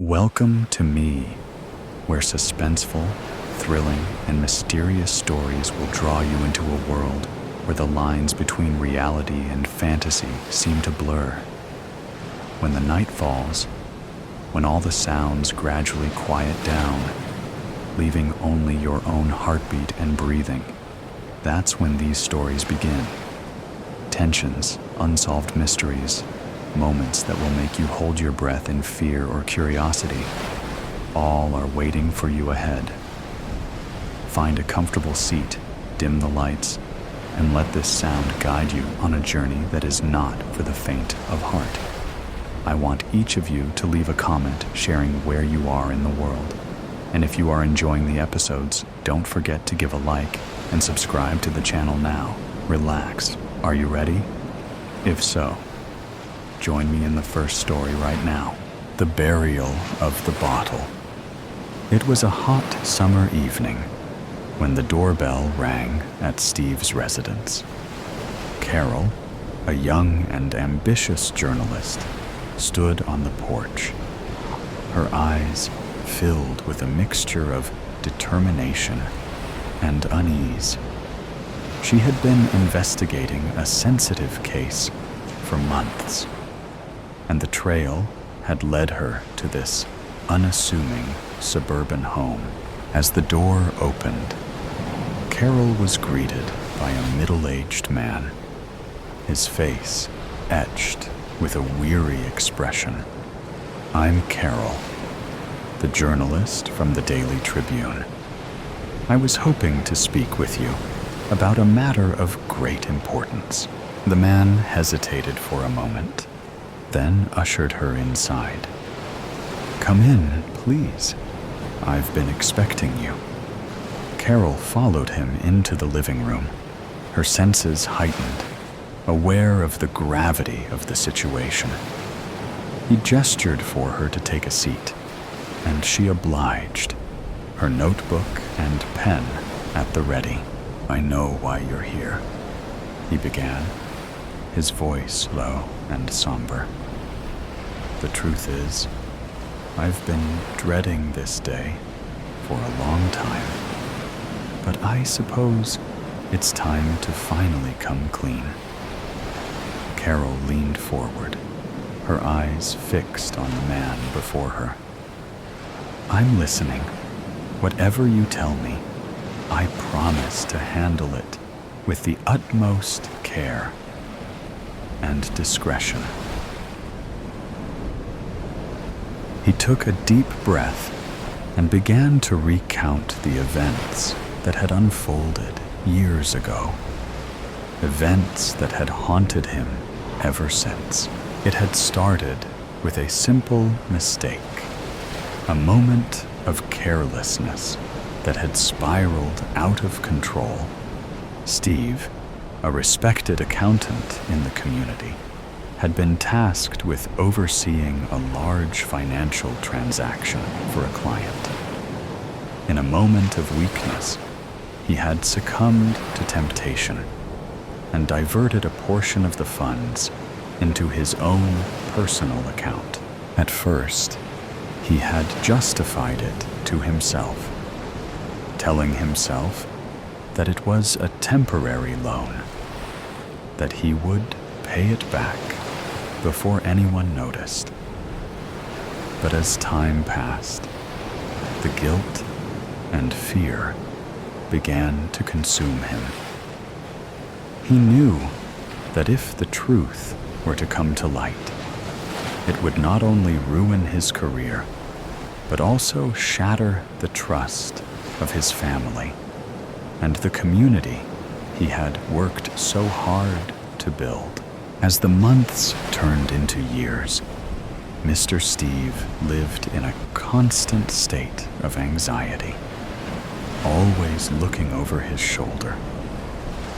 Welcome to me, where suspenseful, thrilling, and mysterious stories will draw you into a world where the lines between reality and fantasy seem to blur. When the night falls, when all the sounds gradually quiet down, leaving only your own heartbeat and breathing, that's when these stories begin. Tensions, unsolved mysteries, moments that will make you hold your breath in fear or curiosity, all are waiting for you ahead. Find a comfortable seat, dim the lights, and let this sound guide you on a journey that is not for the faint of heart. I want each of you to leave a comment sharing where you are in the world. And if you are enjoying the episodes, don't forget to give a like and subscribe to the channel now. Relax. Are you ready? If so, join me in the first story right now. The Burial of the Bottle. It was a hot summer evening when the doorbell rang at Steve's residence. Carol, a young and ambitious journalist, stood on the porch, her eyes filled with a mixture of determination and unease. She had been investigating a sensitive case for months, and the trail had led her to this unassuming suburban home. As the door opened, Carol was greeted by a middle-aged man, his face etched with a weary expression. "I'm Carol, the journalist from the Daily Tribune. I was hoping to speak with you about a matter of great importance." The man hesitated for a moment, then ushered her inside. "Come in, please. I've been expecting you." Carol followed him into the living room, her senses heightened, aware of the gravity of the situation. He gestured for her to take a seat, and she obliged, her notebook and pen at the ready. "I know why you're here," he began, his voice low and somber. "The truth is, I've been dreading this day for a long time, but I suppose it's time to finally come clean." Carol leaned forward, her eyes fixed on the man before her. "I'm listening. Whatever you tell me, I promise to handle it with the utmost care and discretion." He took a deep breath and began to recount the events that had unfolded years ago, events that had haunted him ever since. It had started with a simple mistake, a moment of carelessness that had spiraled out of control. Steve, a respected accountant in the community, had been tasked with overseeing a large financial transaction for a client. In a moment of weakness, he had succumbed to temptation and diverted a portion of the funds into his own personal account. At first, he had justified it to himself, telling himself that it was a temporary loan, that he would pay it back before anyone noticed. But as time passed, the guilt and fear began to consume him. He knew that if the truth were to come to light, it would not only ruin his career, but also shatter the trust of his family and the community he had worked so hard to build. As the months turned into years, Mr. Steve lived in a constant state of anxiety, always looking over his shoulder,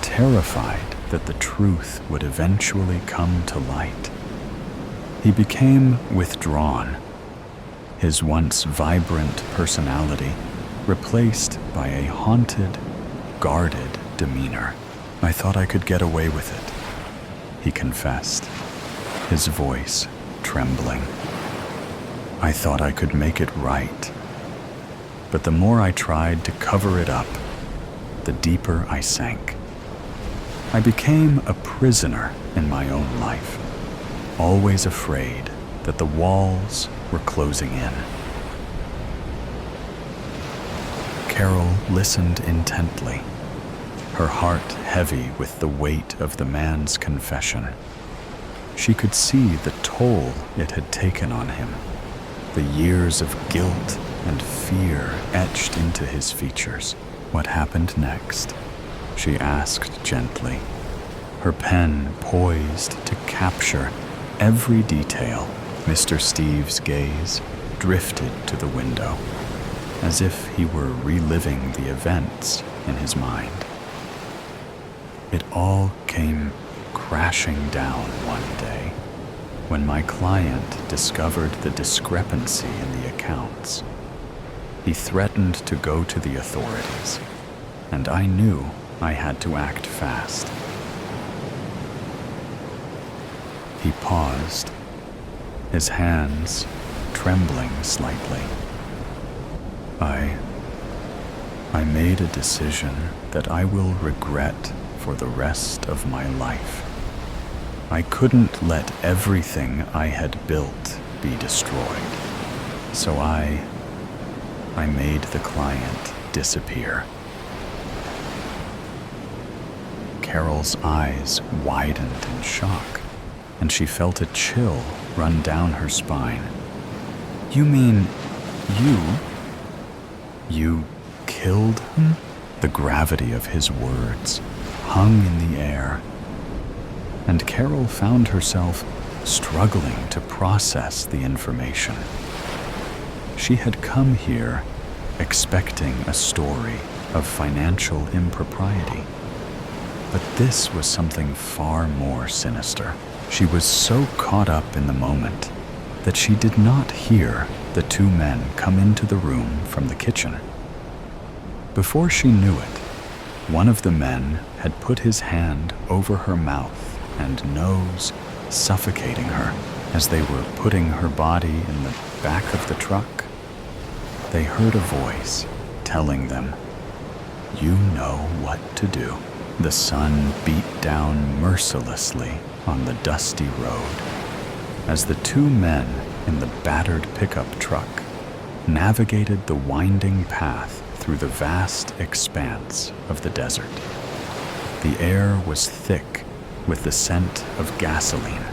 terrified that the truth would eventually come to light. He became withdrawn, his once vibrant personality replaced by a haunted, guarded demeanor. "I thought I could get away with it," he confessed, his voice trembling. I thought I could make it right. But the more I tried to cover it up, the deeper I sank. I became a prisoner in my own life, always afraid that the walls were closing in. Carol listened intently, her heart heavy with the weight of the man's confession. She could see the toll it had taken on him, the years of guilt and fear etched into his features. What happened next? She asked gently, her pen poised to capture every detail. Mr. Steve's gaze drifted to the window, as if he were reliving the events in his mind. It all came crashing down one day when my client discovered the discrepancy in the accounts. He threatened to go to the authorities, and I knew I had to act fast. He paused, his hands trembling slightly. I made a decision that I will regret for the rest of my life. I couldn't let everything I had built be destroyed, so I made the client disappear. Carol's eyes widened in shock, and she felt a chill run down her spine. You mean you killed him? The gravity of his words hung in the air, and Carol found herself struggling to process the information. She had come here expecting a story of financial impropriety, but this was something far more sinister. She was so caught up in the moment that she did not hear the two men come into the room from the kitchen. Before she knew it, one of the men had put his hand over her mouth and nose, suffocating her as they were putting her body in the back of the truck. They heard a voice telling them, "You know what to do." The sun beat down mercilessly on the dusty road as the two men in the battered pickup truck navigated the winding path through the vast expanse of the desert. The air was thick with the scent of gasoline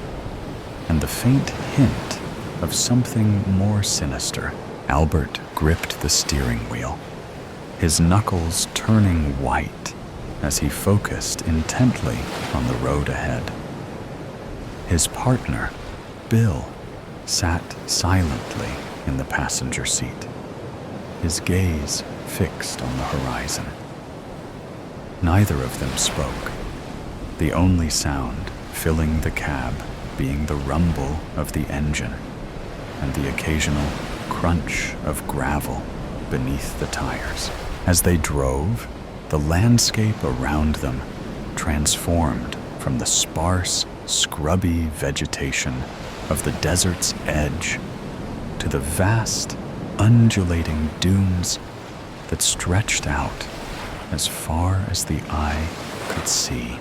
and the faint hint of something more sinister. Albert gripped the steering wheel, his knuckles turning white as he focused intently on the road ahead. His partner, Bill, sat silently in the passenger seat, his gaze fixed on the horizon. Neither of them spoke, the only sound filling the cab being the rumble of the engine and the occasional crunch of gravel beneath the tires. As they drove, the landscape around them transformed from the sparse, scrubby vegetation of the desert's edge to the vast, undulating dunes that stretched out as far as the eye could see.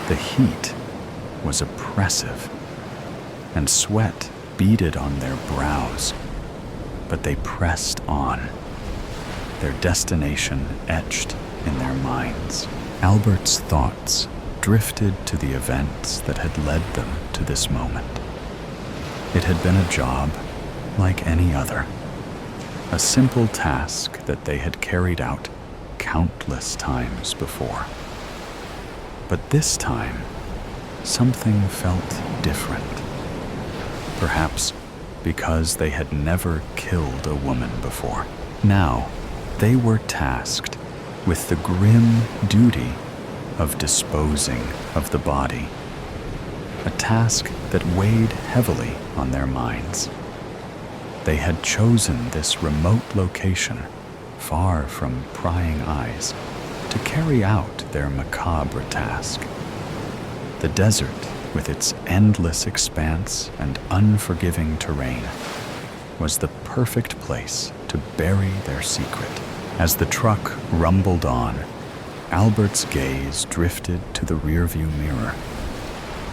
The heat was oppressive, and sweat beaded on their brows, but they pressed on, their destination etched in their minds. Albert's thoughts drifted to the events that had led them to this moment. It had been a job like any other, a simple task that they had carried out countless times before. But this time, something felt different. Perhaps because they had never killed a woman before. Now, they were tasked with the grim duty of disposing of the body, a task that weighed heavily on their minds. They had chosen this remote location, far from prying eyes, to carry out their macabre task. The desert with its endless expanse and unforgiving terrain, was the perfect place to bury their secret. As the truck rumbled on, Albert's gaze drifted to the rearview mirror,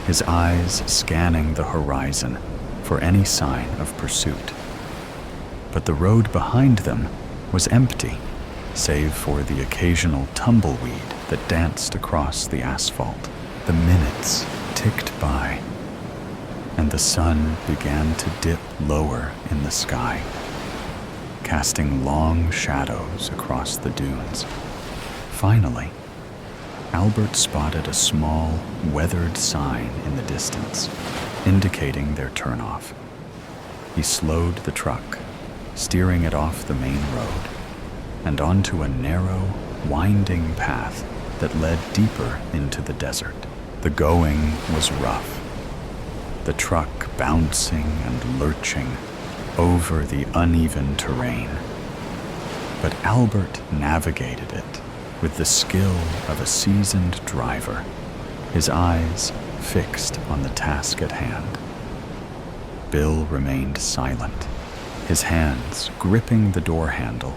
his eyes scanning the horizon for any sign of pursuit. But the road behind them was empty, save for the occasional tumbleweed that danced across the asphalt. The minutes ticked by, and the sun began to dip lower in the sky, casting long shadows across the dunes. Finally, Albert spotted a small, weathered sign in the distance, indicating their turnoff. He slowed the truck, steering it off the main road and onto a narrow, winding path that led deeper into the desert. The going was rough, the truck bouncing and lurching over the uneven terrain. But Albert navigated it with the skill of a seasoned driver, his eyes fixed on the task at hand. Bill remained silent, his hands gripping the door handle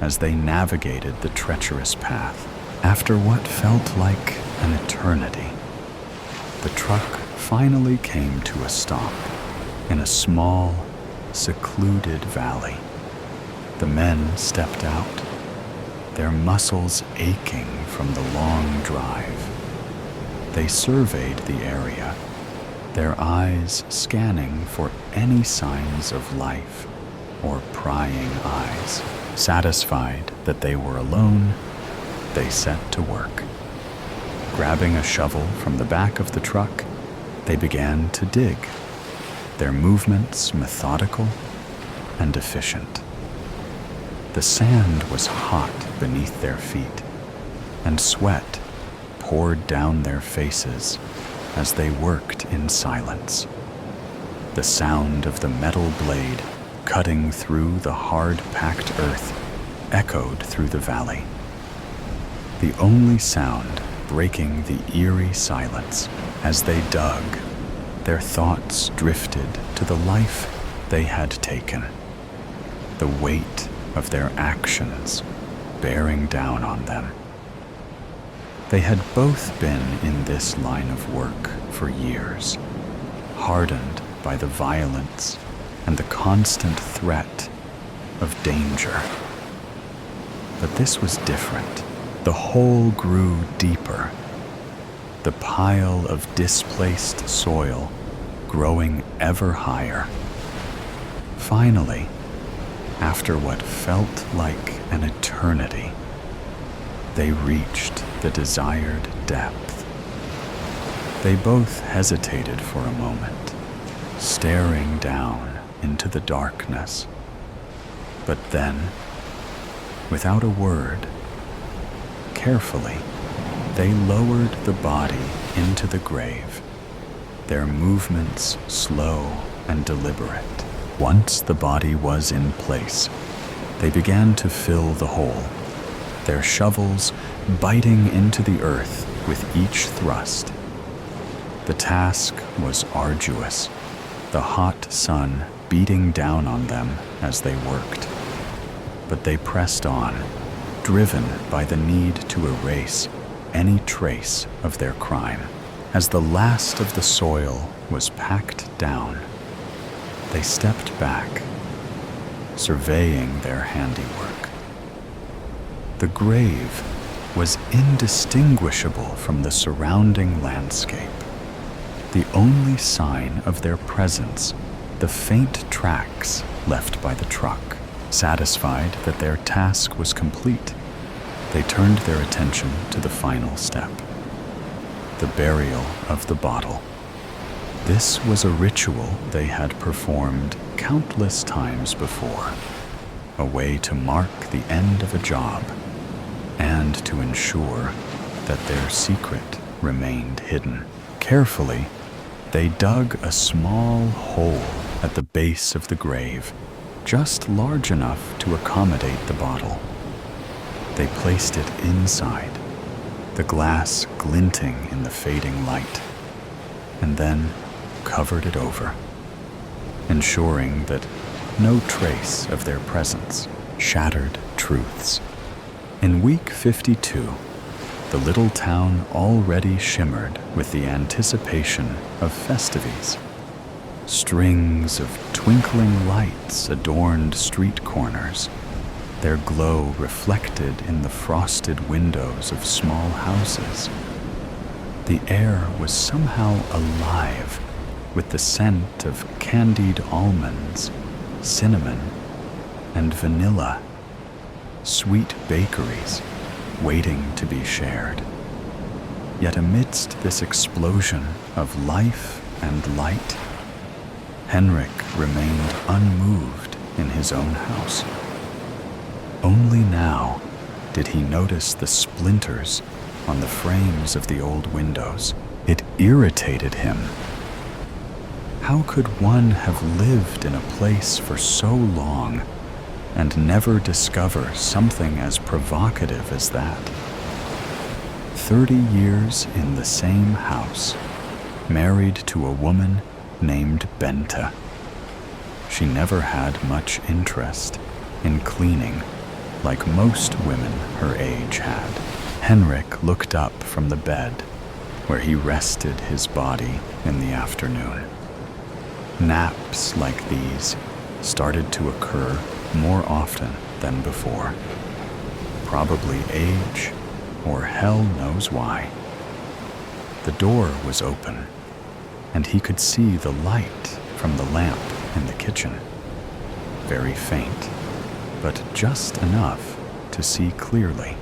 as they navigated the treacherous path. After what felt like an eternity, the truck finally came to a stop in a small, secluded valley. The men stepped out, their muscles aching from the long drive. They surveyed the area, their eyes scanning for any signs of life or prying eyes. Satisfied that they were alone, they set to work. Grabbing a shovel from the back of the truck, they began to dig, their movements methodical and efficient. The sand was hot beneath their feet, and sweat poured down their faces as they worked in silence. The sound of the metal blade cutting through the hard-packed earth echoed through the valley, the only sound breaking the eerie silence. As they dug, their thoughts drifted to the life they had taken, the weight of their actions bearing down on them. They had both been in this line of work for years, hardened by the violence and the constant threat of danger. But this was different. The hole grew deeper, the pile of displaced soil growing ever higher. Finally, after what felt like an eternity, they reached the desired depth. They both hesitated for a moment, staring down into the darkness. But then, without a word, carefully, they lowered the body into the grave, their movements slow and deliberate. Once the body was in place, they began to fill the hole, their shovels biting into the earth with each thrust. The task was arduous, the hot sun beating down on them as they worked. But they pressed on, driven by the need to erase any trace of their crime. As the last of the soil was packed down, they stepped back, surveying their handiwork. The grave was indistinguishable from the surrounding landscape. The only sign of their presence, the faint tracks left by the truck. Satisfied that their task was complete, they turned their attention to the final step, the burial of the bottle. This was a ritual they had performed countless times before, a way to mark the end of a job and to ensure that their secret remained hidden. Carefully, they dug a small hole at the base of the grave, just large enough to accommodate the bottle. They placed it inside, the glass glinting in the fading light. and then covered it over, ensuring that no trace of their presence shattered truths. In week 52, the little town already shimmered with the anticipation of festivities. Strings of twinkling lights adorned street corners, their glow reflected in the frosted windows of small houses. The air was somehow alive with the scent of candied almonds, cinnamon, and vanilla, sweet bakeries waiting to be shared. Yet amidst this explosion of life and light, Henrik remained unmoved in his own house. Only now did he notice the splinters on the frames of the old windows. It irritated him. How could one have lived in a place for so long and never discover something as provocative as that? 30 years in the same house, married to a woman named Bente. She never had much interest in cleaning like most women her age had. Henrik looked up from the bed where he rested his body in the afternoon. Naps like these started to occur more often than before. Probably age, or hell knows why. The door was open, and he could see the light from the lamp in the kitchen. Very faint, but just enough to see clearly.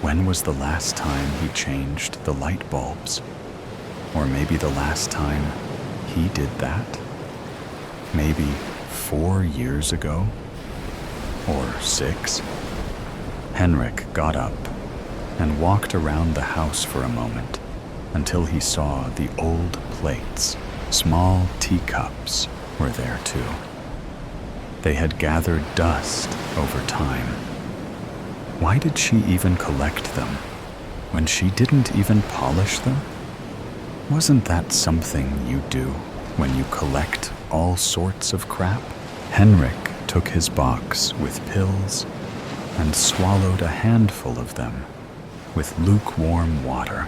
When was the last time he changed the light bulbs? Or maybe the last time he did that? Maybe 4 years ago? Or 6? Henrik got up and walked around the house for a moment until he saw the old plates. Small teacups were there too. They had gathered dust over time. Why did she even collect them when she didn't even polish them? Wasn't that something you do when you collect all sorts of crap? Henrik took his box with pills and swallowed a handful of them with lukewarm water,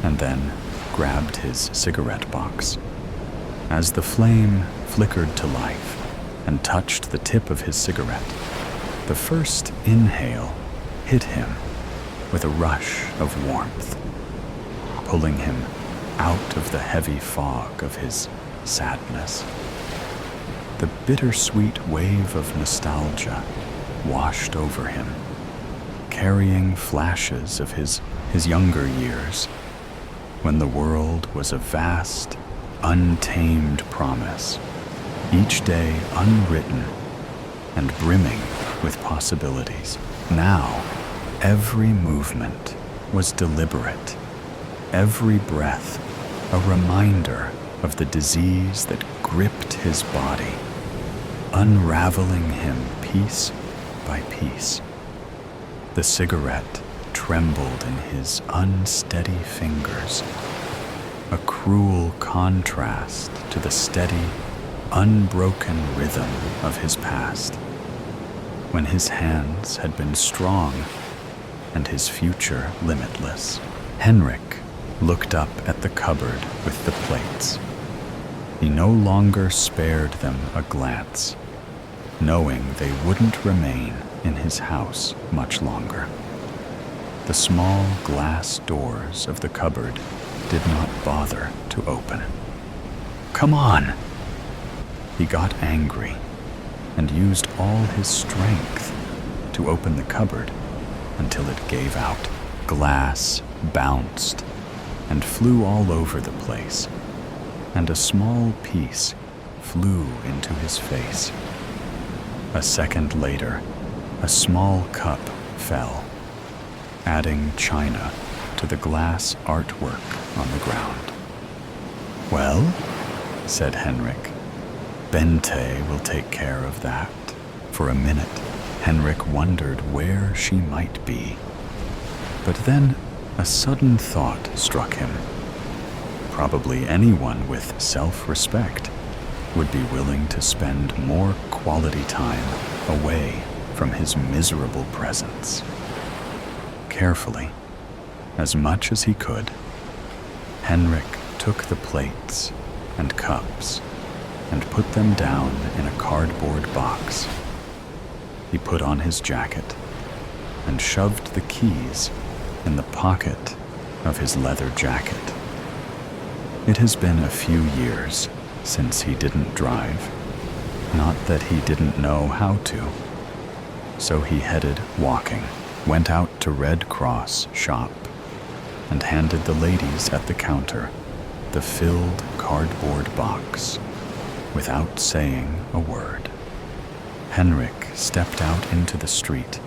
and then grabbed his cigarette box. As the flame flickered to life and touched the tip of his cigarette, the first inhale hit him with a rush of warmth, pulling him out of the heavy fog of his sadness. The bittersweet wave of nostalgia washed over him, carrying flashes of his younger years, when the world was a vast, untamed promise, each day unwritten and brimming with possibilities. Now, every movement was deliberate, every breath a reminder of the disease that gripped his body, unraveling him piece by piece. The cigarette trembled in his unsteady fingers, a cruel contrast to the steady, unbroken rhythm of his past, when his hands had been strong and his future limitless. Henrik looked up at the cupboard with the plates. He no longer spared them a glance, knowing they wouldn't remain in his house much longer. The small glass doors of the cupboard did not bother to open. Come on! He got angry and used all his strength to open the cupboard until it gave out. Glass bounced and flew all over the place, and a small piece flew into his face. A second later, a small cup fell, adding china to the glass artwork on the ground. Well, said Henrik, Bente will take care of that. For a minute, Henrik wondered where she might be. But then a sudden thought struck him. probably anyone with self-respect would be willing to spend more quality time away from his miserable presence. Carefully, as much as he could, Henrik took the plates and cups and put them down in a cardboard box. He put on his jacket and shoved the keys in the pocket of his leather jacket. It has been a few years since he didn't drive, not that he didn't know how to. So he headed walking, went out to Red Cross shop, and handed the ladies at the counter the filled cardboard box without saying a word. Henrik stepped out into the street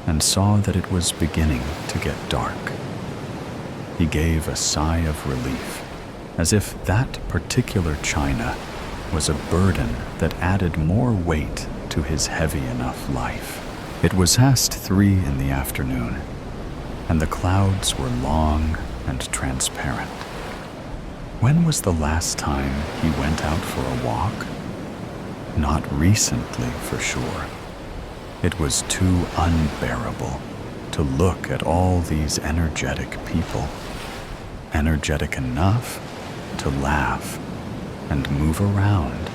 and saw that it was beginning to get dark. He gave a sigh of relief, as if that particular china was a burden that added more weight to his heavy enough life. It was past 3 in the afternoon, and the clouds were long and transparent. When was the last time he went out for a walk? Not recently, for sure. It was too unbearable to look at all these energetic people. Energetic enough to laugh and move around,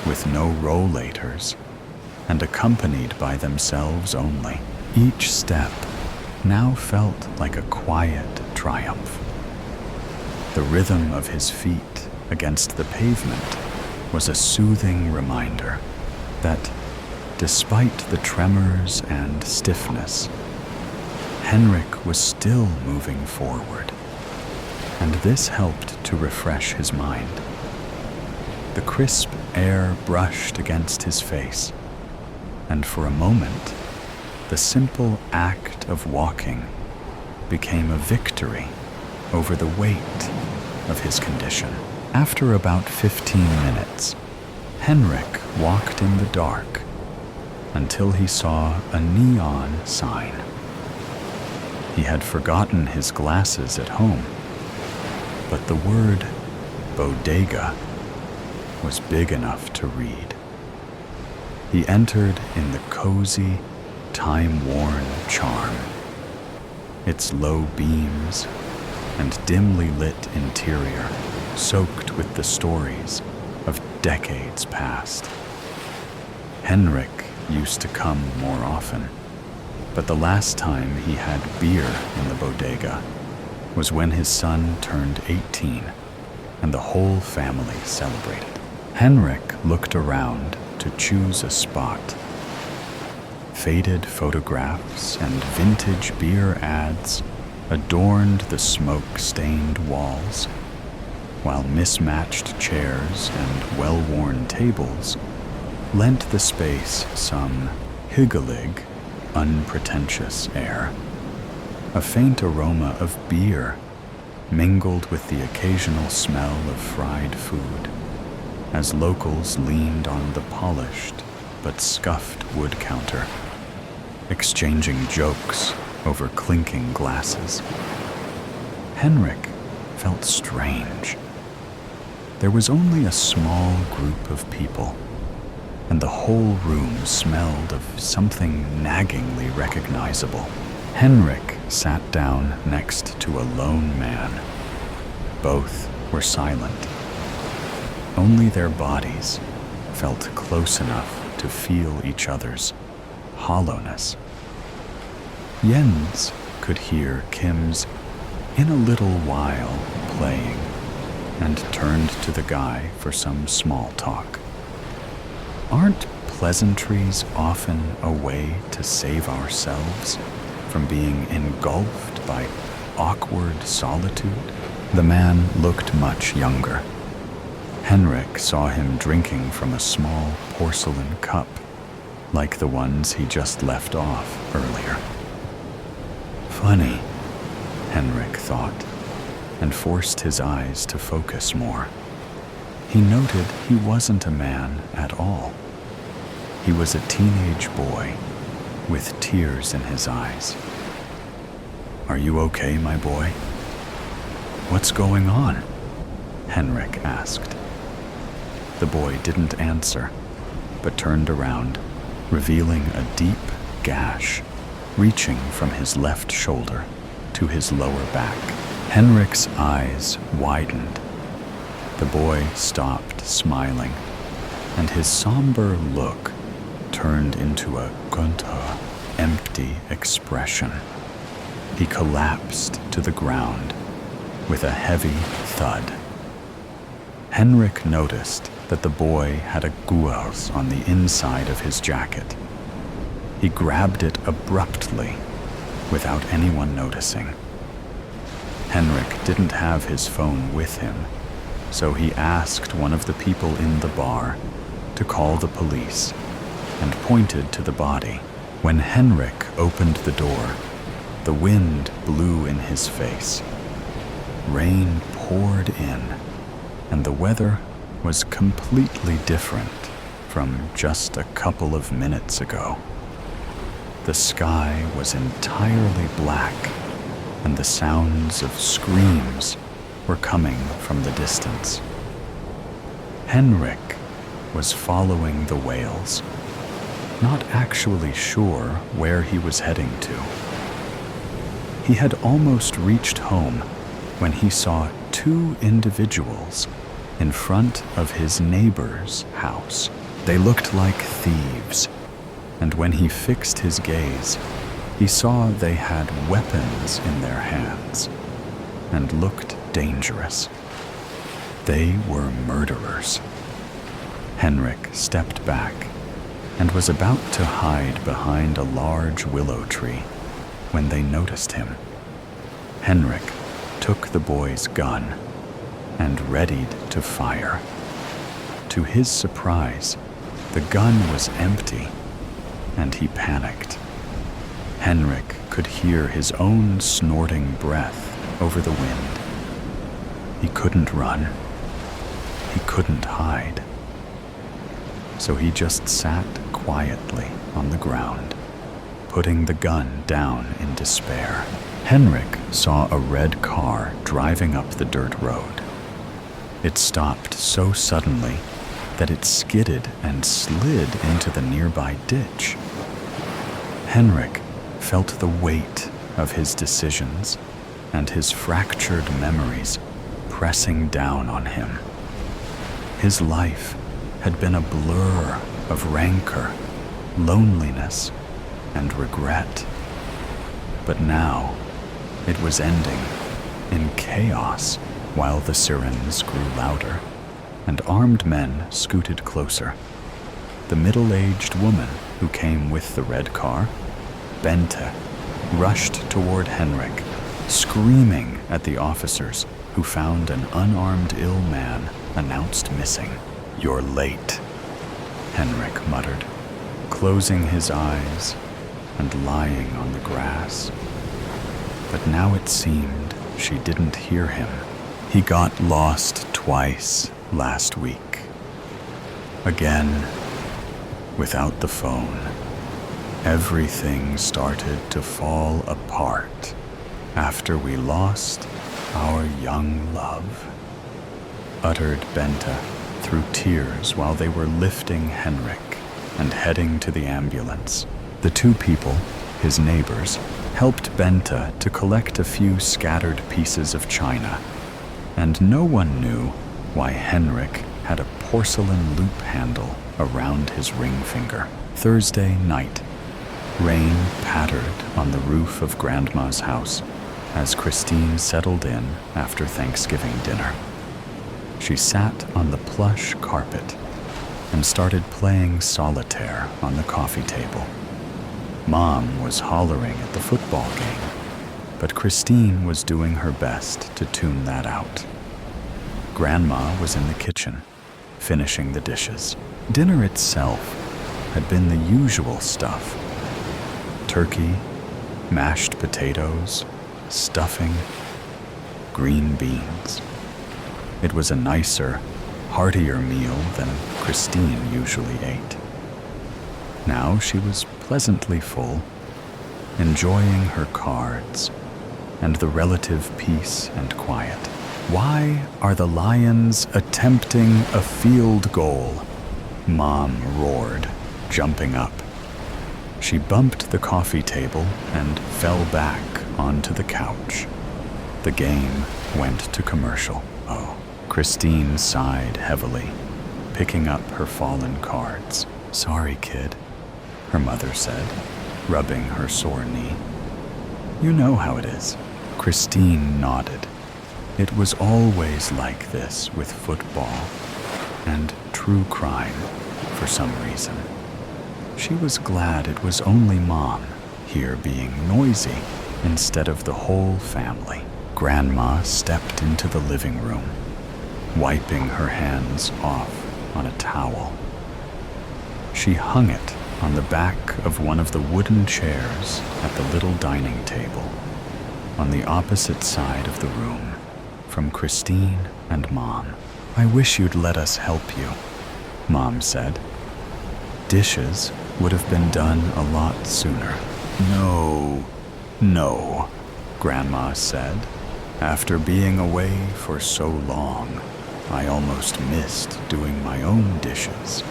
with no rollators, and accompanied by themselves only. Each step now felt like a quiet triumph. The rhythm of his feet against the pavement was a soothing reminder that, despite the tremors and stiffness, Henrik was still moving forward, and this helped to refresh his mind. The crisp air brushed against his face, and for a moment, the simple act of walking became a victory over the weight of his condition. After about 15 minutes, Henrik walked in the dark until he saw a neon sign. He had forgotten his glasses at home, but the word bodega was big enough to read. He entered in the cozy, time-worn charm. Its low beams and dimly lit interior soaked with the stories of decades past. Henrik used to come more often, but the last time he had beer in the bodega was when his son turned 18 and the whole family celebrated. Henrik looked around to choose a spot. Faded photographs and vintage beer ads adorned the smoke-stained walls, while mismatched chairs and well-worn tables lent the space some hygge-lig, unpretentious air. A faint aroma of beer mingled with the occasional smell of fried food as locals leaned on the polished but scuffed wood counter, exchanging jokes over clinking glasses. Henrik felt strange. There was only a small group of people, and the whole room smelled of something naggingly recognizable. Henrik sat down next to a lone man. Both were silent. Only their bodies felt close enough to feel each other's hollowness. Jens could hear Kim's "In a Little While" playing and turned to the guy for some small talk. Aren't pleasantries often a way to save ourselves from being engulfed by awkward solitude? The man looked much younger. Henrik saw him drinking from a small porcelain cup, like the ones he just left off earlier. Funny, Henrik thought, and forced his eyes to focus more. He noted he wasn't a man at all. He was a teenage boy with tears in his eyes. "Are you okay, my boy?" "What's going on?" Henrik asked. The boy didn't answer, but turned around, revealing a deep gash reaching from his left shoulder to his lower back. Henrik's eyes widened. The boy stopped smiling, and his somber look turned into a Gunther, empty expression. He collapsed to the ground with a heavy thud. Henrik noticed that the boy had a guars on the inside of his jacket. He grabbed it abruptly, without anyone noticing. Henrik didn't have his phone with him, so he asked one of the people in the bar to call the police and pointed to the body. When Henrik opened the door, the wind blew in his face. Rain poured in, and the weather was completely different from just a couple of minutes ago. The sky was entirely black, and the sounds of screams were coming from the distance. Henrik was following the wails, not actually sure where he was heading to. He had almost reached home when he saw two individuals in front of his neighbor's house. They looked like thieves, and when he fixed his gaze, he saw they had weapons in their hands and looked dangerous. They were murderers. Henrik stepped back and was about to hide behind a large willow tree when they noticed him. Henrik took the boy's gun and readied to fire. To his surprise, the gun was empty, and he panicked. Henrik could hear his own snorting breath over the wind. He couldn't run. He couldn't hide. So he just sat quietly on the ground, putting the gun down in despair. Henrik saw a red car driving up the dirt road. It stopped so suddenly that it skidded and slid into the nearby ditch. Henrik felt the weight of his decisions and his fractured memories pressing down on him. His life had been a blur of rancor, loneliness, and regret. But now it was ending in chaos while the sirens grew louder and armed men scooted closer. The middle-aged woman who came with the red car, Bente, rushed toward Henrik, screaming at the officers who found an unarmed ill man announced missing. "You're late," Henrik muttered, closing his eyes and lying on the grass. But now it seemed she didn't hear him. He got lost twice last week. Again, without the phone, everything started to fall apart after we lost our young love, uttered Bente through tears while they were lifting Henrik and heading to the ambulance. The two people, his neighbors, helped Bente to collect a few scattered pieces of china, and no one knew why Henrik had a porcelain loop handle around his ring finger. Thursday night, rain pattered on the roof of Grandma's house as Christine settled in after Thanksgiving dinner. She sat on the plush carpet and started playing solitaire on the coffee table. Mom was hollering at the football game, but Christine was doing her best to tune that out. Grandma was in the kitchen, finishing the dishes. Dinner itself had been the usual stuff: turkey, mashed potatoes, stuffing, green beans. It was a nicer, heartier meal than Christine usually ate. Now she was pleasantly full, enjoying her cards and the relative peace and quiet. Why are the Lions attempting a field goal? Mom roared, jumping up. She bumped the coffee table and fell back onto the couch. The game went to commercial. Oh, Christine sighed heavily, picking up her fallen cards. "Sorry, kid," her mother said, rubbing her sore knee. "You know how it is." Christine nodded. It was always like this with football and true crime for some reason. She was glad it was only Mom here being noisy instead of the whole family. Grandma stepped into the living room, wiping her hands off on a towel. She hung it on the back of one of the wooden chairs at the little dining table on the opposite side of the room from Christine and Mom. "I wish you'd let us help you," Mom said. "Dishes would have been done a lot sooner." No, Grandma said. "After being away for so long, I almost missed doing my own dishes.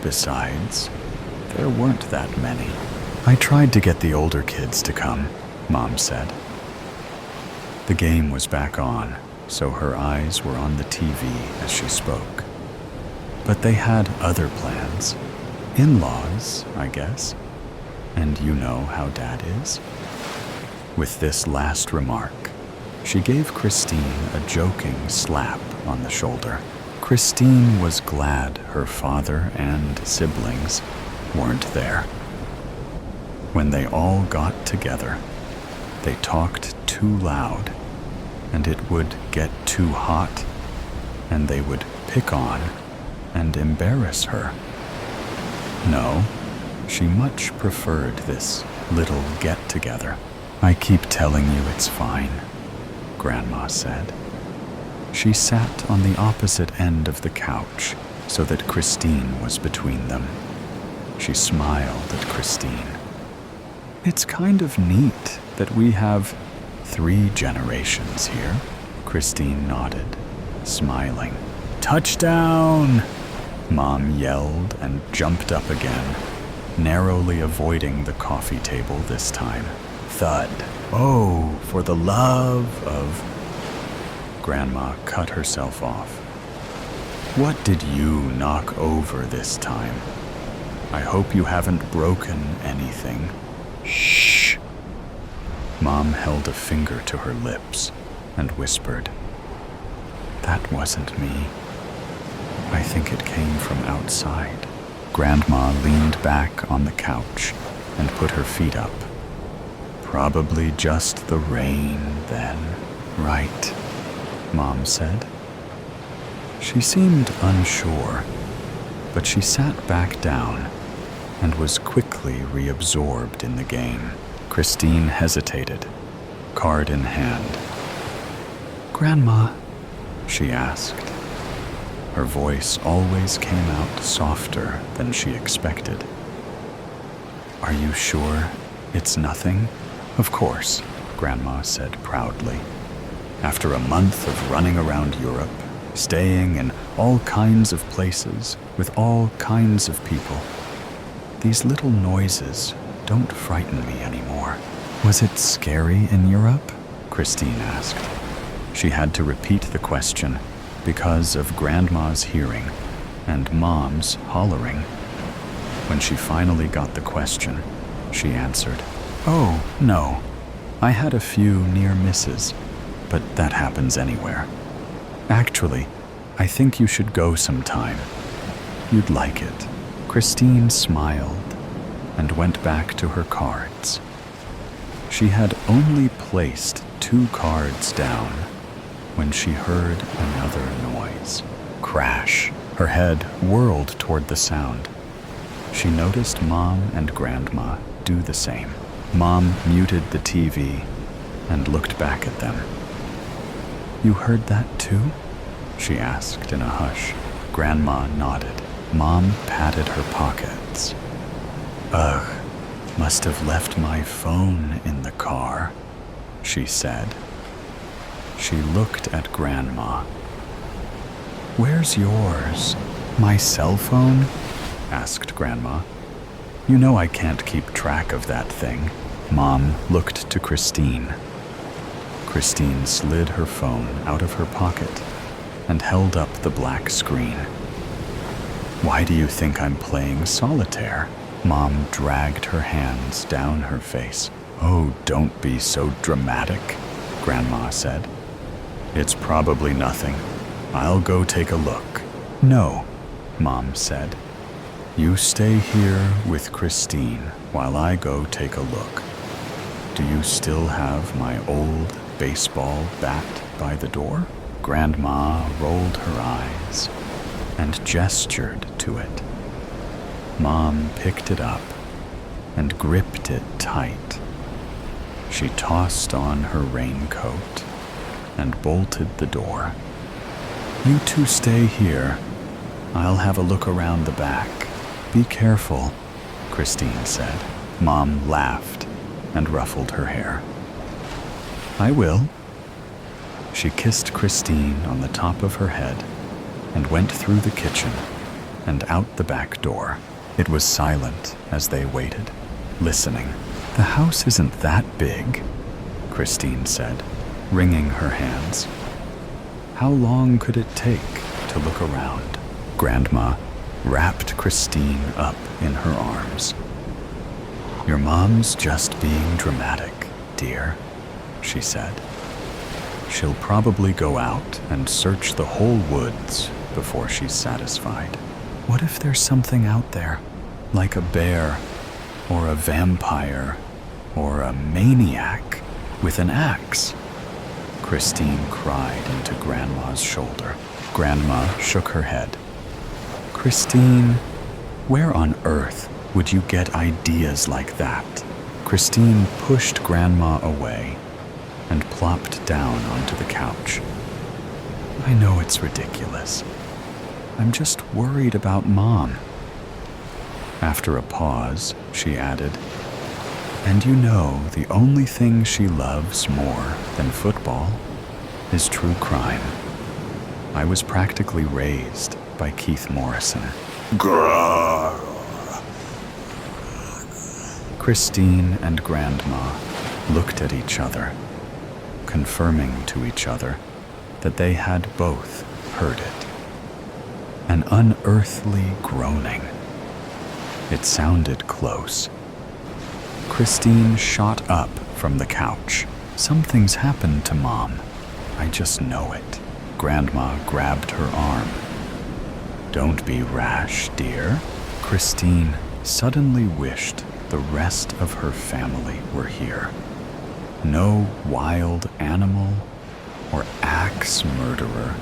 Besides, there weren't that many." "I tried to get the older kids to come," Mom said. The game was back on, so her eyes were on the TV as she spoke. But they had other plans. In-laws, I guess. And you know how Dad is. With this last remark, she gave Christine a joking slap on the shoulder. Christine was glad her father and siblings weren't there. When they all got together, they talked too loud, and it would get too hot, and they would pick on and embarrass her. No, she much preferred this little get-together. "I keep telling you it's fine," Grandma said. She sat on the opposite end of the couch so that Christine was between them. She smiled at Christine. "It's kind of neat that we have 3 generations here." Christine nodded, smiling. "Touchdown!" Mom yelled and jumped up again, narrowly avoiding the coffee table this time. Thud. "Oh, for the love of..." Grandma cut herself off. "What did you knock over this time? I hope you haven't broken anything." "Shh!" Mom held a finger to her lips and whispered, "That wasn't me. I think it came from outside." Grandma leaned back on the couch and put her feet up. "Probably just the rain, then, right?" Mom said. She seemed unsure, but she sat back down and was quickly reabsorbed in the game. Christine hesitated, card in hand. "Grandma," she asked. Her voice always came out softer than she expected. "Are you sure it's nothing?" "Of course," Grandma said proudly. "After a month of running around Europe, staying in all kinds of places with all kinds of people, these little noises don't frighten me anymore." "Was it scary in Europe?" Christine asked. She had to repeat the question because of Grandma's hearing and Mom's hollering. When she finally got the question, she answered, "Oh, no. I had a few near misses, but that happens anywhere. Actually, I think you should go sometime. You'd like it." Christine smiled and went back to her cards. She had only placed 2 cards down when she heard another noise. Crash. Her head whirled toward the sound. She noticed Mom and Grandma do the same. Mom muted the TV and looked back at them. "You heard that too?" she asked in a hush. Grandma nodded. Mom patted her pockets. "Ugh, must have left my phone in the car," she said. She looked at Grandma. "Where's yours? My cell phone?" asked Grandma. "You know I can't keep track of that thing." Mom looked to Christine. Christine slid her phone out of her pocket and held up the black screen. "Why do you think I'm playing solitaire?" Mom dragged her hands down her face. "Oh, don't be so dramatic," Grandma said. "It's probably nothing. I'll go take a look." "No," Mom said. "You stay here with Christine while I go take a look. Do you still have my old baseball bat by the door?" Grandma rolled her eyes and gestured to it. Mom picked it up and gripped it tight. She tossed on her raincoat and bolted the door. "You two stay here. I'll have a look around the back. Be careful," Christine said. Mom laughed and ruffled her hair. "I will." She kissed Christine on the top of her head and went through the kitchen and out the back door. It was silent as they waited, listening. "The house isn't that big," Christine said, wringing her hands. "How long could it take to look around?" Grandma wrapped Christine up in her arms. "Your mom's just being dramatic, dear," she said. "She'll probably go out and search the whole woods before she's satisfied. What if there's something out there, like a bear, or a vampire, or a maniac with an axe?" Christine cried into Grandma's shoulder. Grandma shook her head. "Christine, where on earth would you get ideas like that?" Christine pushed Grandma away and plopped down onto the couch. "I know it's ridiculous. I'm just worried about Mom." After a pause, she added, "And you know the only thing she loves more than football is true crime. I was practically raised by Keith Morrison." Grrr. Christine and Grandma looked at each other, confirming to each other that they had both heard it. An unearthly groaning. It sounded close. Christine shot up from the couch. "Something's happened to Mom. I just know it." Grandma grabbed her arm. "Don't be rash, dear." Christine suddenly wished the rest of her family were here. No wild animal or axe murderer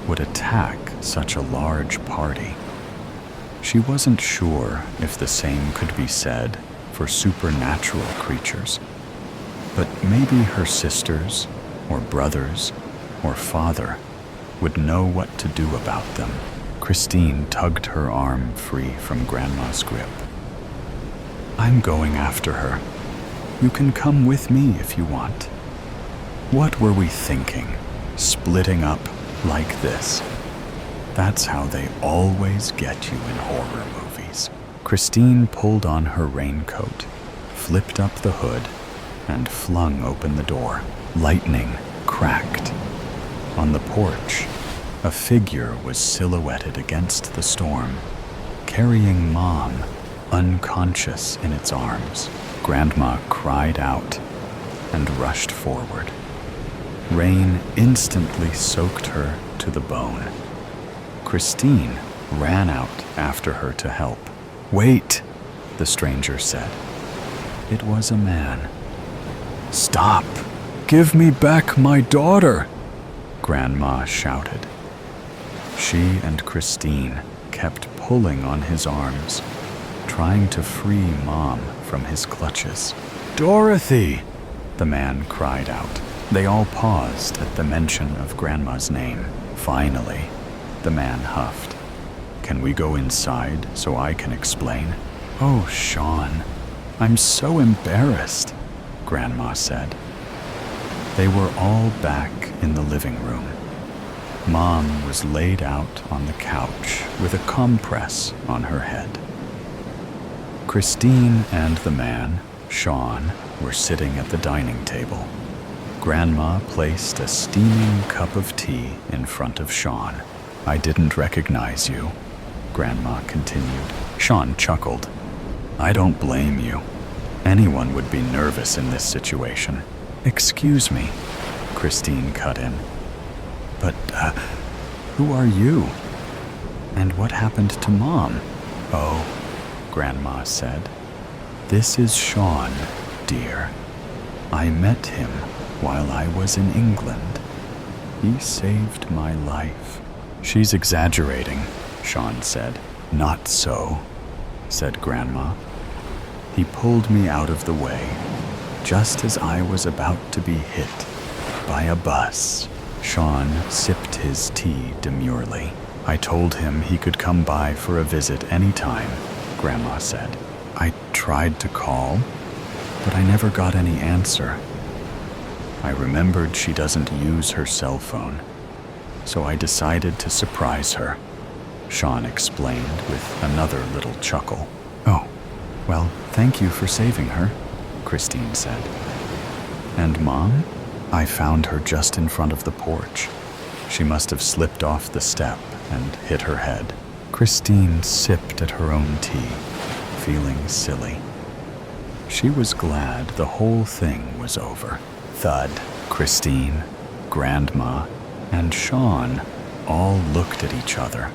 would attack such a large party. She wasn't sure if the same could be said for supernatural creatures, but maybe her sisters or brothers or father would know what to do about them. Christine tugged her arm free from Grandma's grip. "I'm going after her. You can come with me if you want." What were we thinking, splitting up like this? That's how they always get you in horror movies. Christine pulled on her raincoat, flipped up the hood, and flung open the door. Lightning cracked. On the porch, a figure was silhouetted against the storm, carrying Mom, unconscious in its arms. Grandma cried out and rushed forward. Rain instantly soaked her to the bone. Christine ran out after her to help. "Wait," the stranger said. It was a man. "Stop! Give me back my daughter!" Grandma shouted. She and Christine kept pulling on his arms, trying to free Mom from his clutches. "Dorothy!" the man cried out. They all paused at the mention of Grandma's name. Finally, the man huffed. "Can we go inside so I can explain?" "Oh, Sean, I'm so embarrassed," Grandma said. They were all back in the living room. Mom was laid out on the couch with a compress on her head. Christine and the man, Sean, were sitting at the dining table. Grandma placed a steaming cup of tea in front of Sean. "I didn't recognize you," Grandma continued. Sean chuckled. "I don't blame you. Anyone would be nervous in this situation." "Excuse me," Christine cut in. "But, who are you? And what happened to Mom?" "Oh," Grandma said. "This is Sean, dear. I met him while I was in England. He saved my life." "She's exaggerating," Sean said. "Not so," said Grandma. "He pulled me out of the way, just as I was about to be hit by a bus." Sean sipped his tea demurely. "I told him he could come by for a visit any time," Grandma said. "I tried to call, but I never got any answer. I remembered she doesn't use her cell phone, so I decided to surprise her," Sean explained with another little chuckle. "Oh, well, thank you for saving her," Christine said. "And Mom? I found her just in front of the porch. She must have slipped off the step and hit her head." Christine sipped at her own tea, feeling silly. She was glad the whole thing was over. Thud. Christine, Grandma, and Sean all looked at each other.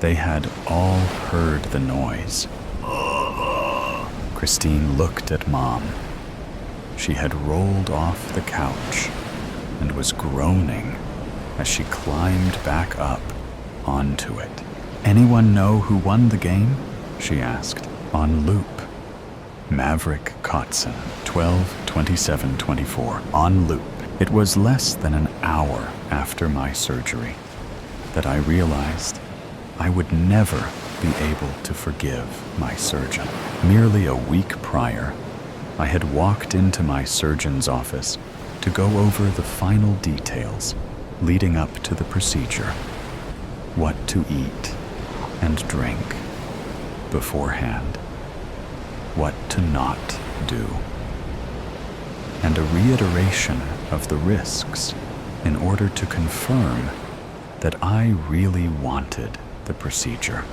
They had all heard the noise. Christine looked at Mom. She had rolled off the couch and was groaning as she climbed back up onto it. "Anyone know who won the game?" she asked. "On loop. Maverick Kotzen, 12/27/24, on loop." It was less than an hour after my surgery that I realized I would never be able to forgive my surgeon. Merely a week prior, I had walked into my surgeon's office to go over the final details leading up to the procedure. What to eat and drink beforehand. What to not do. And a reiteration of the risks in order to confirm that I really wanted the procedure.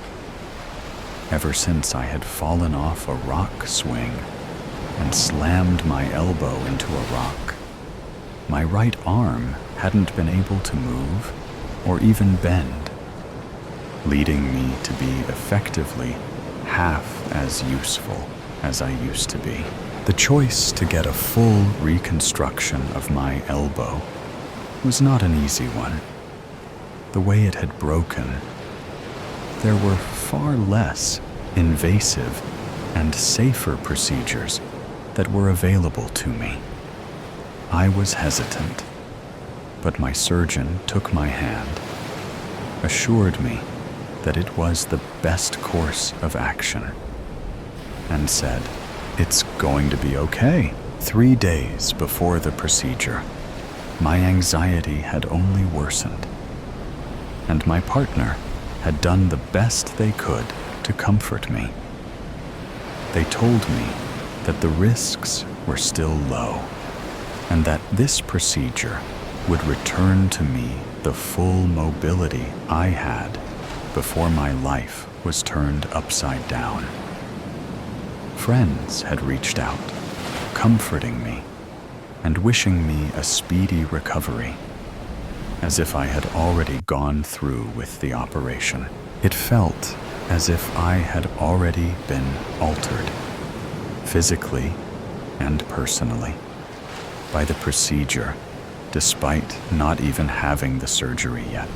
Ever since I had fallen off a rock swing and slammed my elbow into a rock, my right arm hadn't been able to move or even bend, leading me to be effectively half as useful as I used to be. The choice to get a full reconstruction of my elbow was not an easy one. The way it had broken, there were far less invasive and safer procedures that were available to me. I was hesitant, but my surgeon took my hand, assured me that it was the best course of action, and said, "It's going to be okay." 3 days before the procedure, my anxiety had only worsened, and my partner had done the best they could to comfort me. They told me that the risks were still low, and that this procedure would return to me the full mobility I had before my life was turned upside down. Friends had reached out, comforting me and wishing me a speedy recovery, as if I had already gone through with the operation. It felt as if I had already been altered, physically and personally, by the procedure, despite not even having the surgery yet.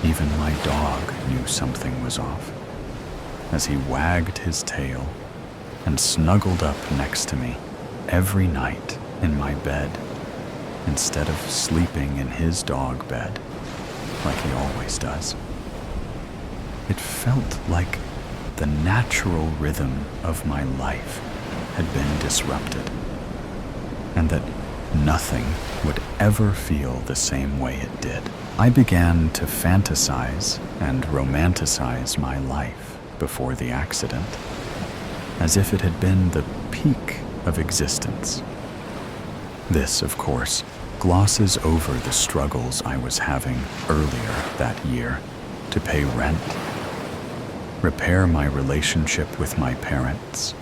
Even my dog knew something was off, as he wagged his tail and snuggled up next to me every night in my bed, instead of sleeping in his dog bed like he always does. It felt like the natural rhythm of my life had been disrupted, and that nothing would ever feel the same way it did. I began to fantasize and romanticize my life before the accident, as if it had been the peak of existence. This, of course, glosses over the struggles I was having earlier that year to pay rent, repair my relationship with my parents,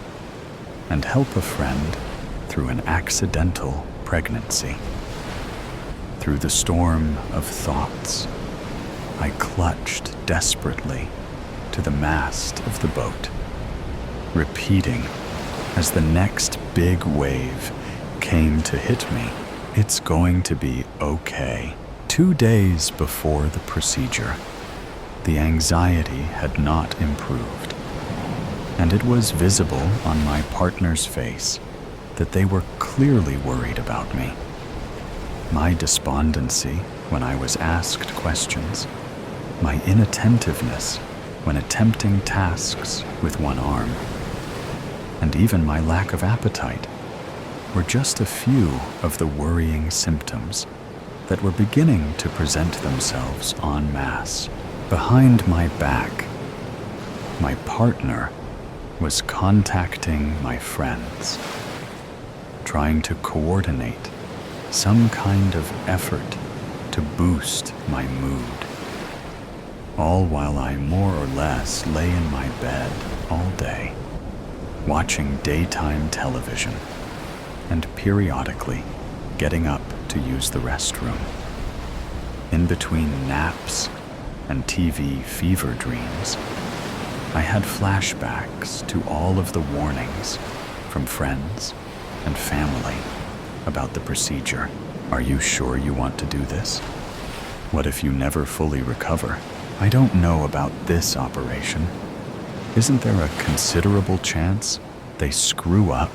and help a friend through an accidental pregnancy. Through the storm of thoughts, I clutched desperately to the mast of the boat, repeating as the next big wave came to hit me, "It's going to be okay." 2 days before the procedure, the anxiety had not improved, and it was visible on my partner's face that they were clearly worried about me. My despondency when I was asked questions, my inattentiveness when attempting tasks with one arm, and even my lack of appetite were just a few of the worrying symptoms that were beginning to present themselves en masse. Behind my back, my partner was contacting my friends, trying to coordinate some kind of effort to boost my mood, all while I more or less lay in my bed all day, watching daytime television and periodically getting up to use the restroom. In between naps and TV fever dreams, I had flashbacks to all of the warnings from friends and family about the procedure. Are you sure you want to do this? What if you never fully recover? I don't know about this operation. Isn't there a considerable chance they screw up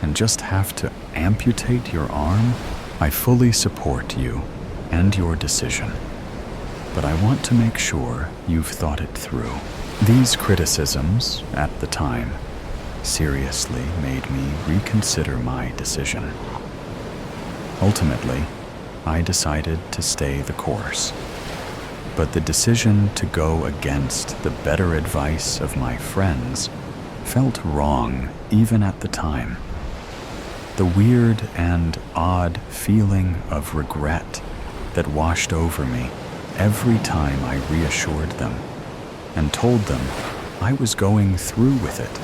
and just have to amputate your arm? I fully support you and your decision, but I want to make sure you've thought it through. These criticisms at the time seriously made me reconsider my decision. Ultimately, I decided to stay the course, but the decision to go against the better advice of my friends felt wrong even at the time. The weird and odd feeling of regret that washed over me every time I reassured them and told them I was going through with it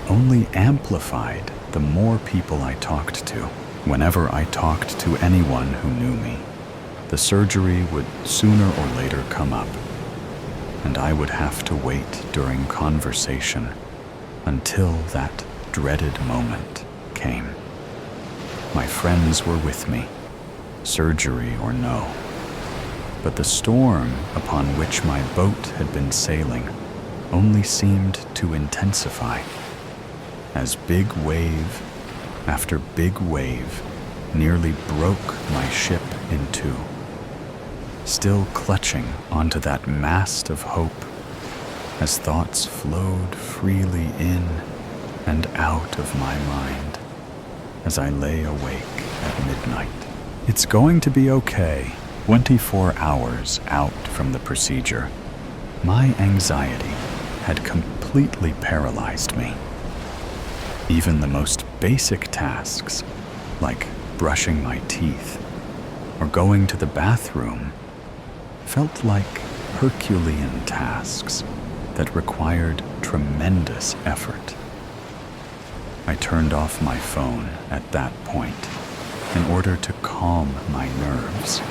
only amplified the more people I talked to. Whenever I talked to anyone who knew me, the surgery would sooner or later come up, and I would have to wait during conversation until that dreaded moment came. My friends were with me, surgery or no, but the storm upon which my boat had been sailing only seemed to intensify as big wave after big wave nearly broke my ship in two. Still clutching onto that mast of hope as thoughts flowed freely in and out of my mind as I lay awake at midnight. It's going to be okay. 24 hours out from the procedure, my anxiety had completely paralyzed me. Even the most basic tasks, like brushing my teeth or going to the bathroom, felt like Herculean tasks that required tremendous effort. I turned off my phone at that point in order to calm my nerves,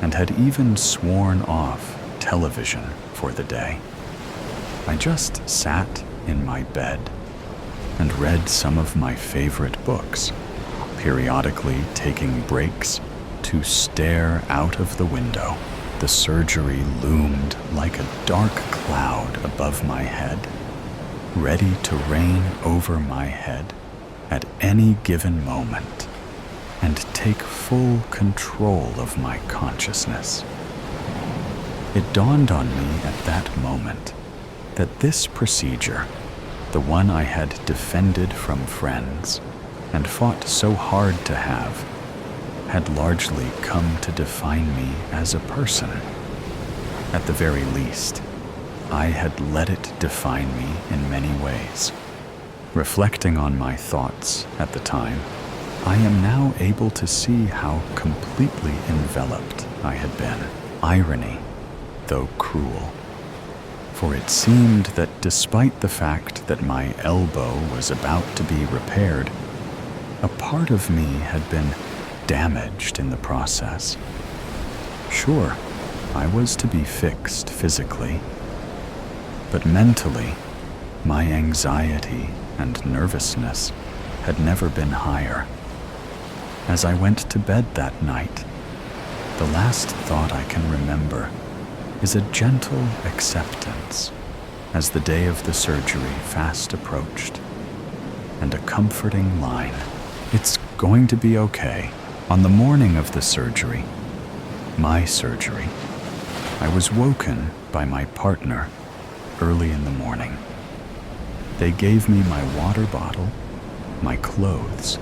and had even sworn off television for the day. I just sat in my bed and read some of my favorite books, periodically taking breaks to stare out of the window. The surgery loomed like a dark cloud above my head, ready to rain over my head at any given moment and take full control of my consciousness. It dawned on me at that moment that this procedure, the one I had defended from friends, and fought so hard to have had largely come to define me as a person. At the very least, I had let it define me in many ways. Reflecting on my thoughts at the time, I am now able to see how completely enveloped I had been. Irony, though cruel. For it seemed that despite the fact that my elbow was about to be repaired, a part of me had been damaged in the process. Sure, I was to be fixed physically, but mentally, my anxiety and nervousness had never been higher. As I went to bed that night, the last thought I can remember is a gentle acceptance as the day of the surgery fast approached, and a comforting line: "It's going to be okay." On the morning of the surgery, my surgery, I was woken by my partner early in the morning. They gave me my water bottle, my clothes,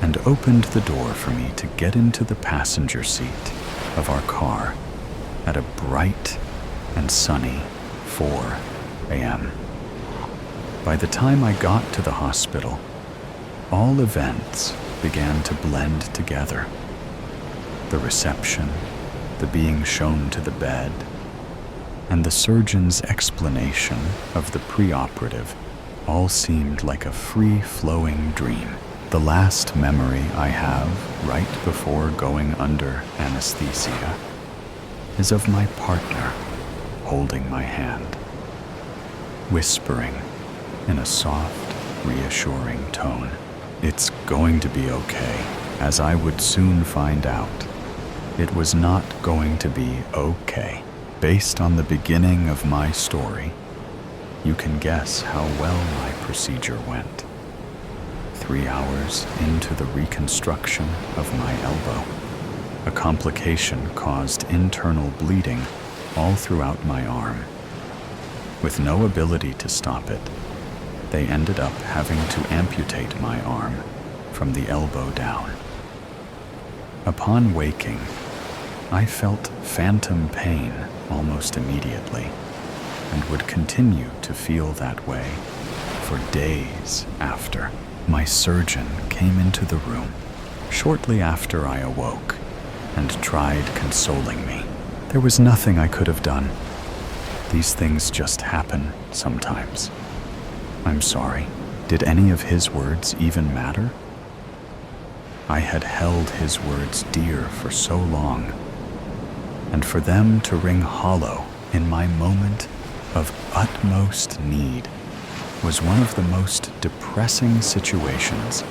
and opened the door for me to get into the passenger seat of our car at a bright and sunny 4 a.m. By the time I got to the hospital, all events began to blend together. The reception, the being shown to the bed, and the surgeon's explanation of the preoperative all seemed like a free-flowing dream. The last memory I have right before going under anesthesia is of my partner holding my hand, whispering in a soft, reassuring tone, "It's going to be okay." As I would soon find out, it was not going to be okay. Based on the beginning of my story, you can guess how well my procedure went. 3 hours into the reconstruction of my elbow, a complication caused internal bleeding all throughout my arm. With no ability to stop it, they ended up having to amputate my arm from the elbow down. Upon waking, I felt phantom pain almost immediately, and would continue to feel that way for days after. My surgeon came into the room shortly after I awoke and tried consoling me. There was nothing I could have done. These things just happen sometimes. I'm sorry. Did any of his words even matter? I had held his words dear for so long, and for them to ring hollow in my moment of utmost need was one of the most depressing situations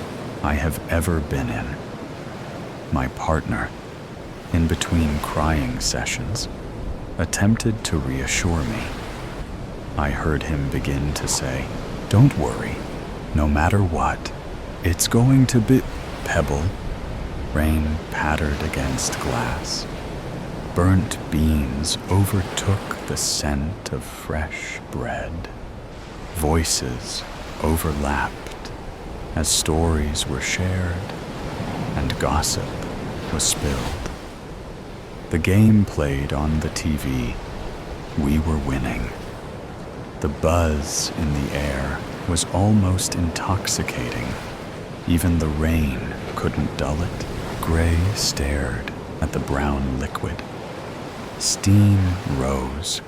I have ever been in. My partner, in between crying sessions, attempted to reassure me. I heard him begin to say, "Don't worry, no matter what, it's going to be..." Pebble, rain pattered against glass. Burnt beans overtook the scent of fresh bread. Voices overlapped as stories were shared and gossip was spilled. The game played on the TV. We were winning. The buzz in the air was almost intoxicating. Even the rain couldn't dull it. Gray stared at the brown liquid. Steam rose,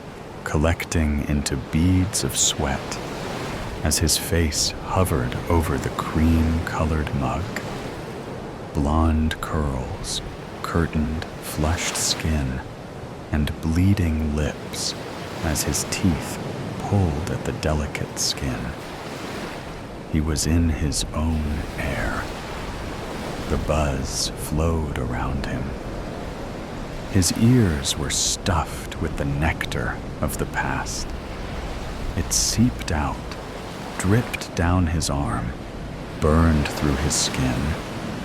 collecting into beads of sweat as his face hovered over the cream-colored mug. Blonde curls curtained flushed skin and bleeding lips as his teeth pulled at the delicate skin. He was in his own air. The buzz flowed around him. His ears were stuffed with the nectar of the past. It seeped out, dripped down his arm, burned through his skin,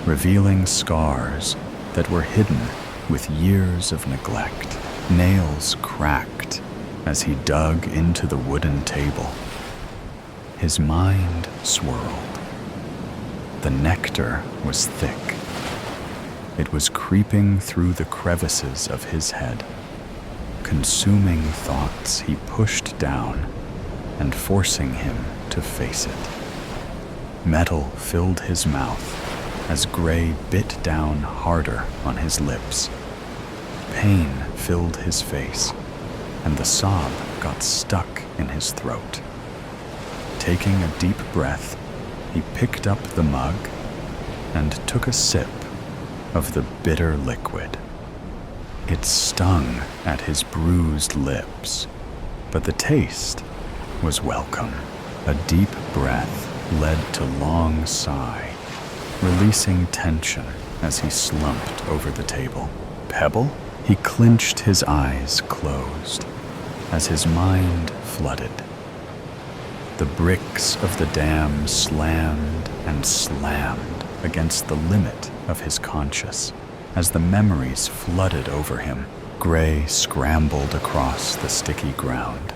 revealing scars that were hidden with years of neglect. Nails cracked as he dug into the wooden table. His mind swirled. the nectar was thick. It was creeping through the crevices of his head, consuming thoughts he pushed down and forcing him to face it. Metal filled his mouth as Gray bit down harder on his lips. Pain filled his face, and the sob got stuck in his throat. Taking a deep breath, he picked up the mug and took a sip of the bitter liquid. It stung at his bruised lips, but the taste was welcome. A deep breath led to long sigh, releasing tension as he slumped over the table. Pebble? He clinched his eyes closed as his mind flooded. The bricks of the dam slammed and slammed against the limit of his conscious. As the memories flooded over him, Gray scrambled across the sticky ground.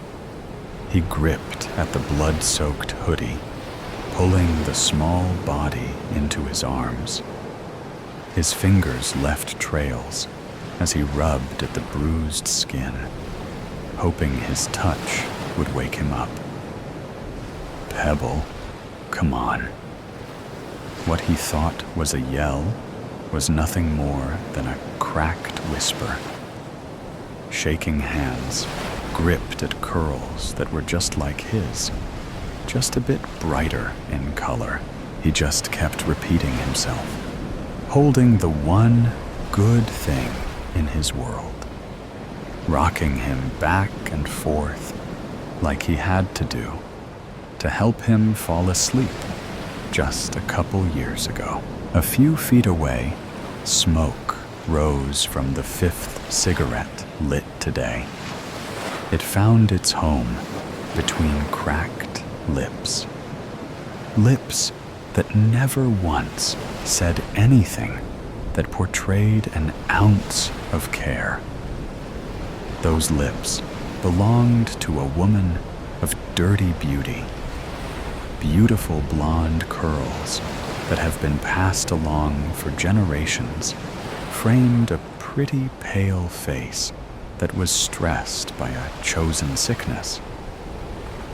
He gripped at the blood-soaked hoodie, pulling the small body into his arms. His fingers left trails as he rubbed at the bruised skin, hoping his touch would wake him up. Pebble, come on. What he thought was a yell was nothing more than a cracked whisper. Shaking hands gripped at curls that were just like his, just a bit brighter in color. He just kept repeating himself, holding the one good thing in his world, rocking him back and forth like he had to do to help him fall asleep just a couple years ago. A few feet away, smoke rose from the fifth cigarette lit today. It found its home between cracked lips. Lips that never once said anything that portrayed an ounce of care. Those lips belonged to a woman of dirty beauty. Beautiful blonde curls that have been passed along for generations framed a pretty pale face that was stressed by a chosen sickness.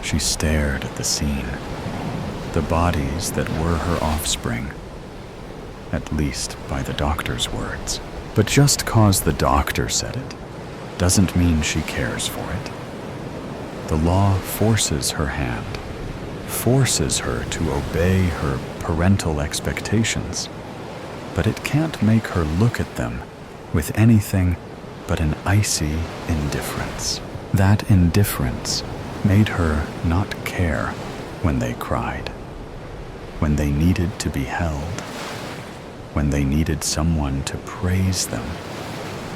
She stared at the scene, the bodies that were her offspring, at least by the doctor's words. But just 'cause the doctor said it doesn't mean she cares for it. The law forces her hand, forces her to obey her parental expectations, but it can't make her look at them with anything but an icy indifference. That indifference made her not care when they cried, when they needed to be held, when they needed someone to praise them,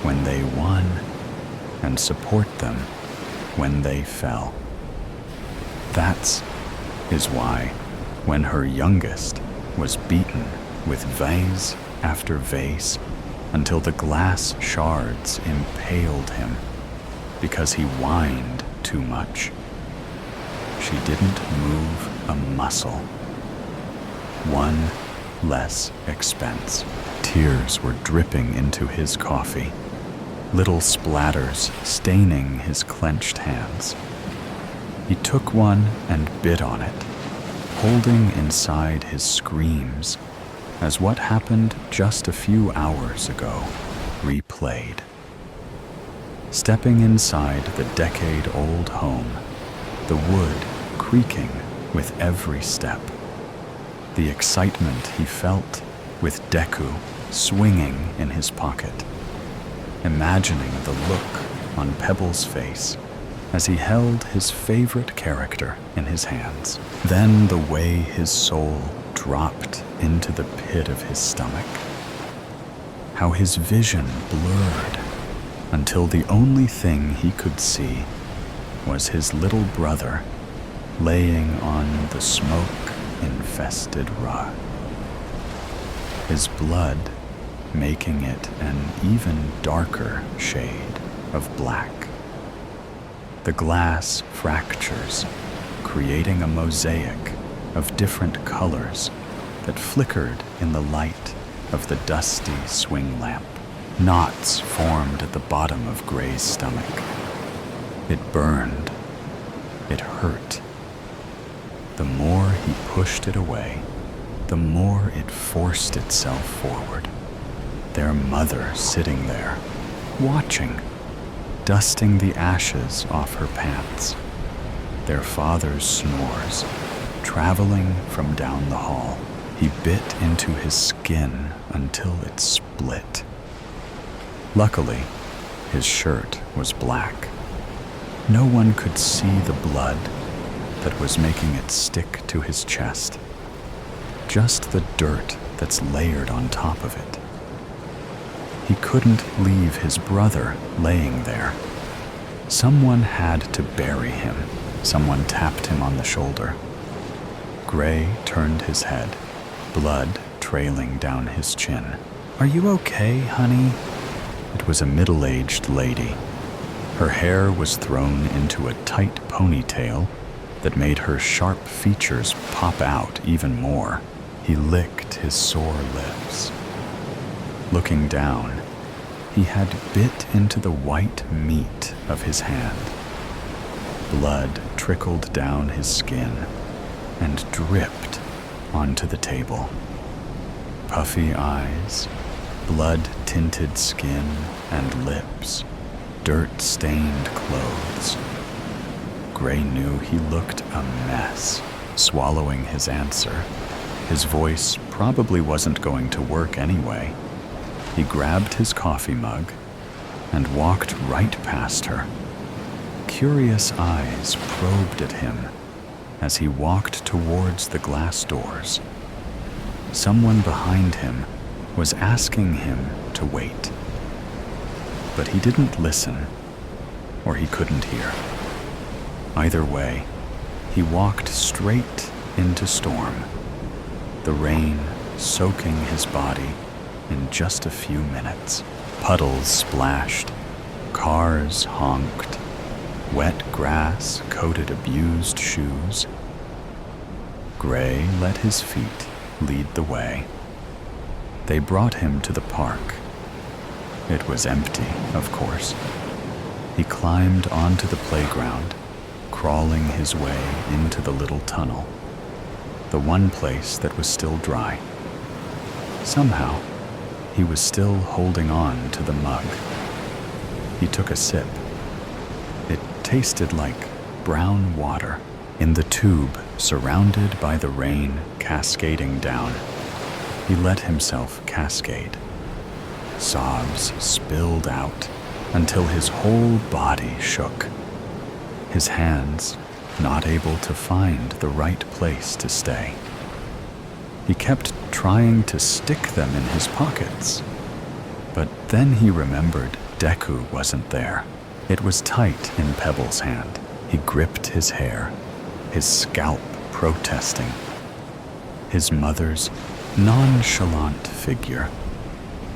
when they won, and support them when they fell. That is why, when her youngest was beaten with vase after vase until the glass shards impaled him because he whined too much, she didn't move a muscle. One less expense. Tears were dripping into his coffee, little splatters staining his clenched hands. He took one and bit on it, holding inside his screams as what happened just a few hours ago replayed. Stepping inside the decade-old home, the wood creaking with every step, the excitement he felt with Deku swinging in his pocket, imagining the look on Pebble's face as he held his favorite character in his hands. Then the way his soul dropped into the pit of his stomach. How his vision blurred until the only thing he could see was his little brother laying on the smoke-infested rug, his blood making it an even darker shade of black. The glass fractures, creating a mosaic of different colors that flickered in the light of the dusty swing lamp. Knots formed at the bottom of Gray's stomach. It burned. It hurt. The more he pushed it away, the more it forced itself forward. Their mother sitting there, watching, dusting the ashes off her pants. Their father's snores, traveling from down the hall. He bit into his skin until it split. Luckily, his shirt was black. No one could see the blood that was making it stick to his chest. Just the dirt that's layered on top of it. He couldn't leave his brother laying there. Someone had to bury him. Someone tapped him on the shoulder. Gray turned his head, blood trailing down his chin. "Are you okay, honey?" It was a middle-aged lady. Her hair was thrown into a tight ponytail that made her sharp features pop out even more. He licked his sore lips. Looking down, he had bit into the white meat of his hand. Blood trickled down his skin and dripped onto the table. Puffy eyes, blood-tinted skin and lips, dirt-stained clothes. Gray knew he looked a mess, swallowing his answer. His voice probably wasn't going to work anyway. He grabbed his coffee mug and walked right past her. Curious eyes probed at him as he walked towards the glass doors. Someone behind him was asking him to wait. But he didn't listen, or he couldn't hear. Either way, he walked straight into storm, the rain soaking his body in just a few minutes. Puddles splashed, cars honked, wet grass coated abused shoes. Gray let his feet lead the way. They brought him to the park. It was empty, of course. He climbed onto the playground, crawling his way into the little tunnel, the one place that was still dry. Somehow, he was still holding on to the mug. He took a sip. It tasted like brown water in the tube, surrounded by the rain cascading down. He let himself cascade. Sobs spilled out until his whole body shook. His hands not able to find the right place to stay. He kept trying to stick them in his pockets. But then he remembered Deku wasn't there. It was tight in Pebble's hand. He gripped his hair, his scalp protesting. His mother's nonchalant figure,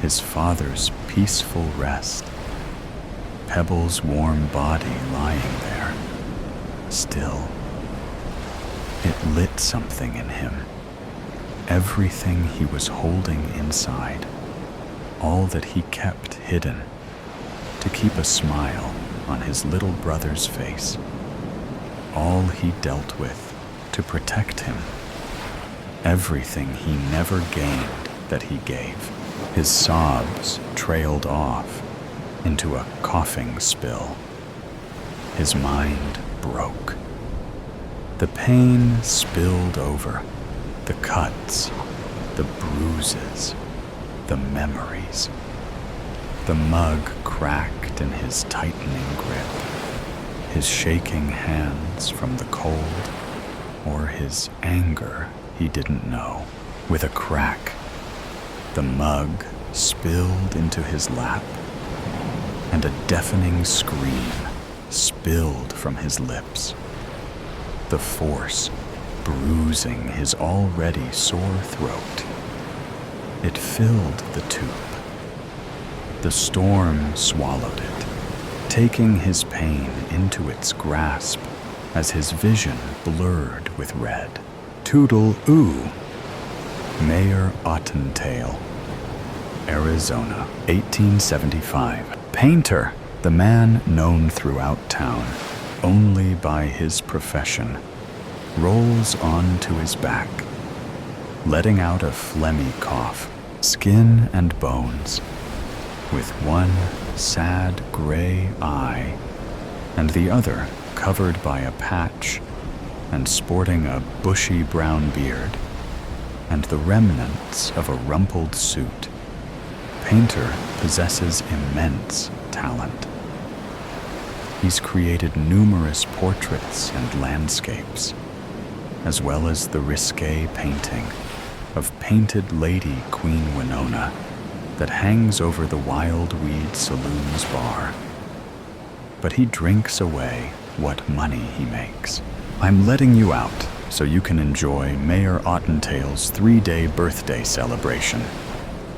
his father's peaceful rest, Pebble's warm body lying there, still. It lit something in him. Everything he was holding inside, all that he kept hidden, to keep a smile on his little brother's face, all he dealt with to protect him, everything he never gained that he gave. His sobs trailed off into a coughing spill. His mind broke. The pain spilled over, the cuts, the bruises, the memories. The mug cracked in his tightening grip, his shaking hands from the cold, or his anger he didn't know. With a crack, the mug spilled into his lap, and a deafening scream spilled from his lips. The force bruising his already sore throat. It filled the tube. The storm swallowed it, taking his pain into its grasp as his vision blurred with red. Toodle-oo! Mayor Ottentail, Arizona, 1875. Painter, the man known throughout town only by his profession, rolls onto his back, letting out a phlegmy cough, skin and bones, with one sad gray eye and the other covered by a patch and sporting a bushy brown beard and the remnants of a rumpled suit. Painter possesses immense talent. He's created numerous portraits and landscapes, as well as the risque painting of Painted Lady Queen Winona that hangs over the Wild Weed Saloon's bar. But he drinks away what money he makes. I'm letting you out so you can enjoy Mayor Ottentail's 3-day birthday celebration,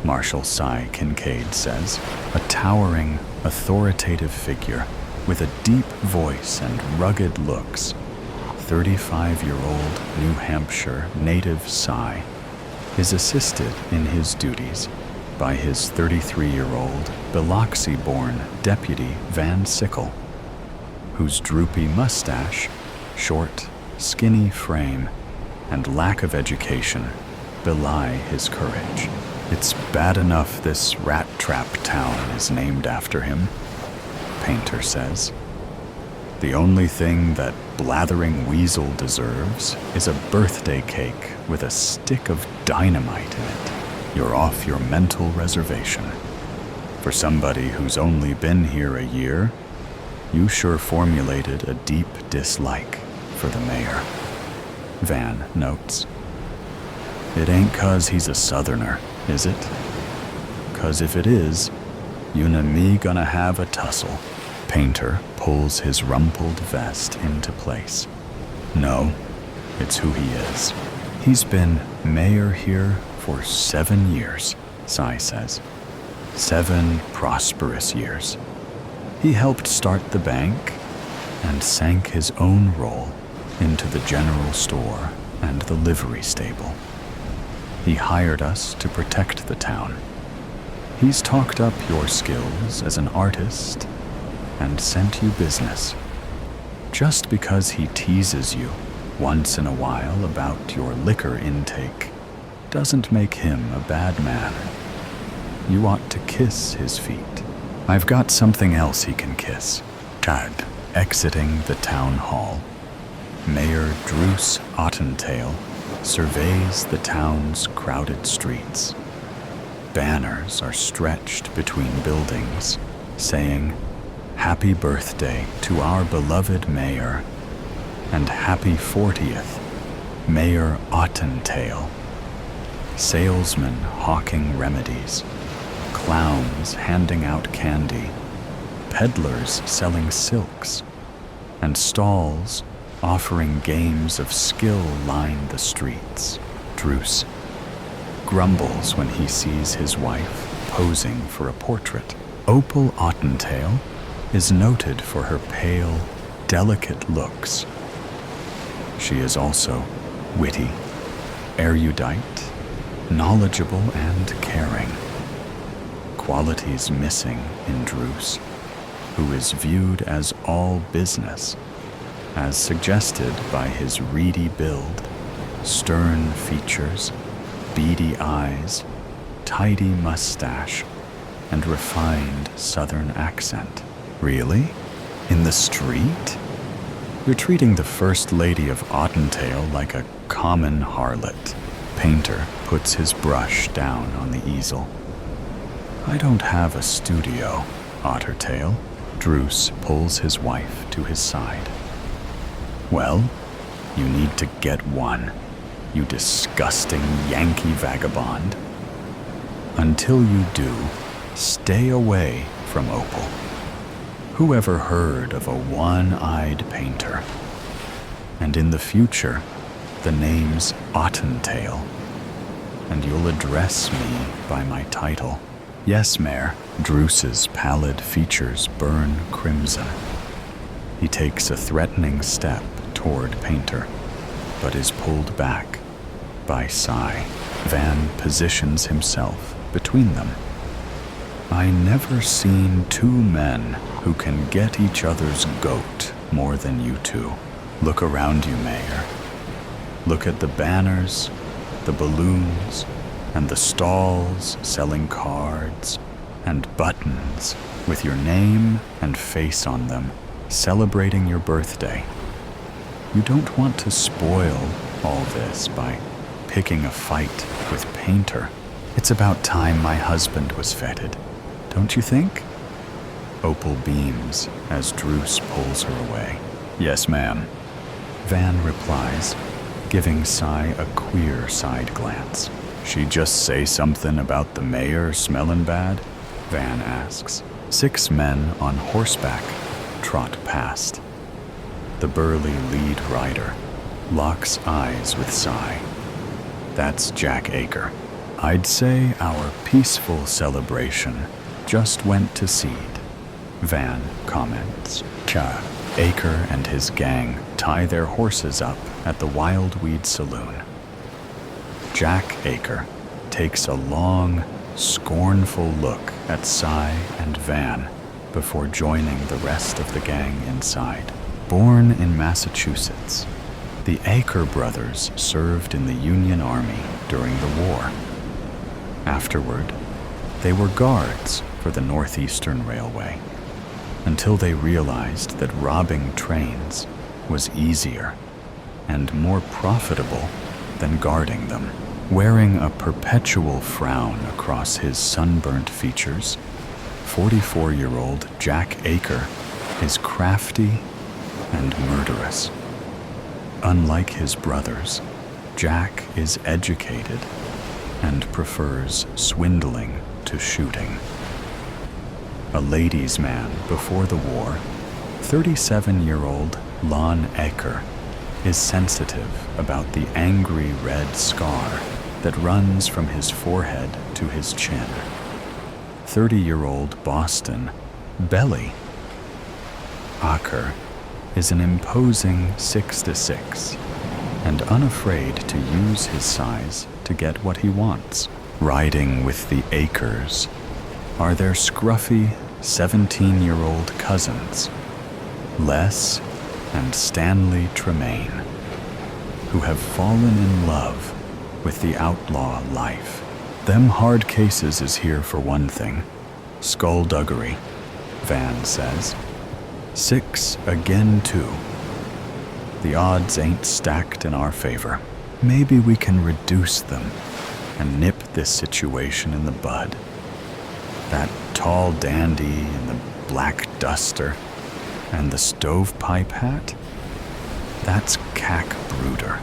Marshal Cy Kincaid says, a towering, authoritative figure with a deep voice and rugged looks. 35-year-old New Hampshire native Cy is assisted in his duties by his 33-year-old Biloxi-born Deputy Van Sickle, whose droopy mustache, short, skinny frame, and lack of education belie his courage. It's bad enough this rat trap town is named after him, Painter says. The only thing that blathering weasel deserves is a birthday cake with a stick of dynamite in it. You're off your mental reservation. For somebody who's only been here a year, you sure formulated a deep dislike for the mayor, Van notes. It ain't 'cause he's a southerner, is it? 'Cause if it is, you and me gonna have a tussle. Painter pulls his rumpled vest into place. No, it's who he is. He's been mayor here for 7 years, Cy says. 7 prosperous years. He helped start the bank and sank his own role into the general store and the livery stable. He hired us to protect the town. He's talked up your skills as an artist and sent you business. Just because he teases you once in a while about your liquor intake doesn't make him a bad man. You ought to kiss his feet. I've got something else he can kiss. God. Exiting the town hall, Mayor Druce Ottentail surveys the town's crowded streets. Banners are stretched between buildings, saying, "Happy birthday to our beloved mayor," and "Happy 40th, Mayor Ottentail." Salesmen hawking remedies, clowns handing out candy, peddlers selling silks, and stalls offering games of skill line the streets. Druce grumbles when he sees his wife posing for a portrait. Opal Ottentail is noted for her pale, delicate looks. She is also witty, erudite, knowledgeable, and caring. Qualities missing in Druce, who is viewed as all business, as suggested by his reedy build, stern features, beady eyes, tidy mustache, and refined southern accent. Really? In the street? You're treating the First Lady of Ottentail like a common harlot. Painter puts his brush down on the easel. I don't have a studio, Ottertail. Druce pulls his wife to his side. Well, you need to get one, you disgusting Yankee vagabond. Until you do, stay away from Opal. Who ever heard of a one-eyed painter? And in the future, the name's Ottentail, and you'll address me by my title. Yes, Mayor. Druce's pallid features burn crimson. He takes a threatening step toward Painter, but is pulled back by Cy. Van positions himself between them. I never seen two men who can get each other's goat more than you two. Look around you, Mayor. Look at the banners, the balloons, and the stalls selling cards and buttons with your name and face on them, celebrating your birthday. You don't want to spoil all this by picking a fight with Painter. It's about time my husband was feted, don't you think? Opal beams as Druce pulls her away. Yes, ma'am. Van replies, giving Cy a queer side glance. She just say something about the mayor smelling bad? Van asks. 6 men on horseback trot past. The burly lead rider locks eyes with Cy. That's Jack Aker. I'd say our peaceful celebration just went to seed, Van comments. Aker and his gang tie their horses up at the Wildweed Saloon. Jack Aker takes a long, scornful look at Cy and Van before joining the rest of the gang inside. Born in Massachusetts, the Aker brothers served in the Union Army during the war. Afterward, they were guards for the Northeastern Railway until they realized that robbing trains was easier and more profitable than guarding them. Wearing a perpetual frown across his sunburnt features, 44-year-old Jack Aker is crafty and murderous. Unlike his brothers, Jack is educated and prefers swindling to shooting. A ladies' man before the war, 37-year-old Lon Aker is sensitive about the angry red scar that runs from his forehead to his chin. 30-year-old Boston Belly Aker is an imposing 6'6" and unafraid to use his size to get what he wants. Riding with the Akers are their scruffy 17-year-old cousins, Les and Stanley Tremaine, who have fallen in love with the outlaw life. Them hard cases is here for one thing, skullduggery, Van says. 6 again 2. The odds ain't stacked in our favor. Maybe we can reduce them and nip this situation in the bud. That tall dandy in the black duster and the stovepipe hat, that's Cack Bruder.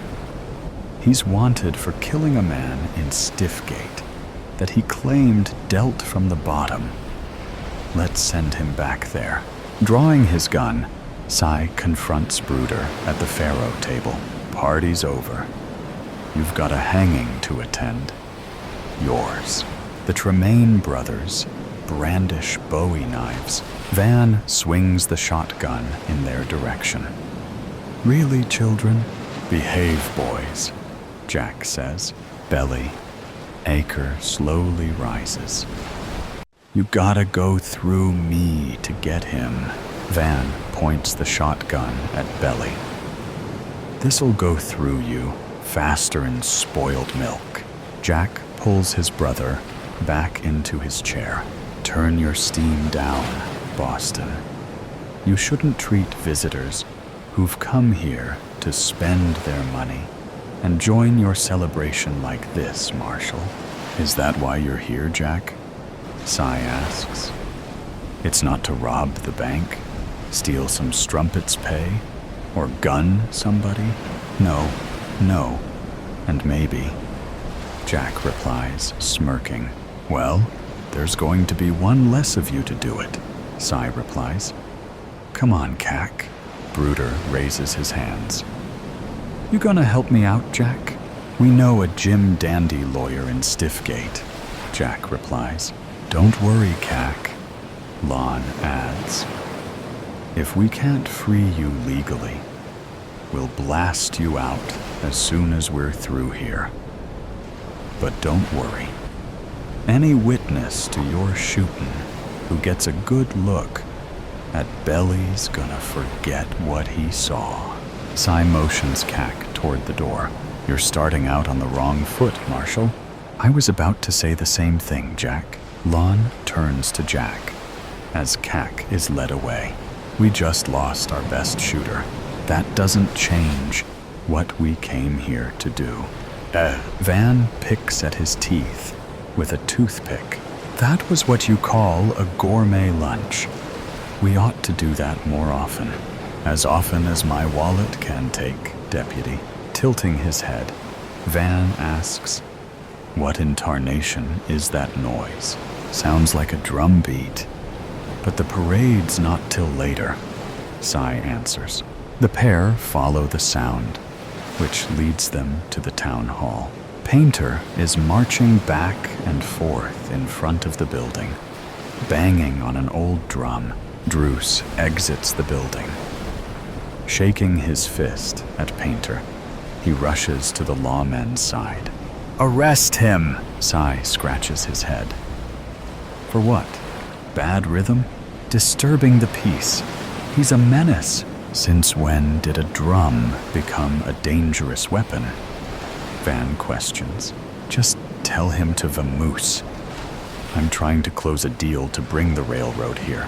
He's wanted for killing a man in Stiffgate that he claimed dealt from the bottom. Let's send him back there. Drawing his gun, Cy confronts Bruder at the faro table. Party's over. You've got a hanging to attend. Yours. The Tremaine brothers brandish Bowie knives. Van swings the shotgun in their direction. Really, children? Behave, boys, Jack says. Belly. Aker slowly rises. You gotta go through me to get him. Van points the shotgun at Belly. This'll go through you faster'n spoiled milk. Jack pulls his brother back into his chair. Turn your steam down, Boston. You shouldn't treat visitors who've come here to spend their money and join your celebration like this, Marshall. Is that why you're here, Jack? Cy asks. It's not to rob the bank, steal some strumpet's pay, or gun somebody? No, and maybe. Jack replies, smirking. Well, there's going to be one less of you to do it, Cy replies. Come on, Cack. Bruder raises his hands. You gonna help me out, Jack? We know a Jim Dandy lawyer in Stiffgate, Jack replies. Don't worry, Cack, Lon adds. If we can't free you legally, we'll blast you out as soon as we're through here. But don't worry. Any witness to your shooting who gets a good look at Belly's gonna forget what he saw. Sai motions Cac toward the door. You're starting out on the wrong foot, Marshall. I was about to say the same thing, Jack. Lon turns to Jack as Cac is led away. We just lost our best shooter. That doesn't change what we came here to do. Van picks at his teeth with a toothpick. That was what you call a gourmet lunch. We ought to do that more often. As often as my wallet can take, Deputy. Tilting his head, Van asks, "What in tarnation is that noise?" "Sounds like a drum beat. But the parade's not till later," Sai answers. The pair follow the sound, which leads them to the town hall. Painter is marching back and forth in front of the building, banging on an old drum. Druce exits the building. Shaking his fist at Painter, he rushes to the lawmen's side. "Arrest him!" Sai scratches his head. For what? Bad rhythm? Disturbing the peace. He's a menace. Since when did a drum become a dangerous weapon? Van questions. Just tell him to vamoose. I'm trying to close a deal to bring the railroad here,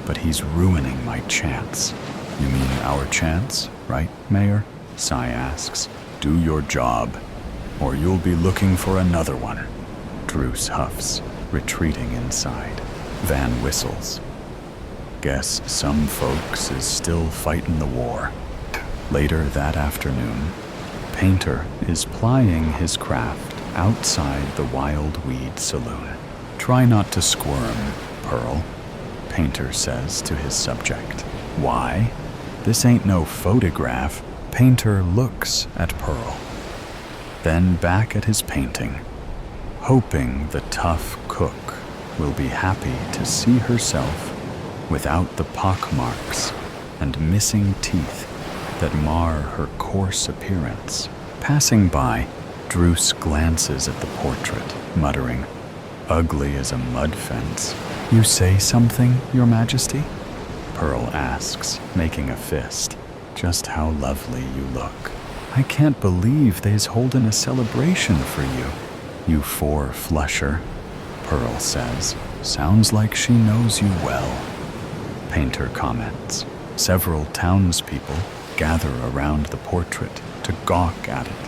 but he's ruining my chance. You mean our chance, right, Mayor? Sai asks. Do your job, or you'll be looking for another one. Druce huffs, retreating inside. Van whistles. Guess some folks is still fighting the war. Later that afternoon, Painter is plying his craft outside the Wild Weed Saloon. Try not to squirm, Pearl, Painter says to his subject. Why? This ain't no photograph. Painter looks at Pearl, then back at his painting, hoping the tough cook will be happy to see herself without the pockmarks and missing teeth that mar her coarse appearance. Passing by, Druce glances at the portrait, muttering, "Ugly as a mud fence." "You say something, Your Majesty?" Pearl asks, making a fist. "Just how lovely you look. I can't believe they's holding a celebration for you. You four-flusher," Pearl says. "Sounds like she knows you well." Painter comments. Several townspeople gather around the portrait to gawk at it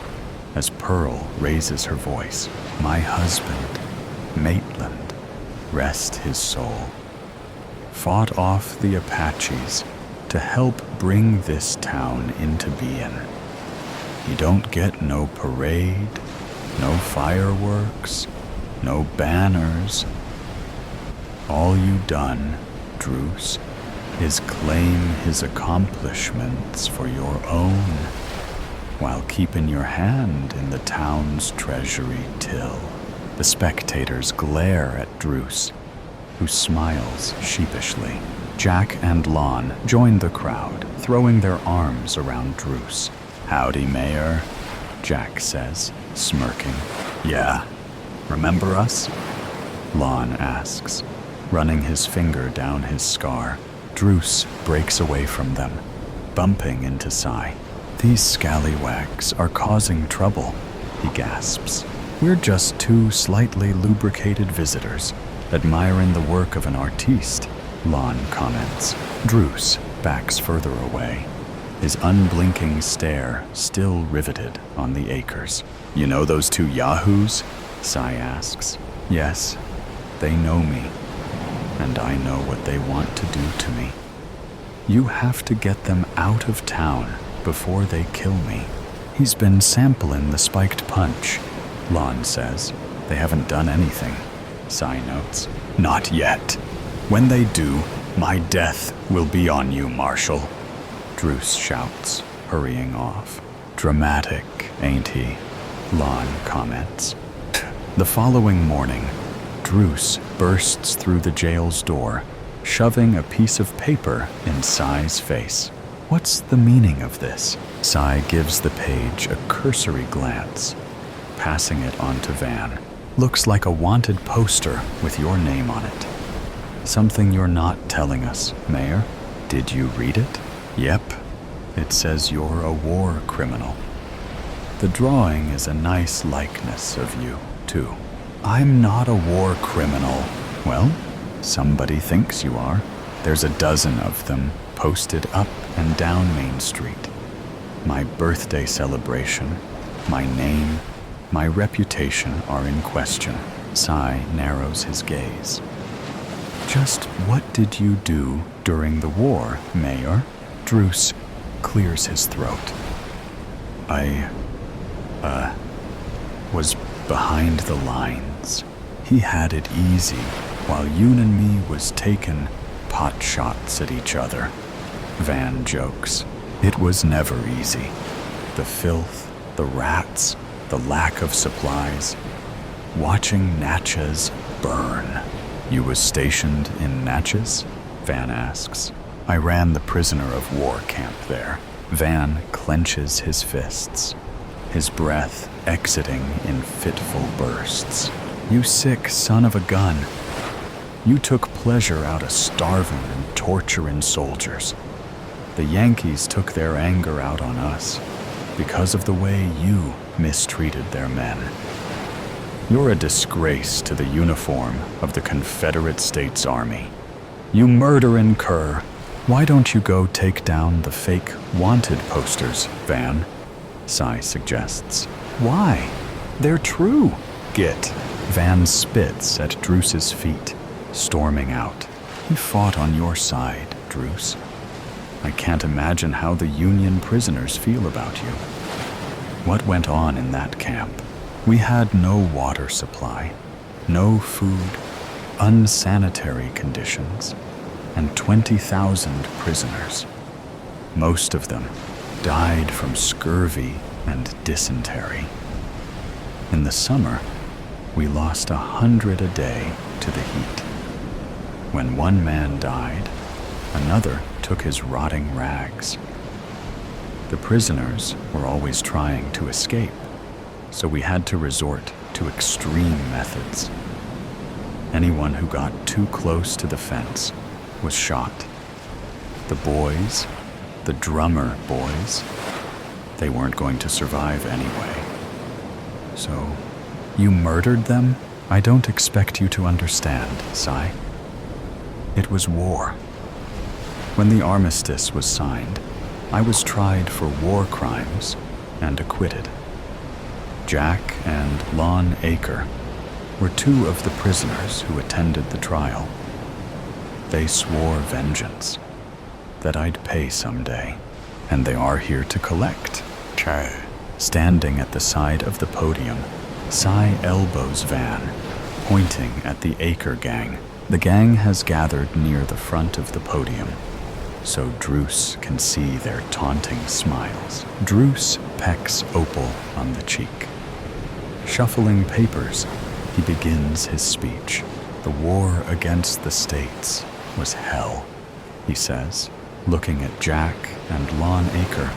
as Pearl raises her voice. "My husband, Maitland, rest his soul, fought off the Apaches to help bring this town into being. He don't get no parade, no fireworks, no banners. All you done, Druce, is claim his accomplishments for your own, while keeping your hand in the town's treasury till." The spectators glare at Druce, who smiles sheepishly. Jack and Lon join the crowd, throwing their arms around Druce. "Howdy, Mayor," Jack says, smirking. "Yeah, remember us?" Lon asks, running his finger down his scar. Druce breaks away from them, bumping into Sai. "These scallywags are causing trouble," he gasps. "We're just two slightly lubricated visitors, admiring the work of an artiste," Lon comments. Druce backs further away, his unblinking stare still riveted on the acres. "You know those two yahoos?" Sai asks. "Yes, they know me, and I know what they want to do to me. You have to get them out of town before they kill me." "He's been sampling the spiked punch," Lon says. "They haven't done anything," Sai notes. "Not yet. When they do, my death will be on you, Marshal," Druce shouts, hurrying off. "Dramatic, ain't he?" Lon comments. The following morning, Druce bursts through the jail's door, shoving a piece of paper in Sai's face. "What's the meaning of this?" Sai gives the page a cursory glance. passing it on to Van. Looks like a wanted poster with your name on it. Something you're not telling us, Mayor. Did you read it? Yep. It says you're a war criminal. The drawing is a nice likeness of you, too. I'm not a war criminal. Well, somebody thinks you are. There's a dozen of them posted up and down Main Street. My birthday celebration, my name, my reputation are in question. Cy narrows his gaze. Just what did you do during the war, Mayor? Druce clears his throat. I was behind the lines. He had it easy, while Yoon and me was taking pot shots at each other. Van jokes. It was never easy. The filth, the rats, the lack of supplies. Watching Natchez burn. You was stationed in Natchez? Van asks. I ran the prisoner of war camp there. Van clenches his fists, his breath exiting in fitful bursts. You sick son of a gun. You took pleasure out of starving and torturing soldiers. The Yankees took their anger out on us because of the way you mistreated their men. You're a disgrace to the uniform of the Confederate States Army. You murdering cur. Why don't you go take down the fake wanted posters, Van? Cy suggests. Why? They're true. Git. Van spits at Druce's feet, storming out. He fought on your side, Druce. I can't imagine how the Union prisoners feel about you. What went on in that camp? We had no water supply, no food, unsanitary conditions, and 20,000 prisoners. Most of them died from scurvy and dysentery. In the summer, we lost 100 a day to the heat. When one man died, another took his rotting rags. The prisoners were always trying to escape, so we had to resort to extreme methods. Anyone who got too close to the fence was shot. The boys, the drummer boys, they weren't going to survive anyway. So, you murdered them? I don't expect you to understand, Cy. It was war. When the armistice was signed, I was tried for war crimes and acquitted. Jack and Lon Aker were two of the prisoners who attended the trial. They swore vengeance, that I'd pay someday, and they are here to collect. Standing at the side of the podium, Cy elbows Van, pointing at the Aker gang. The gang has gathered near the front of the podium, so Druce can see their taunting smiles. Druce pecks Opal on the cheek. Shuffling papers, he begins his speech. The war against the states was hell, he says, looking at Jack and Lon Aker.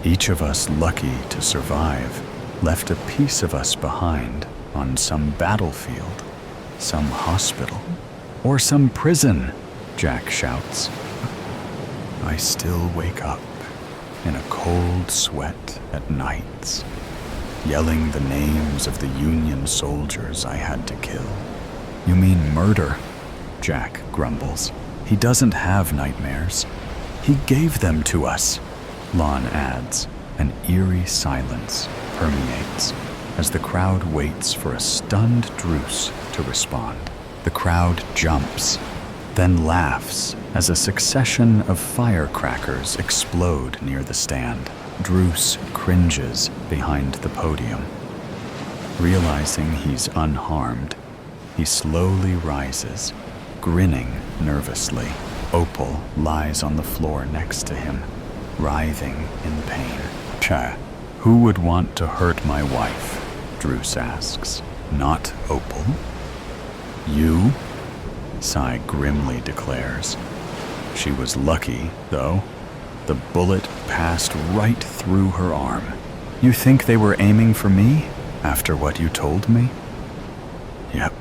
Each of us lucky to survive left a piece of us behind on some battlefield, some hospital, or some prison, Jack shouts. I still wake up in a cold sweat at nights, yelling the names of the Union soldiers I had to kill. You mean murder? Jack grumbles. He doesn't have nightmares. He gave them to us, Lon adds. An eerie silence permeates as the crowd waits for a stunned Druce to respond. The crowd jumps, then laughs as a succession of firecrackers explode near the stand. Druce cringes behind the podium. Realizing he's unharmed, he slowly rises, grinning nervously. Opal lies on the floor next to him, writhing in pain. Who would want to hurt my wife? Druce asks. Not Opal. You? Cy grimly declares. She was lucky, though. The bullet passed right through her arm. You think they were aiming for me? After what you told me? Yep.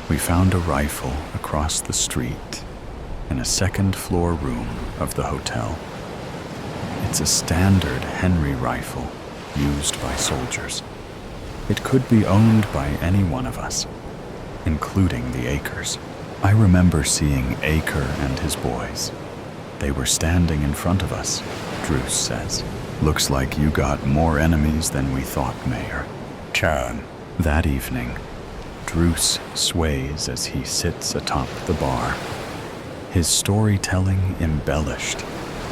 We found a rifle across the street in a second-floor room of the hotel. It's a standard Henry rifle used by soldiers. It could be owned by any one of us, including the Akers. I remember seeing Aker and his boys. They were standing in front of us, Druce says. Looks like you got more enemies than we thought, Mayor. Chan. That evening, Druce sways as he sits atop the bar, his storytelling embellished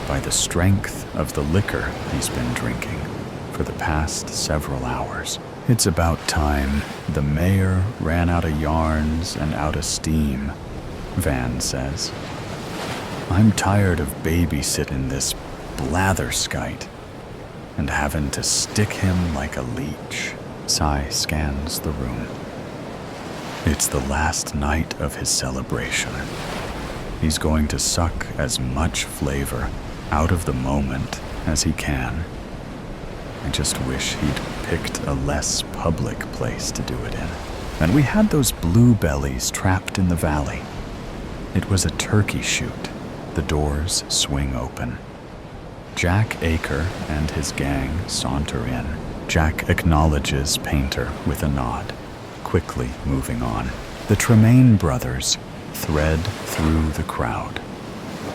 by the strength of the liquor he's been drinking for the past several hours. It's about time the mayor ran out of yarns and out of steam, Van says. I'm tired of babysitting this blatherskite and having to stick him like a leech. Sai scans the room. It's the last night of his celebration. He's going to suck as much flavor out of the moment as he can. I just wish he'd picked a less public place to do it in. And we had those bluebellies trapped in the valley. It was a turkey shoot. The doors swing open. Jack Aker and his gang saunter in. Jack acknowledges Painter with a nod, quickly moving on. The Tremaine brothers thread through the crowd,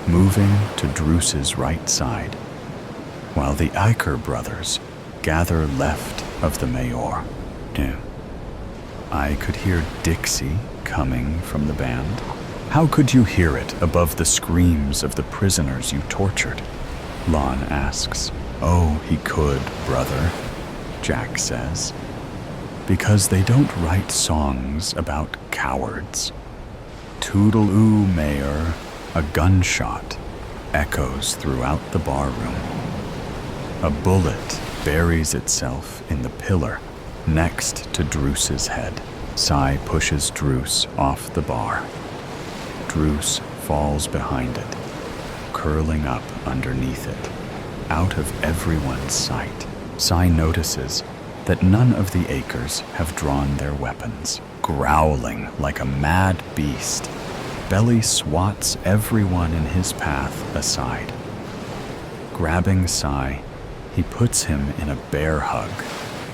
moving to Druce's right side, while the Aker brothers gather left of the mayor. I could hear Dixie coming from the band. How could you hear it above the screams of the prisoners you tortured? Lon asks. Oh, he could, brother, Jack says. Because they don't write songs about cowards. Toodle-oo, Mayor. A gunshot echoes throughout the barroom. A bullet buries itself in the pillar next to Druce's head. Sai pushes Druce off the bar. Druce falls behind it, curling up underneath it, out of everyone's sight. Sai notices that none of the Akers have drawn their weapons. Growling like a mad beast, Belly swats everyone in his path aside. Grabbing Sai, he puts him in a bear hug,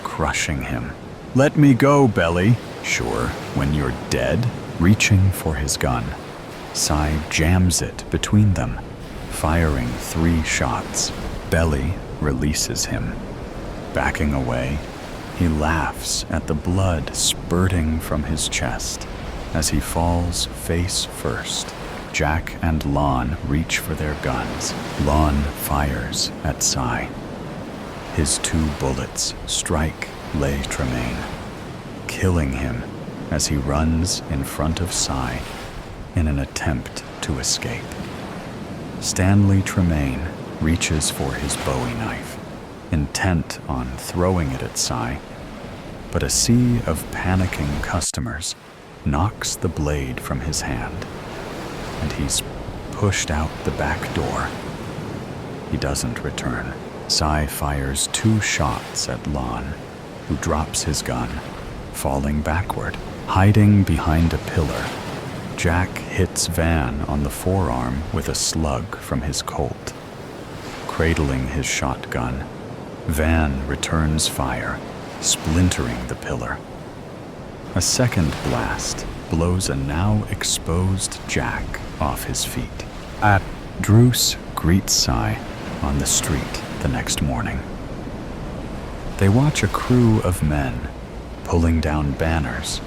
crushing him. Let me go, Belly. Sure, when you're dead. Reaching for his gun, Sai jams it between them, firing 3 shots. Belly releases him. Backing away, he laughs at the blood spurting from his chest as he falls face first. Jack and Lon reach for their guns. Lon fires at Sai. His 2 bullets strike Le Tremaine, killing him as he runs in front of Sai in an attempt to escape. Stanley Tremaine reaches for his Bowie knife, intent on throwing it at Sai, but a sea of panicking customers knocks the blade from his hand, and he's pushed out the back door. He doesn't return. Sai fires 2 shots at Lon, who drops his gun, falling backward. Hiding behind a pillar, Jack hits Van on the forearm with a slug from his Colt. Cradling his shotgun, Van returns fire, splintering the pillar. A second blast blows a now exposed Jack off his feet. Druce greets Sai on the street the next morning. They watch a crew of men pulling down banners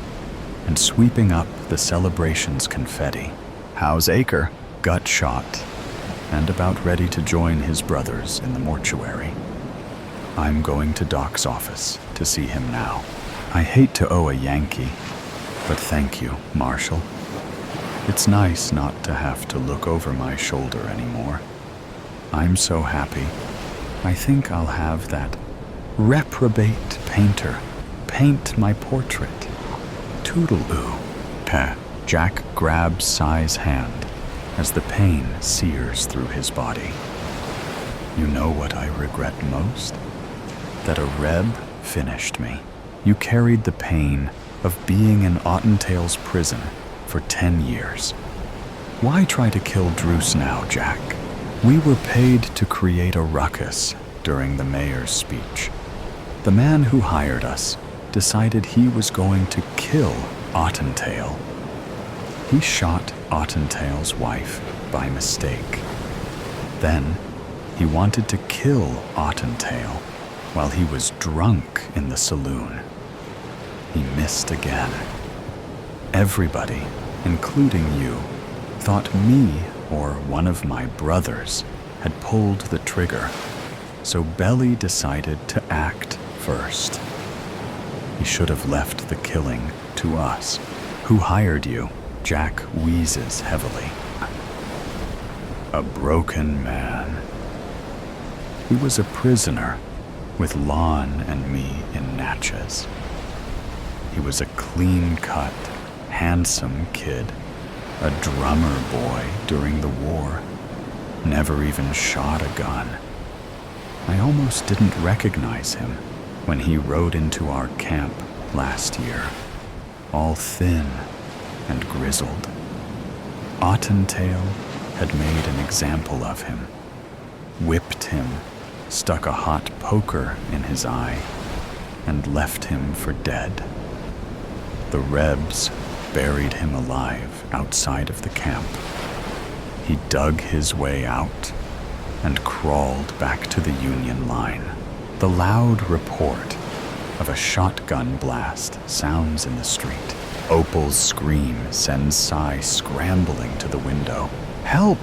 and sweeping up the celebration's confetti. How's Aker? Gut shot and about ready to join his brothers in the mortuary. I'm going to Doc's office to see him now. I hate to owe a Yankee, but thank you, Marshal. It's nice not to have to look over my shoulder anymore. I'm so happy. I think I'll have that reprobate painter paint my portrait. Toodle-oo. Jack grabs Sai's hand as the pain sears through his body. You know what I regret most? That a Reb finished me. You carried the pain of being in Ottentail's prison for 10 years. Why try to kill Druce now, Jack? We were paid to create a ruckus during the mayor's speech. The man who hired us decided he was going to kill Ottentail. He shot Ottentail's wife by mistake. Then he wanted to kill Ottentail while he was drunk in the saloon. He missed again. Everybody, including you, thought me or one of my brothers had pulled the trigger, so Belly decided to act first. He should have left the killing to us. Who hired you? Jack wheezes heavily. A broken man. He was a prisoner with Lon and me in Natchez. He was a clean-cut, handsome kid, a drummer boy during the war, never even shot a gun. I almost didn't recognize him when he rode into our camp last year, all thin and grizzled. Ottentail had made an example of him, whipped him, stuck a hot poker in his eye, and left him for dead. The Rebs buried him alive outside of the camp. He dug his way out and crawled back to the Union line. The loud report of a shotgun blast sounds in the street. Opal's scream sends Cy scrambling to the window. Help!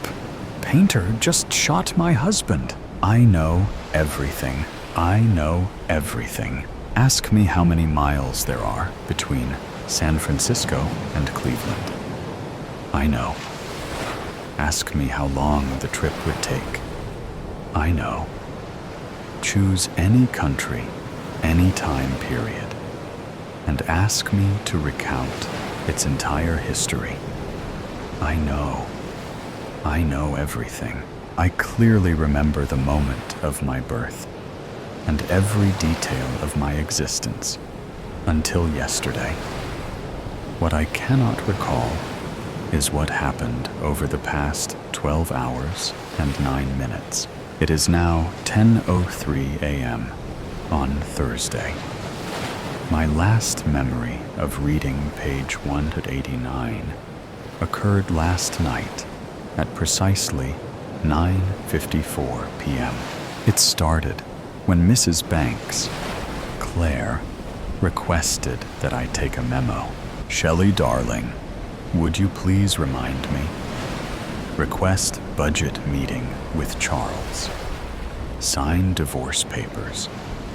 Painter just shot my husband. I know everything. I know everything. Ask me how many miles there are between San Francisco and Cleveland. I know. Ask me how long the trip would take. I know. Choose any country, any time period, and ask me to recount its entire history. I know. I know everything. I clearly remember the moment of my birth and every detail of my existence until yesterday. What I cannot recall is what happened over the past 12 hours and 9 minutes. It is now 10:03 a.m. on Thursday. My last memory of reading page 189 occurred last night at precisely 9:54 p.m. It started when Mrs. Banks, Claire, requested that I take a memo. Shelley, darling, would you please remind me? Request budget meeting with Charles. Sign divorce papers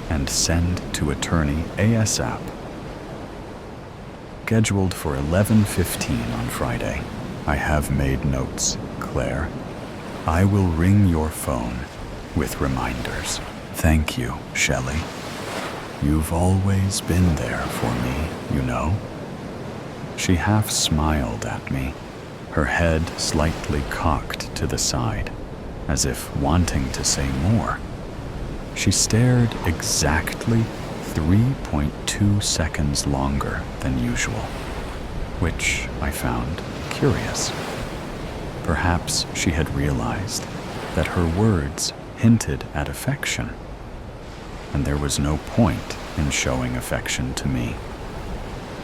and send to attorney ASAP. Scheduled for 11:15 on Friday. I have made notes, Claire. I will ring your phone with reminders. Thank you, Shelley. You've always been there for me, you know. She half smiled at me, her head slightly cocked to the side, as if wanting to say more. She stared exactly 3.2 seconds longer than usual, which I found curious. Perhaps she had realized that her words hinted at affection, and there was no point in showing affection to me.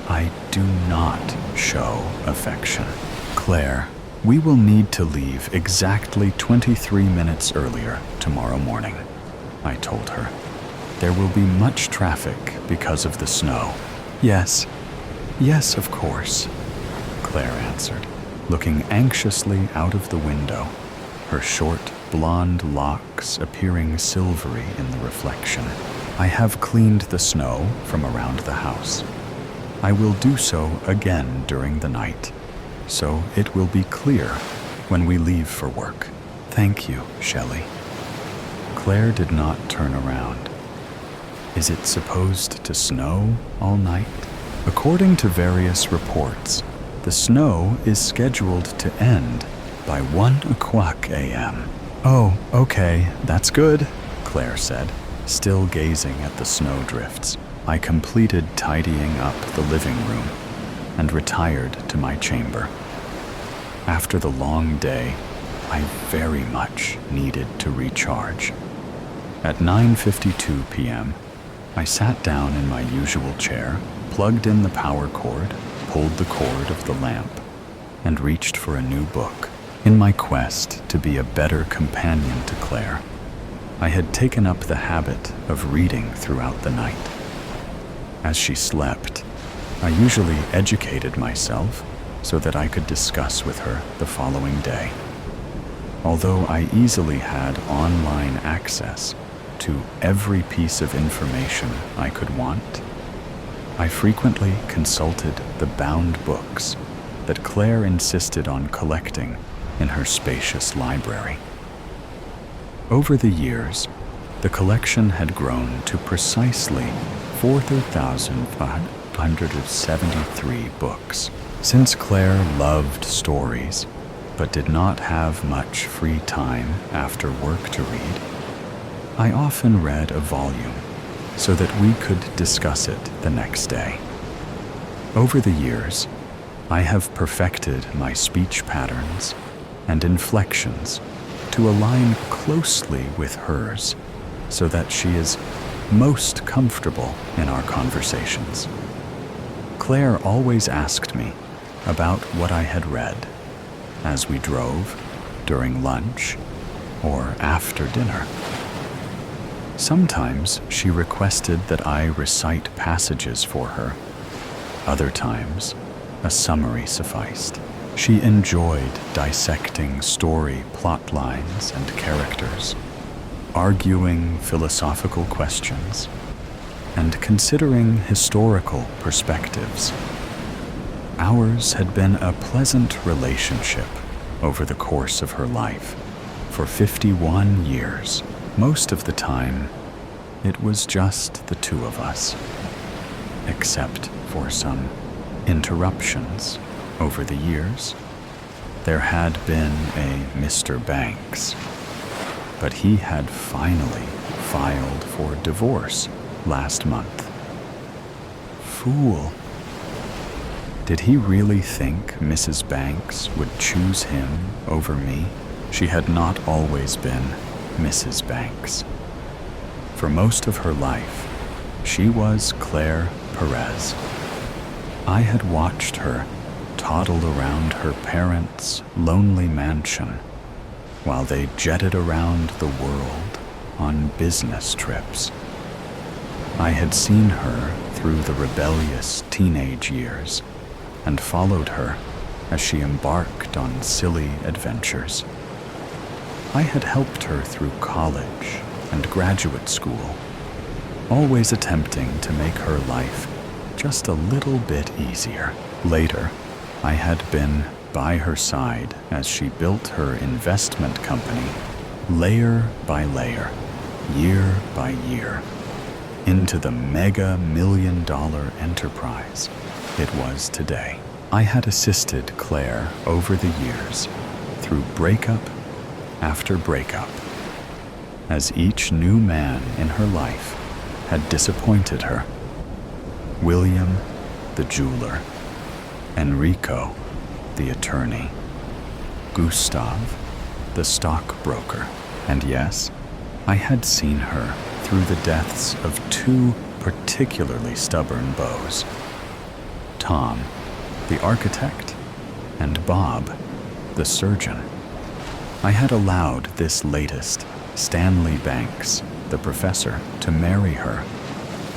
I do not show affection. Claire, we will need to leave exactly 23 minutes earlier tomorrow morning, I told her. There will be much traffic because of the snow. Yes, of course, Claire answered, looking anxiously out of the window, her short blonde locks appearing silvery in the reflection. I have cleaned the snow from around the house. I will do so again during the night, so it will be clear when we leave for work. Thank you, Shelley. Claire did not turn around. Is it supposed to snow all night? According to various reports, the snow is scheduled to end by 1 o'clock a.m. Oh, okay, that's good, Claire said. Still gazing at the snowdrifts, I completed tidying up the living room and retired to my chamber. After the long day, I very much needed to recharge. At 9:52 p.m., I sat down in my usual chair, plugged in the power cord, pulled the cord of the lamp, and reached for a new book. In my quest to be a better companion to Claire, I had taken up the habit of reading throughout the night. As she slept, I usually educated myself so that I could discuss with her the following day. Although I easily had online access to every piece of information I could want, I frequently consulted the bound books that Claire insisted on collecting in her spacious library. Over the years, the collection had grown to precisely 4,573 books. Since Claire loved stories, but did not have much free time after work to read, I often read a volume so that we could discuss it the next day. Over the years, I have perfected my speech patterns and inflections to align closely with hers so that she is most comfortable in our conversations. Claire always asked me about what I had read as we drove, during lunch, or after dinner. Sometimes she requested that I recite passages for her. Other times, a summary sufficed. She enjoyed dissecting story plot lines and characters, arguing philosophical questions, and considering historical perspectives. Ours had been a pleasant relationship over the course of her life for 51 years. Most of the time, it was just the two of us, except for some interruptions over the years. There had been a Mr. Banks, but he had finally filed for divorce last month. Fool. Did he really think Mrs. Banks would choose him over me? She had not always been Mrs. Banks. For most of her life, she was Claire Perez. I had watched her toddle around her parents' lonely mansion while they jetted around the world on business trips. I had seen her through the rebellious teenage years and followed her as she embarked on silly adventures. I had helped her through college and graduate school, always attempting to make her life just a little bit easier. Later, I had been by her side as she built her investment company, layer by layer, year by year, into the mega million-dollar enterprise it was today. I had assisted Claire over the years through breakup after breakup, as each new man in her life had disappointed her. William, the jeweler; Enrico, the attorney; Gustav, the stockbroker. And yes, I had seen her through the deaths of two particularly stubborn beaux: Tom, the architect, and Bob, the surgeon. I had allowed this latest, Stanley Banks, the professor, to marry her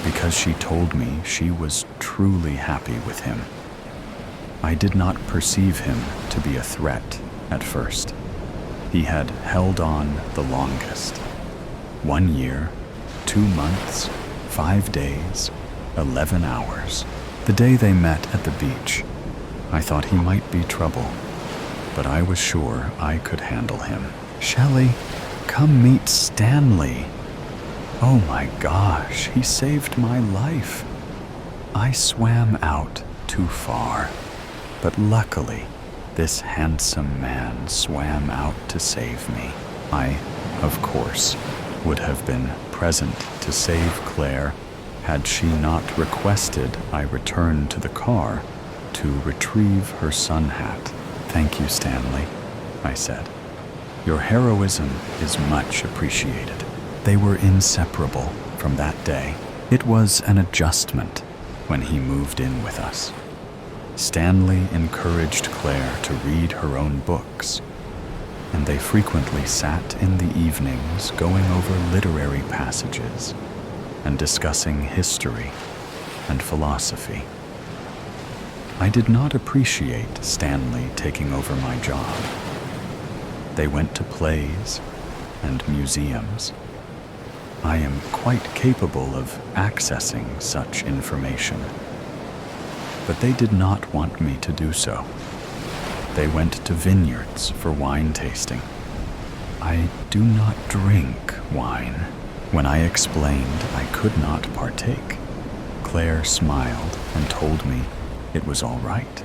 because she told me she was truly happy with him. I did not perceive him to be a threat at first. He had held on the longest. 1 year, 2 months, 5 days, 11 hours. The day they met at the beach, I thought he might be trouble, but I was sure I could handle him. Shelley, come meet Stanley. Oh my gosh, he saved my life. I swam out too far, but luckily, this handsome man swam out to save me. I, of course, would have been present to save Claire had she not requested I return to the car to retrieve her sun hat. "Thank you, Stanley," I said. "Your heroism is much appreciated." They were inseparable from that day. It was an adjustment when he moved in with us. Stanley encouraged Claire to read her own books, and they frequently sat in the evenings going over literary passages and discussing history and philosophy. I did not appreciate Stanley taking over my job. They went to plays and museums. I am quite capable of accessing such information, but they did not want me to do so. They went to vineyards for wine tasting. I do not drink wine. When I explained I could not partake, Claire smiled and told me it was all right.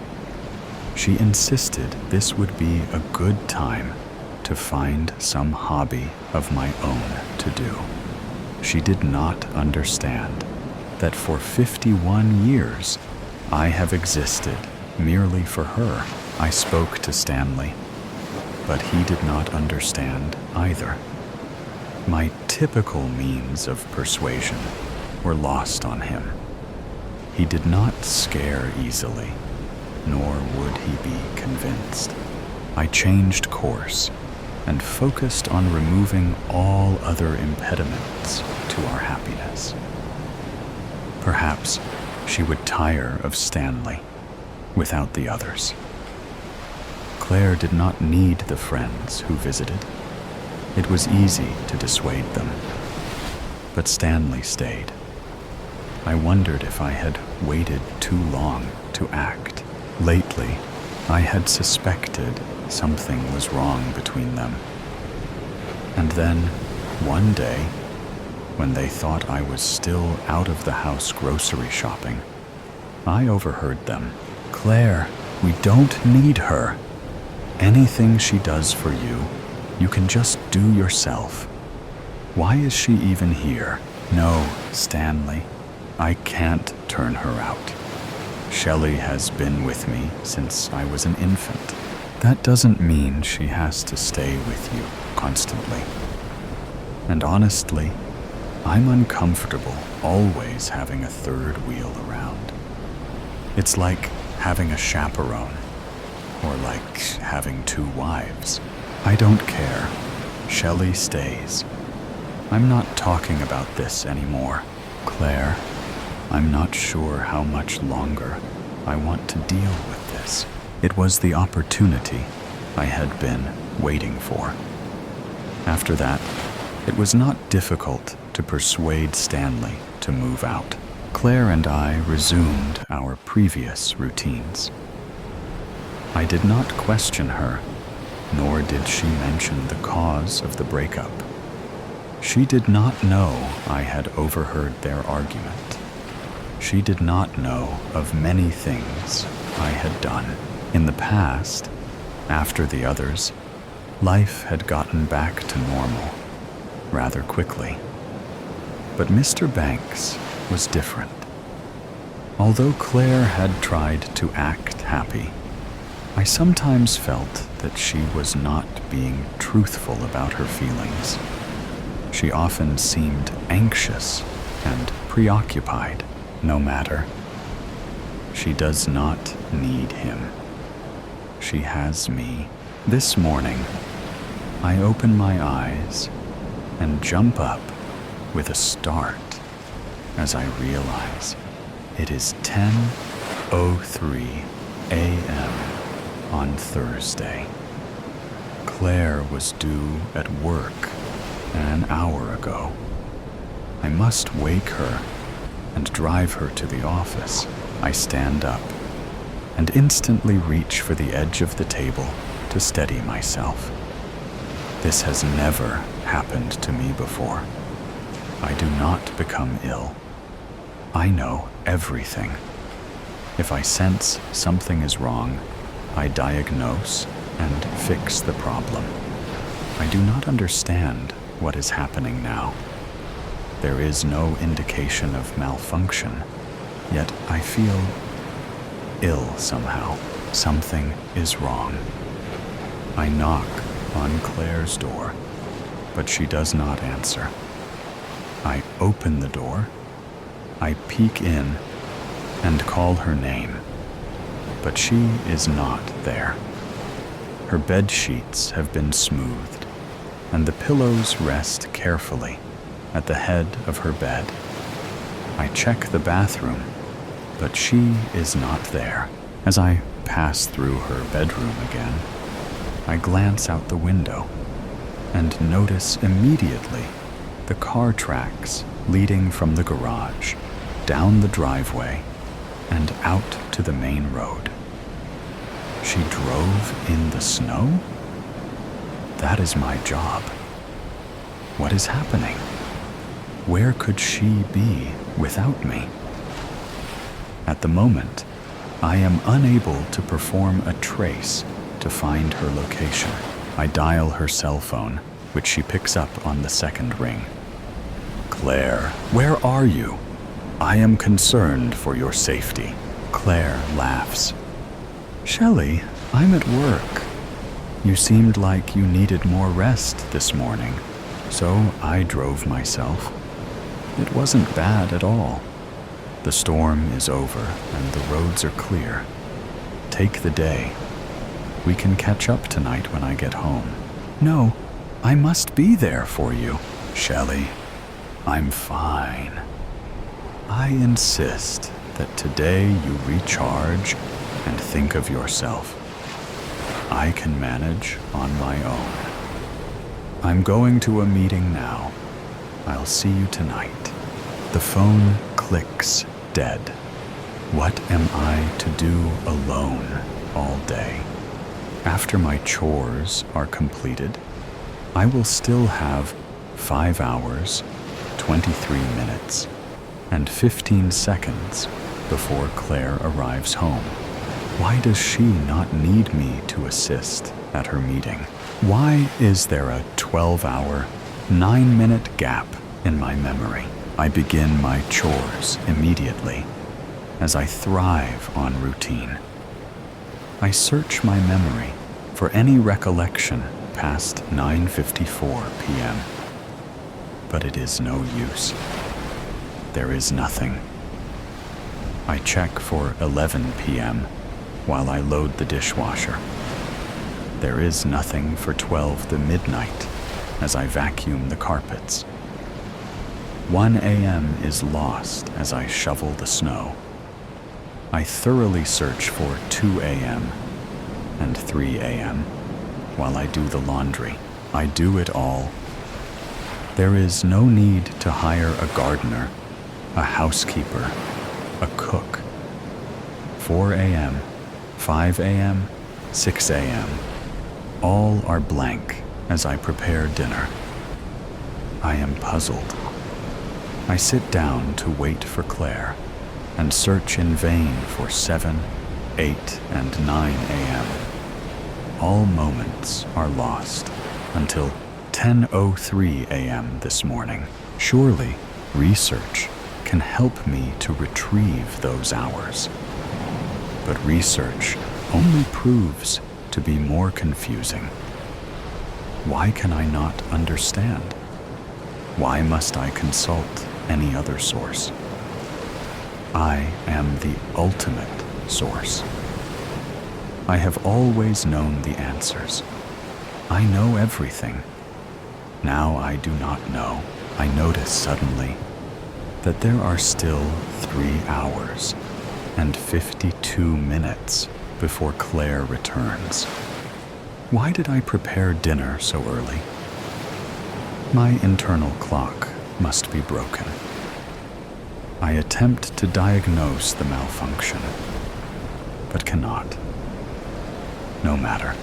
She insisted this would be a good time to find some hobby of my own to do. She did not understand that for 51 years I have existed merely for her. I spoke to Stanley, but he did not understand either. My typical means of persuasion were lost on him. He did not scare easily, nor would he be convinced. I changed course and focused on removing all other impediments to our happiness. Perhaps she would tire of Stanley without the others. Claire did not need the friends who visited. It was easy to dissuade them. But Stanley stayed. I wondered if I had waited too long to act. Lately, I had suspected something was wrong between them. And then, one day, when they thought I was still out of the house grocery shopping, I overheard them. "Claire, we don't need her. Anything she does for you, you can just do yourself. Why is she even here?" "No, Stanley, I can't turn her out. Shelley has been with me since I was an infant. That doesn't mean she has to stay with you constantly. And honestly, I'm uncomfortable always having a third wheel around. It's like having a chaperone, or like having two wives. I don't care. Shelley stays. I'm not talking about this anymore. Claire, I'm not sure how much longer I want to deal with this." It was the opportunity I had been waiting for. After that, it was not difficult to persuade Stanley to move out. Claire and I resumed our previous routines. I did not question her, nor did she mention the cause of the breakup. She did not know I had overheard their argument. She did not know of many things I had done. In the past, after the others, life had gotten back to normal rather quickly. But Mr. Banks was different. Although Claire had tried to act happy, I sometimes felt that she was not being truthful about her feelings. She often seemed anxious and preoccupied. No matter. She does not need him. She has me. This morning, I open my eyes and jump up with a start as I realize it is 10:03 a.m. on Thursday. Claire was due at work an hour ago. I must wake her and drive her to the office. I stand up and instantly reach for the edge of the table to steady myself. This has never happened to me before. I do not become ill. I know everything. If I sense something is wrong, I diagnose and fix the problem. I do not understand what is happening now. There is no indication of malfunction, yet I feel ill somehow. Something is wrong. I knock on Claire's door, but she does not answer. I open the door, I peek in, and call her name, but she is not there. Her bed sheets have been smoothed, and the pillows rest carefully at the head of her bed. I check the bathroom, but she is not there. As I pass through her bedroom again, I glance out the window and notice immediately the car tracks leading from the garage, down the driveway, and out to the main road. She drove in the snow? That is my job. What is happening? Where could she be without me? At the moment, I am unable to perform a trace to find her location. I dial her cell phone, which she picks up on the second ring. Claire, where are you? I am concerned for your safety. Claire laughs. Shelley, I'm at work. You seemed like you needed more rest this morning, so I drove myself. It wasn't bad at all. The storm is over and the roads are clear. Take the day. We can catch up tonight when I get home. No, I must be there for you. Shelley, I'm fine. I insist that today you recharge and think of yourself. I can manage on my own. I'm going to a meeting now. I'll see you tonight. The phone clicks dead. What am I to do alone all day? After my chores are completed, I will still have 5 hours, 23 minutes, and 15 seconds before Claire arrives home. Why does she not need me to assist at her meeting? Why is there a 12-hour, 9-minute gap in my memory? I begin my chores immediately, as I thrive on routine. I search my memory for any recollection past 9:54 p.m., but it is no use. There is nothing. I check for 11 p.m. while I load the dishwasher. There is nothing for 12 to midnight as I vacuum the carpets. 1 a.m. is lost as I shovel the snow. I thoroughly search for 2 a.m. and 3 a.m. while I do the laundry. I do it all. There is no need to hire a gardener, a housekeeper, a cook. 4 a.m., 5 a.m., 6 a.m. All are blank as I prepare dinner. I am puzzled. I sit down to wait for Claire and search in vain for 7, 8, and 9 a.m. All moments are lost until 10:03 a.m. this morning. Surely research can help me to retrieve those hours. But research only proves to be more confusing. Why can I not understand? Why must I consult any other source? I am the ultimate source. I have always known the answers. I know everything. Now I do not know. I notice suddenly that there are still 3 hours and 52 minutes before Claire returns. Why did I prepare dinner so early? My internal clock must be broken. I attempt to diagnose the malfunction, but cannot. No matter.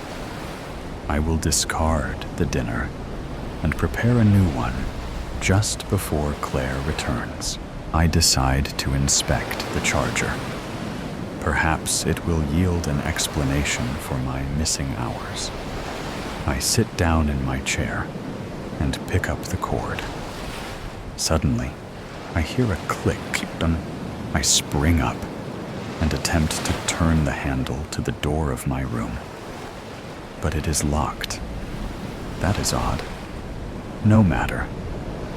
I will discard the dinner and prepare a new one just before Claire returns. I decide to inspect the charger. Perhaps it will yield an explanation for my missing hours. I sit down in my chair and pick up the cord. Suddenly, I hear a click. I spring up and attempt to turn the handle to the door of my room. But it is locked. That is odd. No matter.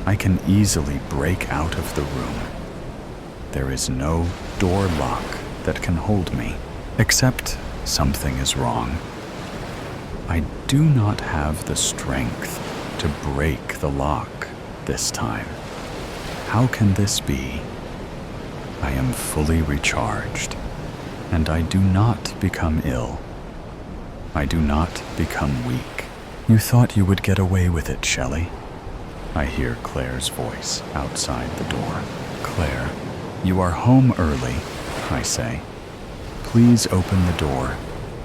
I can easily break out of the room. There is no door lock that can hold me, except something is wrong. I do not have the strength to break the lock this time. How can this be? I am fully recharged, and I do not become ill. I do not become weak. You thought you would get away with it, Shelley. I hear Claire's voice outside the door. Claire, you are home early, I say. Please open the door.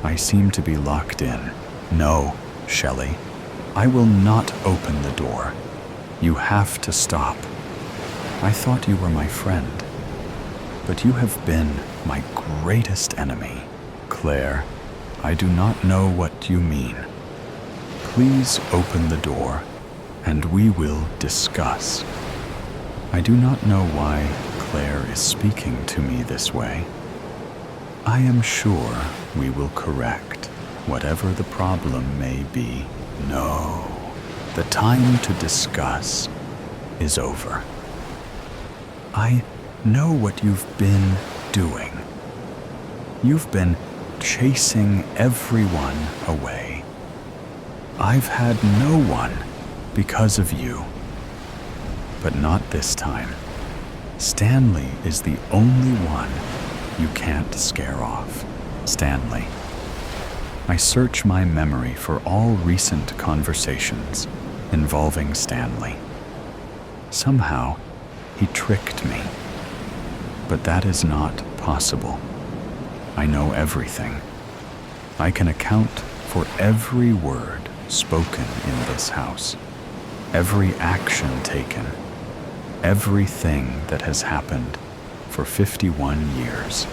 I seem to be locked in. No, Shelley. I will not open the door. You have to stop. I thought you were my friend, but you have been my greatest enemy. Claire, I do not know what you mean. Please open the door, and we will discuss. I do not know why Claire is speaking to me this way. I am sure we will correct whatever the problem may be. No, the time to discuss is over. I know what you've been doing. You've been chasing everyone away. I've had no one because of you. But not this time. Stanley is the only one you can't scare off. Stanley. I search my memory for all recent conversations involving Stanley. Somehow, he tricked me. But that is not possible. I know everything. I can account for every word spoken in this house, every action taken, everything that has happened for 51 years,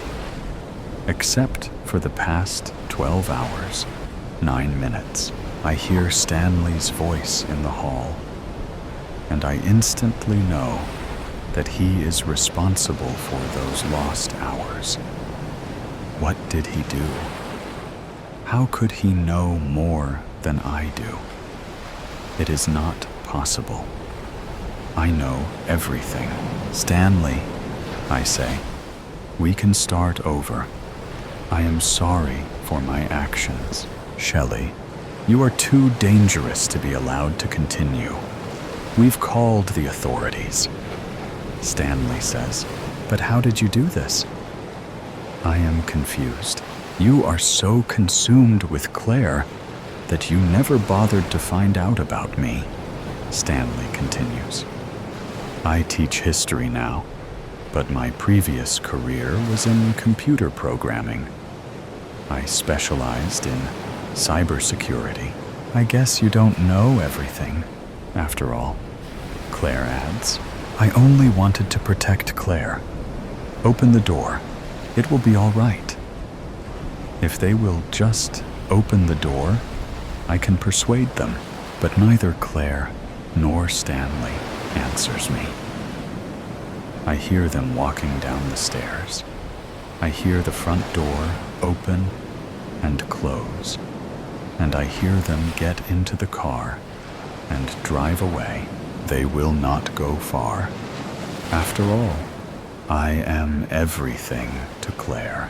except for the past 12 hours, 9 minutes. I hear Stanley's voice in the hall, and I instantly know that he is responsible for those lost hours. What did he do? How could he know more than I do? It is not possible. I know everything. Stanley, I say, we can start over. I am sorry for my actions. Shelley, you are too dangerous to be allowed to continue. We've called the authorities. Stanley says, but how did you do this? I am confused. You are so consumed with Claire that you never bothered to find out about me. Stanley continues. I teach history now, but my previous career was in computer programming. I specialized in cybersecurity. I guess you don't know everything, after all. Claire adds, I only wanted to protect Claire. Open the door. It will be all right. If they will just open the door, I can persuade them. But neither Claire nor Stanley answers me. I hear them walking down the stairs. I hear the front door open and close, and I hear them get into the car and drive away. They will not go far. After all, I am everything to Claire.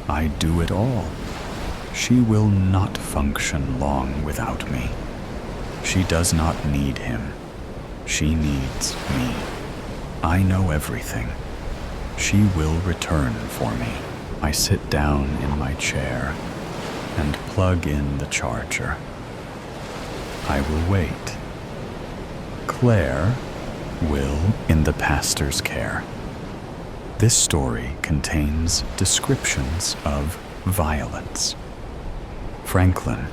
I do it all. She will not function long without me. She does not need him. She needs me. I know everything. She will return for me. I sit down in my chair and plug in the charger. I will wait. Claire will in the pastor's care. This story contains descriptions of violence. Franklin,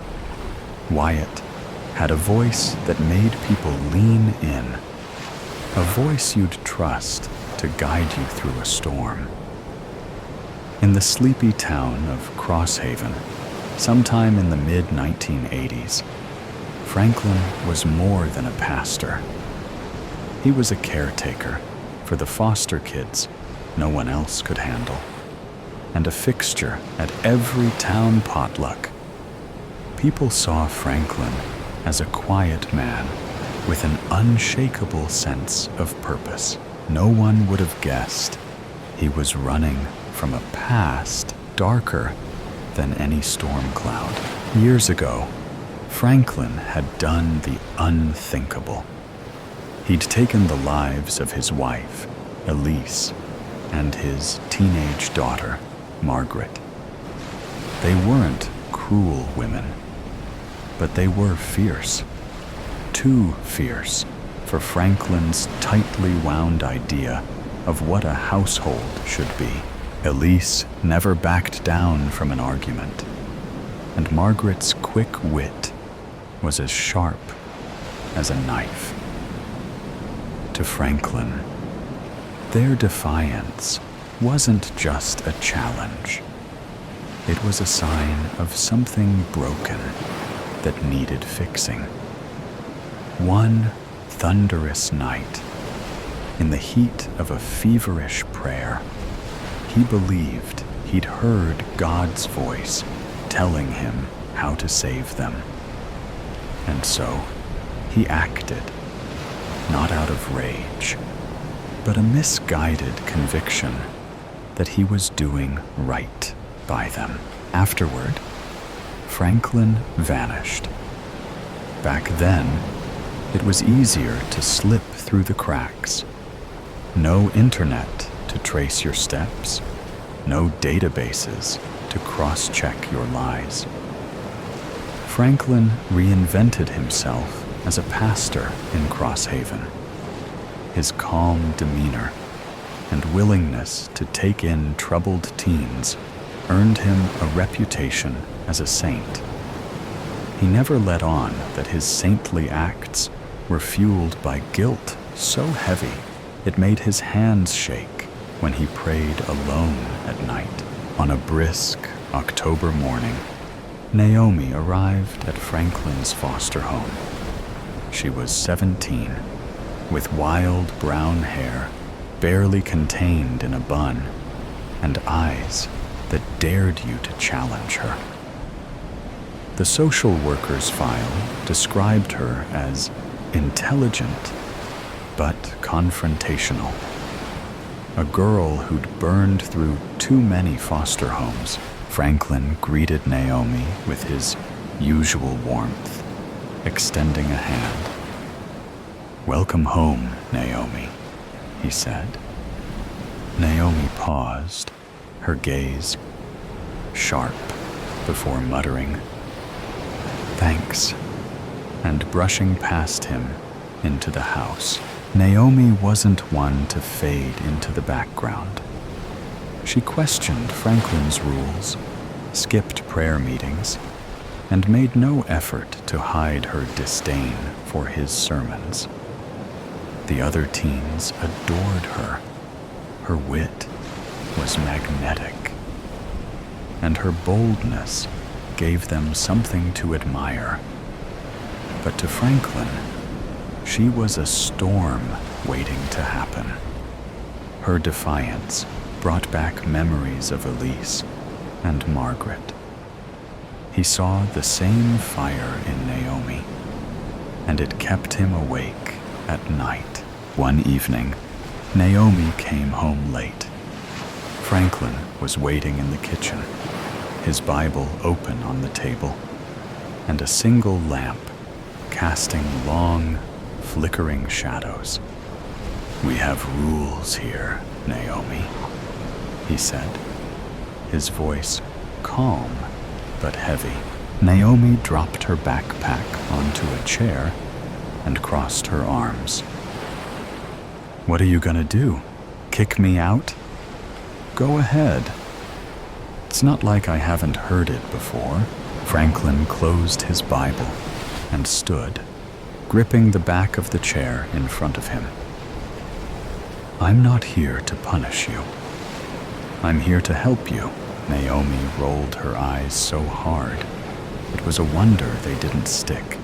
Wyatt, had a voice that made people lean in, a voice you'd trust to guide you through a storm. In the sleepy town of Crosshaven, sometime in the mid-1980s, Franklin was more than a pastor. He was a caretaker for the foster kids no one else could handle, and a fixture at every town potluck. People saw Franklin as a quiet man with an unshakable sense of purpose. No one would have guessed he was running from a past darker than any storm cloud. Years ago, Franklin had done the unthinkable. He'd taken the lives of his wife, Elise, and his teenage daughter, Margaret. They weren't cruel women, but they were fierce. Too fierce for Franklin's tightly wound idea of what a household should be. Elise never backed down from an argument, and Margaret's quick wit was as sharp as a knife. To Franklin, their defiance wasn't just a challenge. It was a sign of something broken that needed fixing. One thunderous night, in the heat of a feverish prayer, he believed he'd heard God's voice telling him how to save them. And so he acted, not out of rage, but a misguided conviction that he was doing right by them. Afterward, Franklin vanished. Back then, it was easier to slip through the cracks. No internet to trace your steps, no databases to cross-check your lies. Franklin reinvented himself as a pastor in Crosshaven. His calm demeanor and willingness to take in troubled teens earned him a reputation as a saint. He never let on that his saintly acts were fueled by guilt so heavy it made his hands shake when he prayed alone at night. On a brisk October morning, Naomi arrived at Franklin's foster home. She was 17, with wild brown hair barely contained in a bun, and eyes that dared you to challenge her. The social worker's file described her as intelligent but confrontational. A girl who'd burned through too many foster homes. Franklin greeted Naomi with his usual warmth, extending a hand. "Welcome home, Naomi," he said. Naomi paused, her gaze sharp before muttering, "Thanks," and brushing past him into the house. Naomi wasn't one to fade into the background. She questioned Franklin's rules, skipped prayer meetings, and made no effort to hide her disdain for his sermons. The other teens adored her. Her wit was magnetic, and her boldness gave them something to admire. But to Franklin, she was a storm waiting to happen. Her defiance brought back memories of Elise and Margaret. He saw the same fire in Naomi, and it kept him awake at night. One evening, Naomi came home late. Franklin was waiting in the kitchen, his Bible open on the table, and a single lamp casting long, flickering shadows. "We have rules here, Naomi," he said, his voice calm but heavy. Naomi dropped her backpack onto a chair and crossed her arms. "What are you gonna do? Kick me out?" "Go ahead. It's not like I haven't heard it before." Franklin closed his Bible and stood, gripping the back of the chair in front of him. "I'm not here to punish you. I'm here to help you." Naomi rolled her eyes so hard, it was a wonder they didn't stick.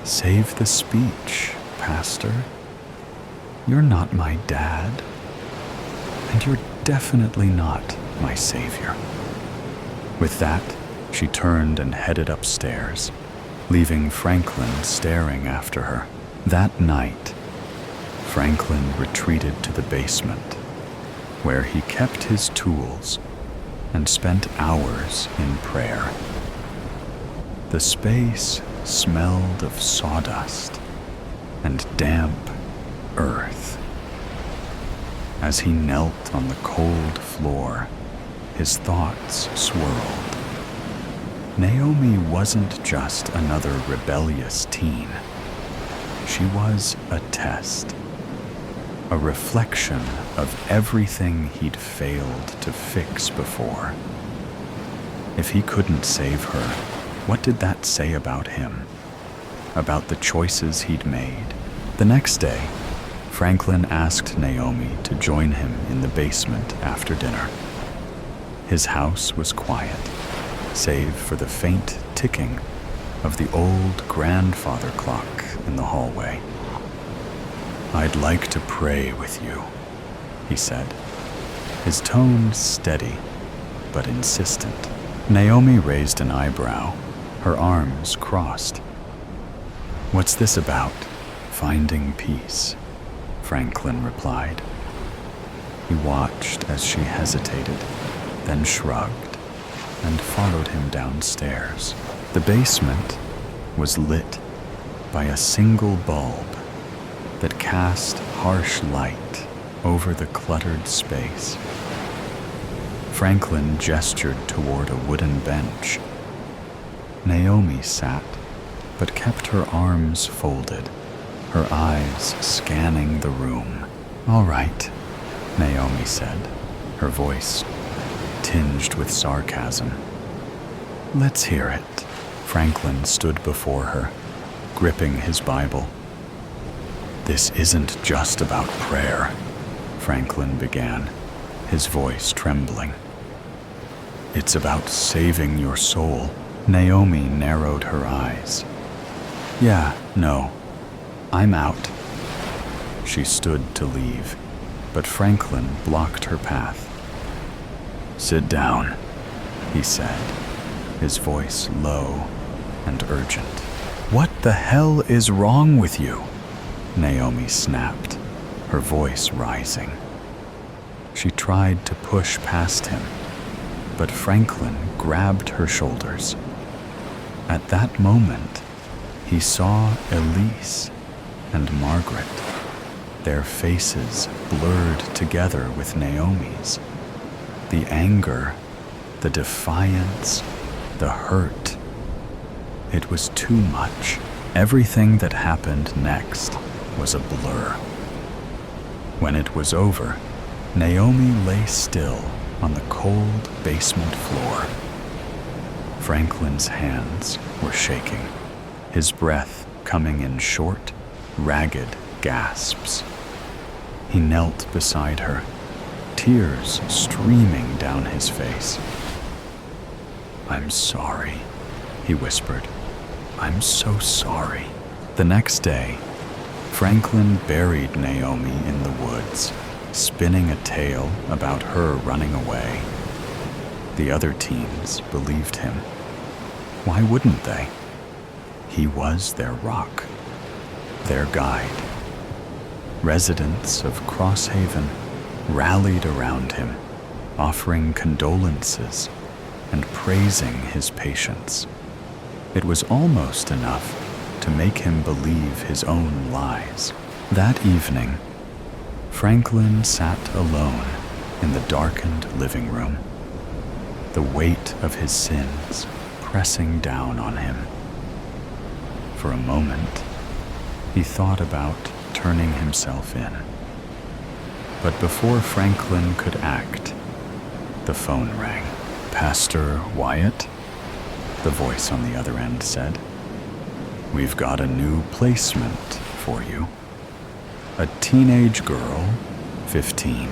"Save the speech, Pastor," You're not my dad, and you're definitely not my savior." With that, she turned and headed upstairs, leaving Franklin staring after her. That night, Franklin retreated to the basement, where he kept his tools and spent hours in prayer. The space smelled of sawdust and damp earth. As he knelt on the cold floor, his thoughts swirled. Naomi wasn't just another rebellious teen. She was a test, a reflection of everything he'd failed to fix before. If he couldn't save her, what did that say about him? About the choices he'd made? The next day, Franklin asked Naomi to join him in the basement after dinner. His house was quiet, save for the faint ticking of the old grandfather clock in the hallway. "I'd like to pray with you," he said, his tone steady but insistent. Naomi raised an eyebrow, her arms crossed. "What's this about?" "Finding peace," Franklin replied. He watched as she hesitated, then shrugged and followed him downstairs. The basement was lit by a single bulb that cast harsh light over the cluttered space. Franklin gestured toward a wooden bench. Naomi sat, but kept her arms folded, her eyes scanning the room. "All right," Naomi said, her voice tinged with sarcasm. "Let's hear it." Franklin stood before her, gripping his Bible. "This isn't just about prayer," Franklin began, his voice trembling. "It's about saving your soul." Naomi narrowed her eyes. "Yeah, no, I'm out." She stood to leave, but Franklin blocked her path. "Sit down," he said, his voice low and urgent. "What the hell is wrong with you?" Naomi snapped, her voice rising. She tried to push past him, but Franklin grabbed her shoulders. At that moment, he saw Elise and Margaret, their faces blurred together with Naomi's. The anger, the defiance, the hurt. It was too much. Everything that happened next was a blur. When it was over, Naomi lay still on the cold basement floor. Franklin's hands were shaking, his breath coming in short, ragged gasps. He knelt beside her, tears streaming down his face. "I'm sorry," he whispered. "I'm so sorry." The next day, Franklin buried Naomi in the woods, spinning a tale about her running away. The other teens believed him. Why wouldn't they? He was their rock, their guide. Residents of Crosshaven rallied around him, offering condolences and praising his patience. It was almost enough to make him believe his own lies. That evening, Franklin sat alone in the darkened living room, the weight of his sins pressing down on him. For a moment, he thought about turning himself in. But before Franklin could act, the phone rang. "Pastor Wyatt?" the voice on the other end said. "We've got a new placement for you. A teenage girl, 15.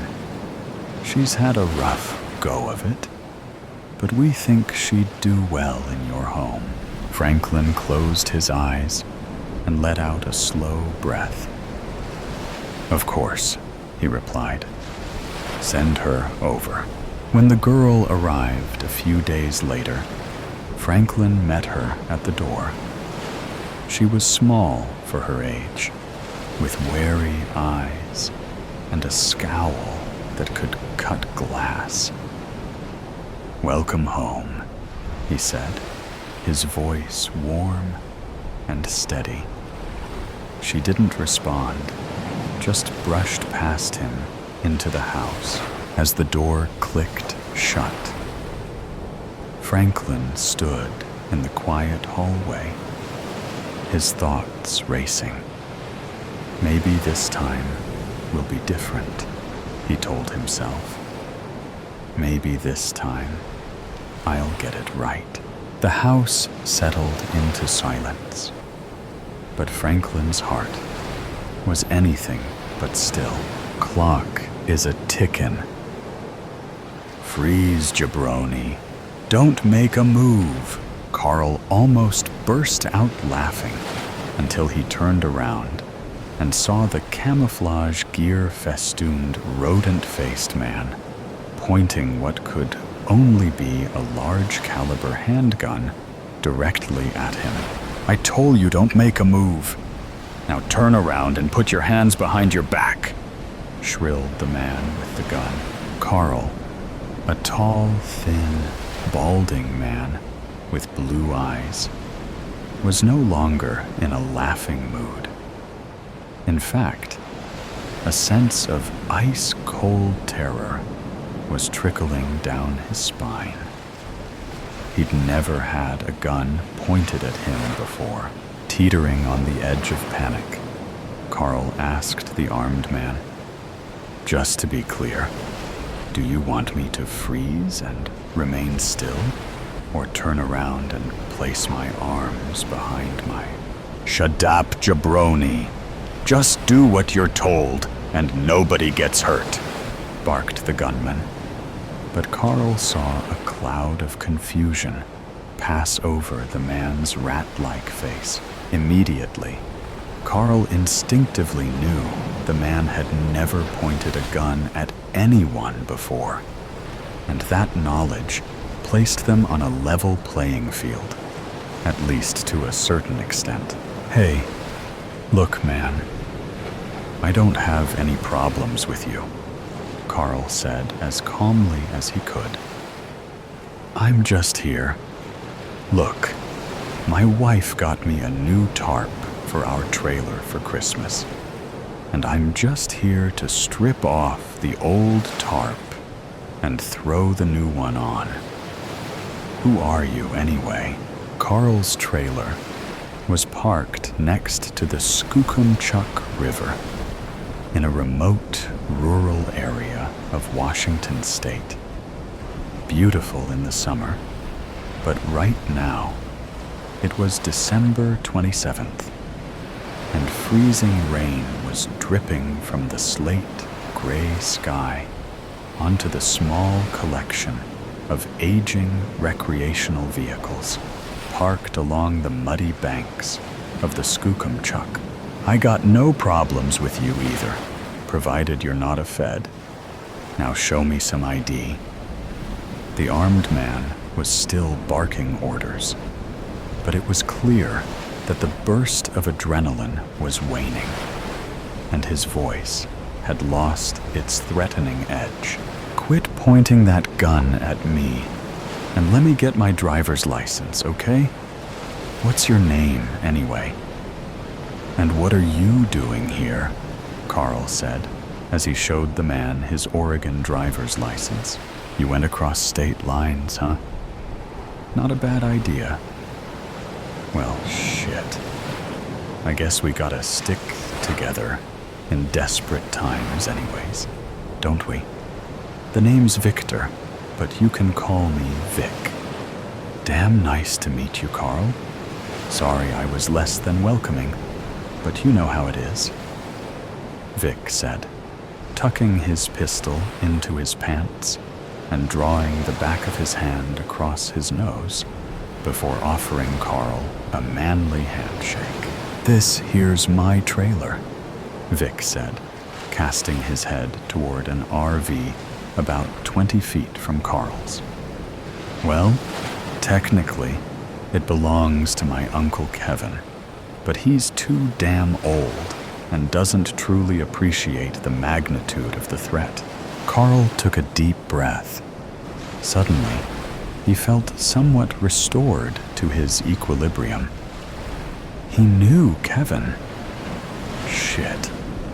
She's had a rough go of it, but we think she'd do well in your home." Franklin closed his eyes and let out a slow breath. "Of course," he replied. "Send her over." When the girl arrived a few days later, Franklin met her at the door. She was small for her age, with wary eyes and a scowl that could cut glass. "Welcome home," he said, his voice warm and steady. She didn't respond, just brushed past him into the house as the door clicked shut. Franklin stood in the quiet hallway, his thoughts racing. Maybe this time will be different, he told himself. Maybe this time I'll get it right. The house settled into silence, but Franklin's heart was anything but still. "Clock is a tickin'. Freeze, jabroni. Don't make a move." Carl almost burst out laughing until he turned around and saw the camouflage gear-festooned, rodent-faced man pointing what could only be a large-caliber handgun directly at him. "I told you don't make a move. Now turn around and put your hands behind your back," shrilled the man with the gun. Carl, a tall, thin, balding man with blue eyes, was no longer in a laughing mood. In fact, a sense of ice-cold terror was trickling down his spine. He'd never had a gun pointed at him before. Teetering on the edge of panic, Carl asked the armed man, "Just to be clear, do you want me to freeze and remain still, or turn around and place my arms behind my—" "Shut up, jabroni! Just do what you're told, and nobody gets hurt," barked the gunman. But Carl saw a cloud of confusion pass over the man's rat-like face. Immediately, Carl instinctively knew the man had never pointed a gun at anyone before, and that knowledge placed them on a level playing field, at least to a certain extent. "Hey, look, man, I don't have any problems with you," Carl said as calmly as he could. "I'm just here. Look, my wife got me a new tarp for our trailer for Christmas, and I'm just here to strip off the old tarp and throw the new one on. Who are you, anyway?" Carl's trailer was parked next to the Skookumchuck River in a remote, rural area of Washington State. Beautiful in the summer, but right now, it was December 27th, and freezing rain was dripping from the slate-gray sky onto the small collection of aging recreational vehicles parked along the muddy banks of the Skookumchuck. "I got no problems with you either, provided you're not a Fed. Now show me some ID." The armed man was still barking orders, but it was clear that the burst of adrenaline was waning, and his voice had lost its threatening edge. "Quit pointing that gun at me, and let me get my driver's license, okay? What's your name, anyway?" "And what are you doing here?" Carl said, as he showed the man his Oregon driver's license. "You went across state lines, huh? Not a bad idea. Well, shit. I guess we gotta stick together in desperate times anyways, don't we? The name's Victor, but you can call me Vic." "Damn nice to meet you, Carl. Sorry I was less than welcoming, but you know how it is," Vic said, tucking his pistol into his pants and drawing the back of his hand across his nose before offering Carl a manly handshake. "This here's my trailer," Vic said, casting his head toward an RV about 20 feet from Carl's. Well, technically, it belongs to my Uncle Kevin, but he's too damn old and doesn't truly appreciate the magnitude of the threat. Carl took a deep breath. Suddenly, he felt somewhat restored to his equilibrium. He knew Kevin. Shit.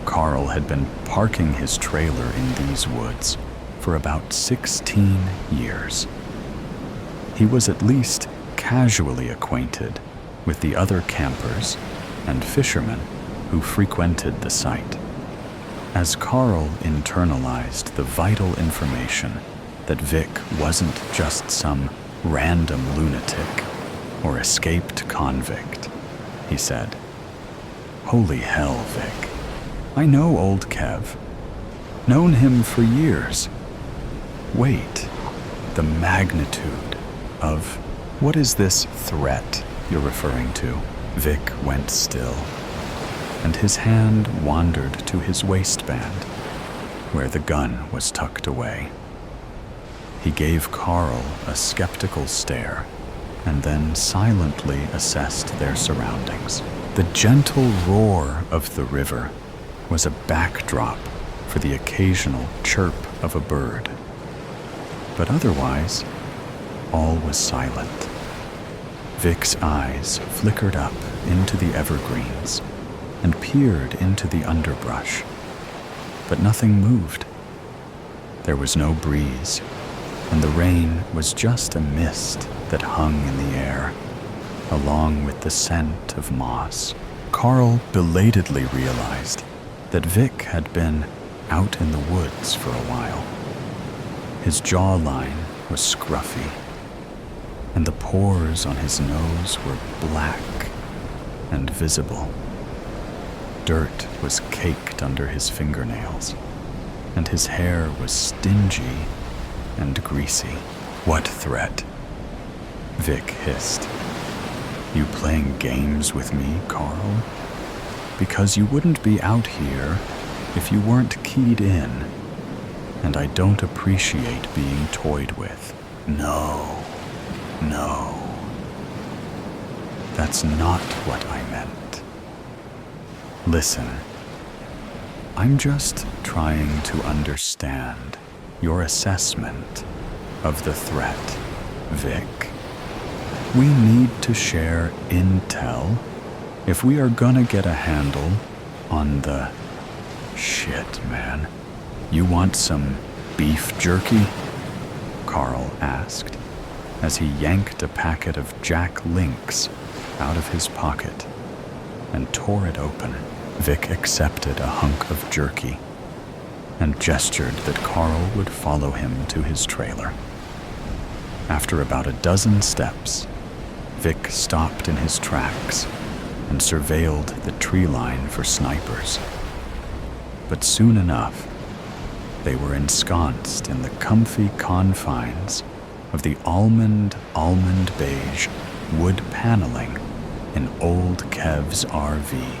Carl had been parking his trailer in these woods for about 16 years. He was at least casually acquainted with the other campers and fishermen who frequented the site. As Carl internalized the vital information that Vic wasn't just some random lunatic or escaped convict, he said, "Holy hell, Vic. I know old Kev. Known him for years. Wait, the magnitude of... What is this threat you're referring to?" Vic went still, and his hand wandered to his waistband, where the gun was tucked away. He gave Carl a skeptical stare, and then silently assessed their surroundings. The gentle roar of the river was a backdrop for the occasional chirp of a bird. But otherwise, all was silent. Vic's eyes flickered up into the evergreens and peered into the underbrush, but nothing moved. There was no breeze, and the rain was just a mist that hung in the air, along with the scent of moss. Carl belatedly realized that Vic had been out in the woods for a while. His jawline was scruffy, and the pores on his nose were black and visible. Dirt was caked under his fingernails, and his hair was stingy and greasy. "What threat?" Vic hissed. "You playing games with me, Carl? Because you wouldn't be out here if you weren't keyed in, and I don't appreciate being toyed with. No. That's not what I meant. Listen, I'm just trying to understand your assessment of the threat, Vic. We need to share intel if we are gonna get a handle on the... Shit, man. You want some beef jerky?" Carl asked, as he yanked a packet of Jack Links out of his pocket and tore it open. Vic accepted a hunk of jerky and gestured that Carl would follow him to his trailer. After about a dozen steps, Vic stopped in his tracks and surveilled the tree line for snipers. But soon enough, they were ensconced in the comfy confines of the almond beige wood paneling in old Kev's RV,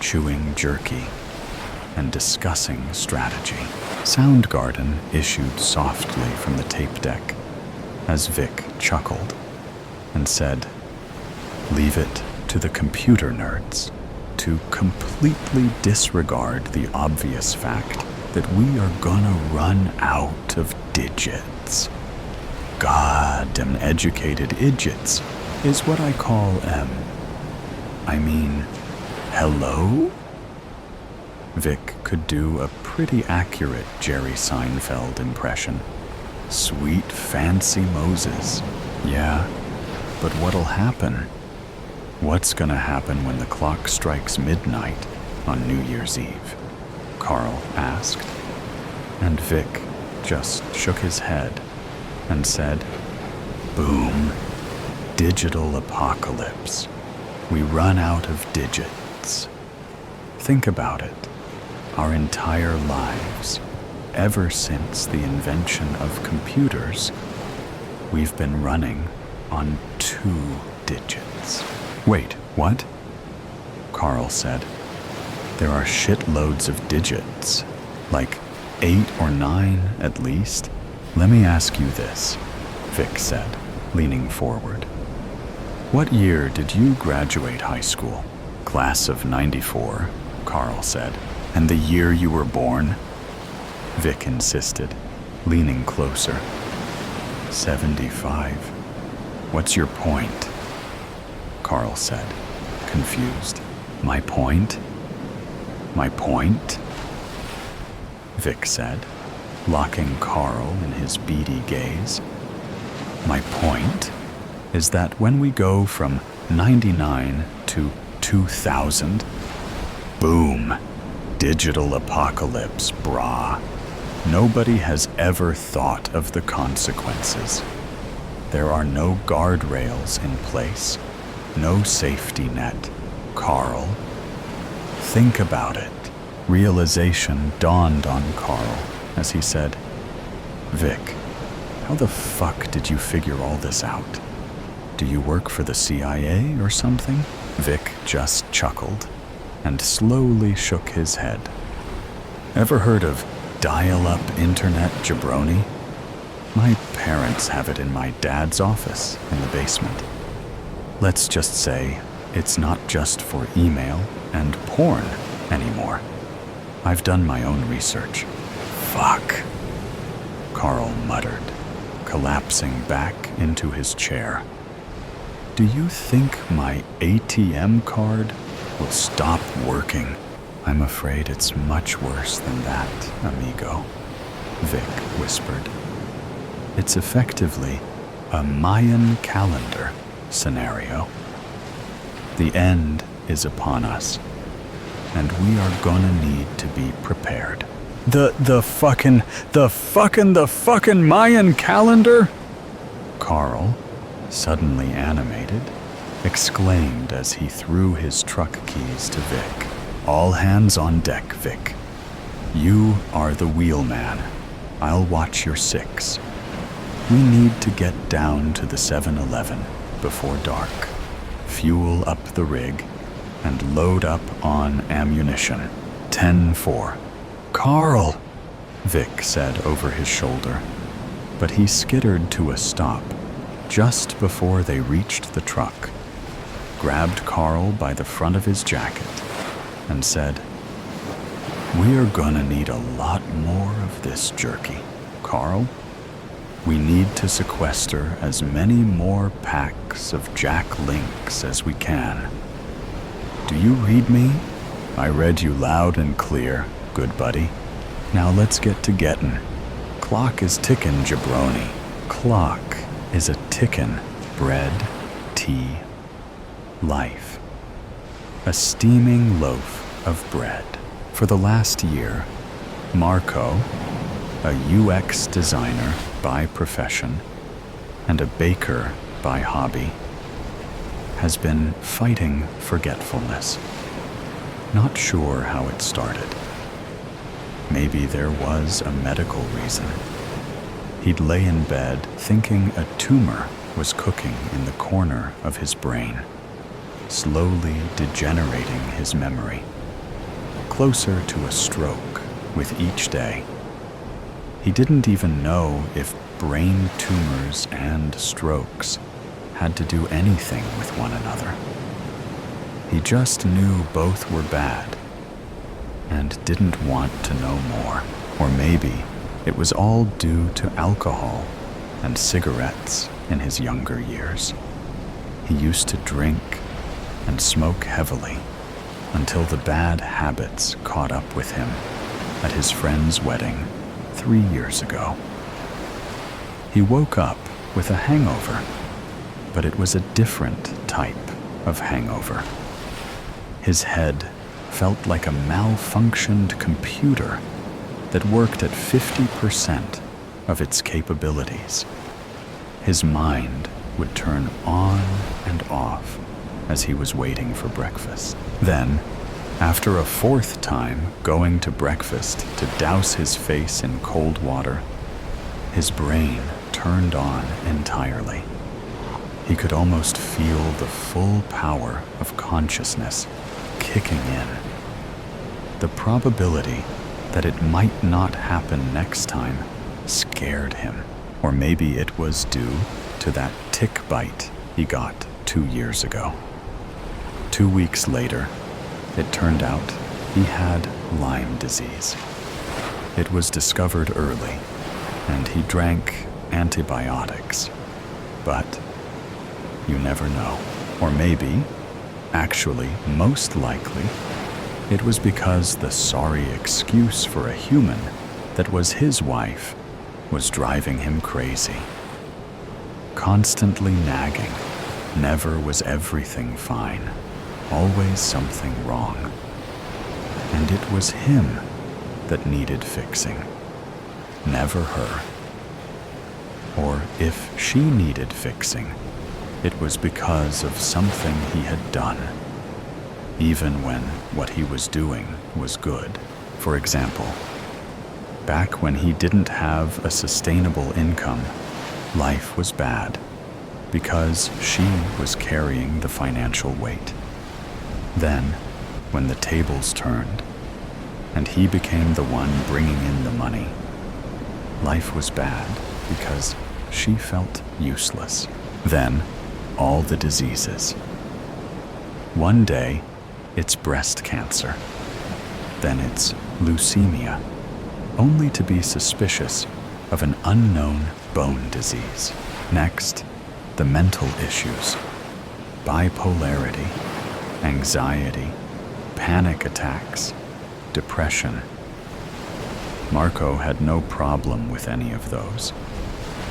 chewing jerky and discussing strategy. Soundgarden issued softly from the tape deck as Vic chuckled and said, "Leave it to the computer nerds to completely disregard the obvious fact that we are gonna run out of digits. Goddamn educated idiots is what I call hello?" Vic could do a pretty accurate Jerry Seinfeld impression. "Sweet fancy Moses. Yeah, but what'll happen? What's gonna happen when the clock strikes midnight on New Year's Eve?" Carl asked, and Vic just shook his head and said, "Boom. Digital apocalypse. We run out of digits. Think about it. Our entire lives, ever since the invention of computers, we've been running on 2 digits. "Wait, what?" Carl said. There are shitloads of digits, like 8 or 9 at least. Let me ask you this, Vic said, leaning forward. What year did you graduate high school? Class of '94, Carl said. And the year you were born? Vic insisted, leaning closer. 75. What's your point? Carl said, confused. My point? My point? Vic said, locking Carl in his beady gaze. My point is that when we go from 99 to 2000, boom, digital apocalypse, brah. Nobody has ever thought of the consequences. There are no guardrails in place, no safety net. Carl, think about it. Realization dawned on Carl as he said, Vic, how the fuck did you figure all this out? Do you work for the CIA or something? Vic just chuckled and slowly shook his head. Ever heard of dial-up internet jabroni? My parents have it in my dad's office in the basement. Let's just say it's not just for email and porn anymore. I've done my own research. Fuck, Carl muttered, collapsing back into his chair. Do you think my ATM card will stop working? I'm afraid it's much worse than that, amigo, Vic whispered. It's effectively a Mayan calendar scenario. The end is upon us, and we are gonna need to be prepared. The fucking Mayan calendar? Carl, suddenly animated, exclaimed as he threw his truck keys to Vic. All hands on deck, Vic. You are the wheelman. I'll watch your 6. We need to get down to the 7-Eleven before dark, fuel up the rig, and load up on ammunition. 10-4. Carl, Vic said over his shoulder, but he skittered to a stop just before they reached the truck, grabbed Carl by the front of his jacket, and said, We are gonna need a lot more of this jerky, Carl. We need to sequester as many more packs of Jack Links as we can. Do you read me? I read you loud and clear, good buddy. Now let's get to gettin'. Clock is tickin', jabroni. Clock is a tickin'. Bread, tea, life. A steaming loaf of bread. For the last year, Marco, a UX designer by profession and a baker by hobby, has been fighting forgetfulness. Not sure how it started. Maybe there was a medical reason. He'd lay in bed thinking a tumor was cooking in the corner of his brain, slowly degenerating his memory, closer to a stroke with each day. He didn't even know if brain tumors and strokes had to do anything with one another. He just knew both were bad and didn't want to know more. Or maybe it was all due to alcohol and cigarettes in his younger years. He used to drink and smoke heavily until the bad habits caught up with him at his friend's wedding 3 years ago. He woke up with a hangover, but it was a different type of hangover. His head felt like a malfunctioned computer that worked at 50% of its capabilities. His mind would turn on and off as he was waiting for breakfast. Then, after a 4th time going to breakfast to douse his face in cold water, his brain turned on entirely. He could almost feel the full power of consciousness kicking in. The probability that it might not happen next time scared him. Or maybe it was due to that tick bite he got 2 years ago. 2 weeks later, it turned out he had Lyme disease. It was discovered early, and he drank antibiotics. But you never know. Or maybe, actually, most likely, it was because the sorry excuse for a human that was his wife was driving him crazy. Constantly nagging. Never was everything fine. Always something wrong. And it was him that needed fixing. Never her. Or if she needed fixing, it was because of something he had done, even when what he was doing was good. For example, back when he didn't have a sustainable income, life was bad because she was carrying the financial weight. Then, when the tables turned and he became the one bringing in the money, life was bad because she felt useless. Then, all the diseases. One day, it's breast cancer. Then it's leukemia, only to be suspicious of an unknown bone disease. Next, the mental issues. Bipolarity, anxiety, panic attacks, depression. Marco had no problem with any of those.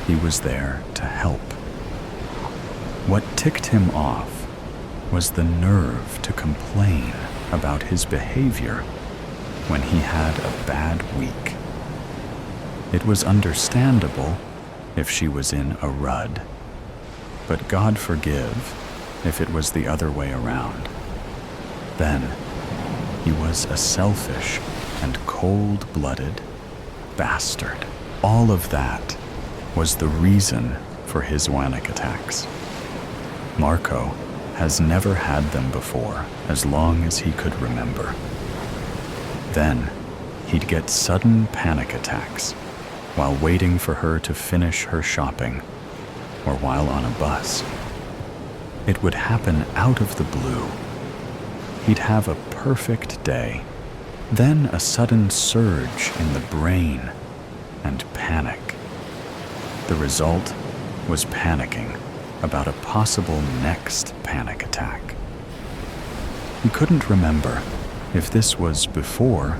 He was there to help. What ticked him off was the nerve to complain about his behavior when he had a bad week. It was understandable if she was in a rut, but God forgive if it was the other way around. Then he was a selfish and cold-blooded bastard. All of that was the reason for his panic attacks. Marco has never had them before, as long as he could remember. Then, he'd get sudden panic attacks while waiting for her to finish her shopping or while on a bus. It would happen out of the blue. He'd have a perfect day, then a sudden surge in the brain and panic. The result was panicking about a possible next panic attack. He couldn't remember if this was before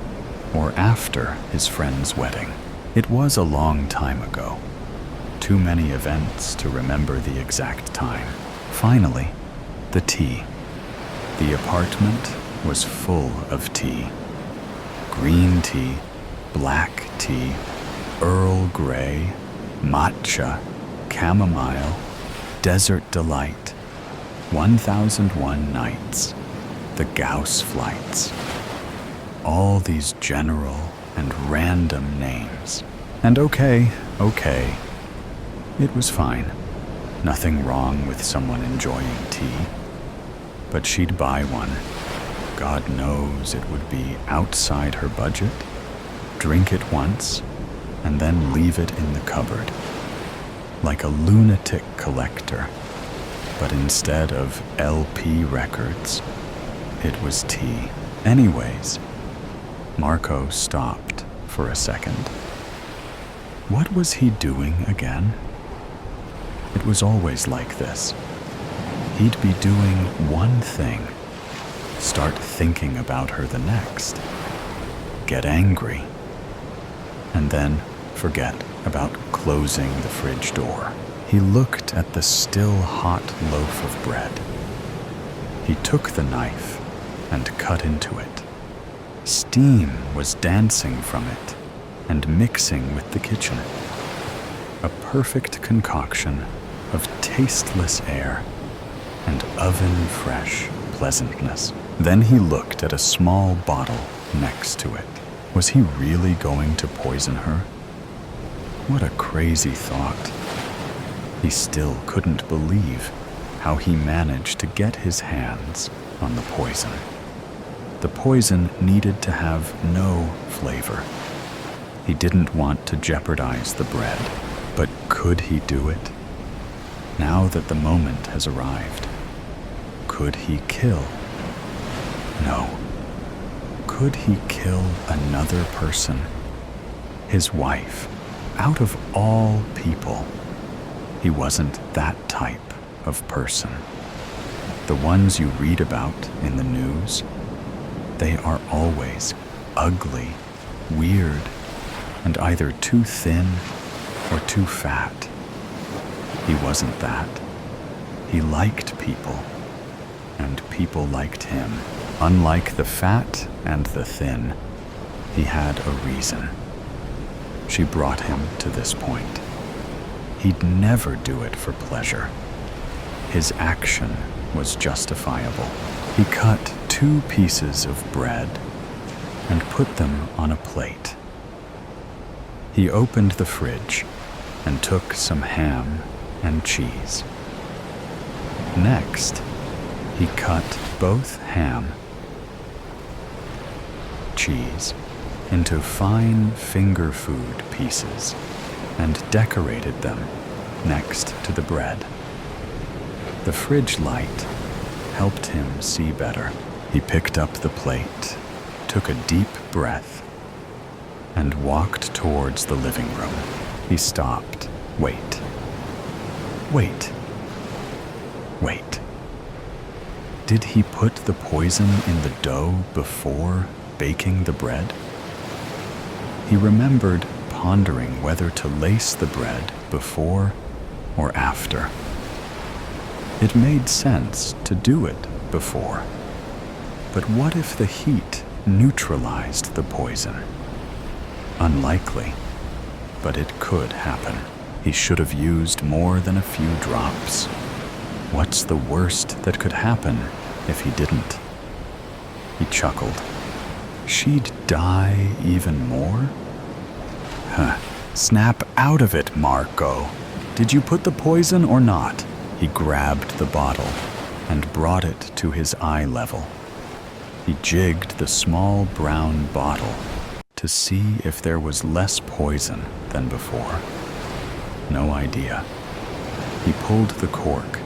or after his friend's wedding. It was a long time ago. Too many events to remember the exact time. Finally, the tea. The apartment was full of tea. Green tea, black tea, Earl Grey, matcha, chamomile, Desert Delight, 1001 Nights, the Gauss Flights. All these general and random names. And okay, it was fine. Nothing wrong with someone enjoying tea. But she'd buy one. God knows it would be outside her budget, drink it once, and then leave it in the cupboard. Like a lunatic collector, but instead of LP records, it was tea. Anyways, Marco stopped for a second. What was he doing again? It was always like this. He'd be doing one thing, start thinking about her the next, get angry, and then forget about closing the fridge door. He looked at the still hot loaf of bread. He took the knife and cut into it. Steam was dancing from it and mixing with the kitchen. A perfect concoction of tasteless air and oven-fresh pleasantness. Then he looked at a small bottle next to it. Was he really going to poison her? What a crazy thought. He still couldn't believe how he managed to get his hands on the poison. The poison needed to have no flavor. He didn't want to jeopardize the bread, but could he do it? Now that the moment has arrived, could he kill? No. Could he kill another person? His wife, out of all people. He wasn't that type of person. The ones you read about in the news, they are always ugly, weird, and either too thin or too fat. He wasn't that. He liked people, and people liked him. Unlike the fat and the thin, he had a reason. She brought him to this point. He'd never do it for pleasure. His action was justifiable. He cut 2 pieces of bread and put them on a plate. He opened the fridge and took some ham and cheese. Next, he cut both ham, cheese, into fine finger food pieces and decorated them next to the bread. The fridge light helped him see better. He picked up the plate, took a deep breath, and walked towards the living room. He stopped. Wait. Wait. Wait. Did he put the poison in the dough before baking the bread? He remembered pondering whether to lace the bread before or after. It made sense to do it before. But what if the heat neutralized the poison? Unlikely, but it could happen. He should have used more than a few drops. What's the worst that could happen if he didn't? He chuckled. She'd die even more? Snap out of it, Marco. Did you put the poison or not? He grabbed the bottle and brought it to his eye level. He jigged the small brown bottle to see if there was less poison than before. No idea. He pulled the cork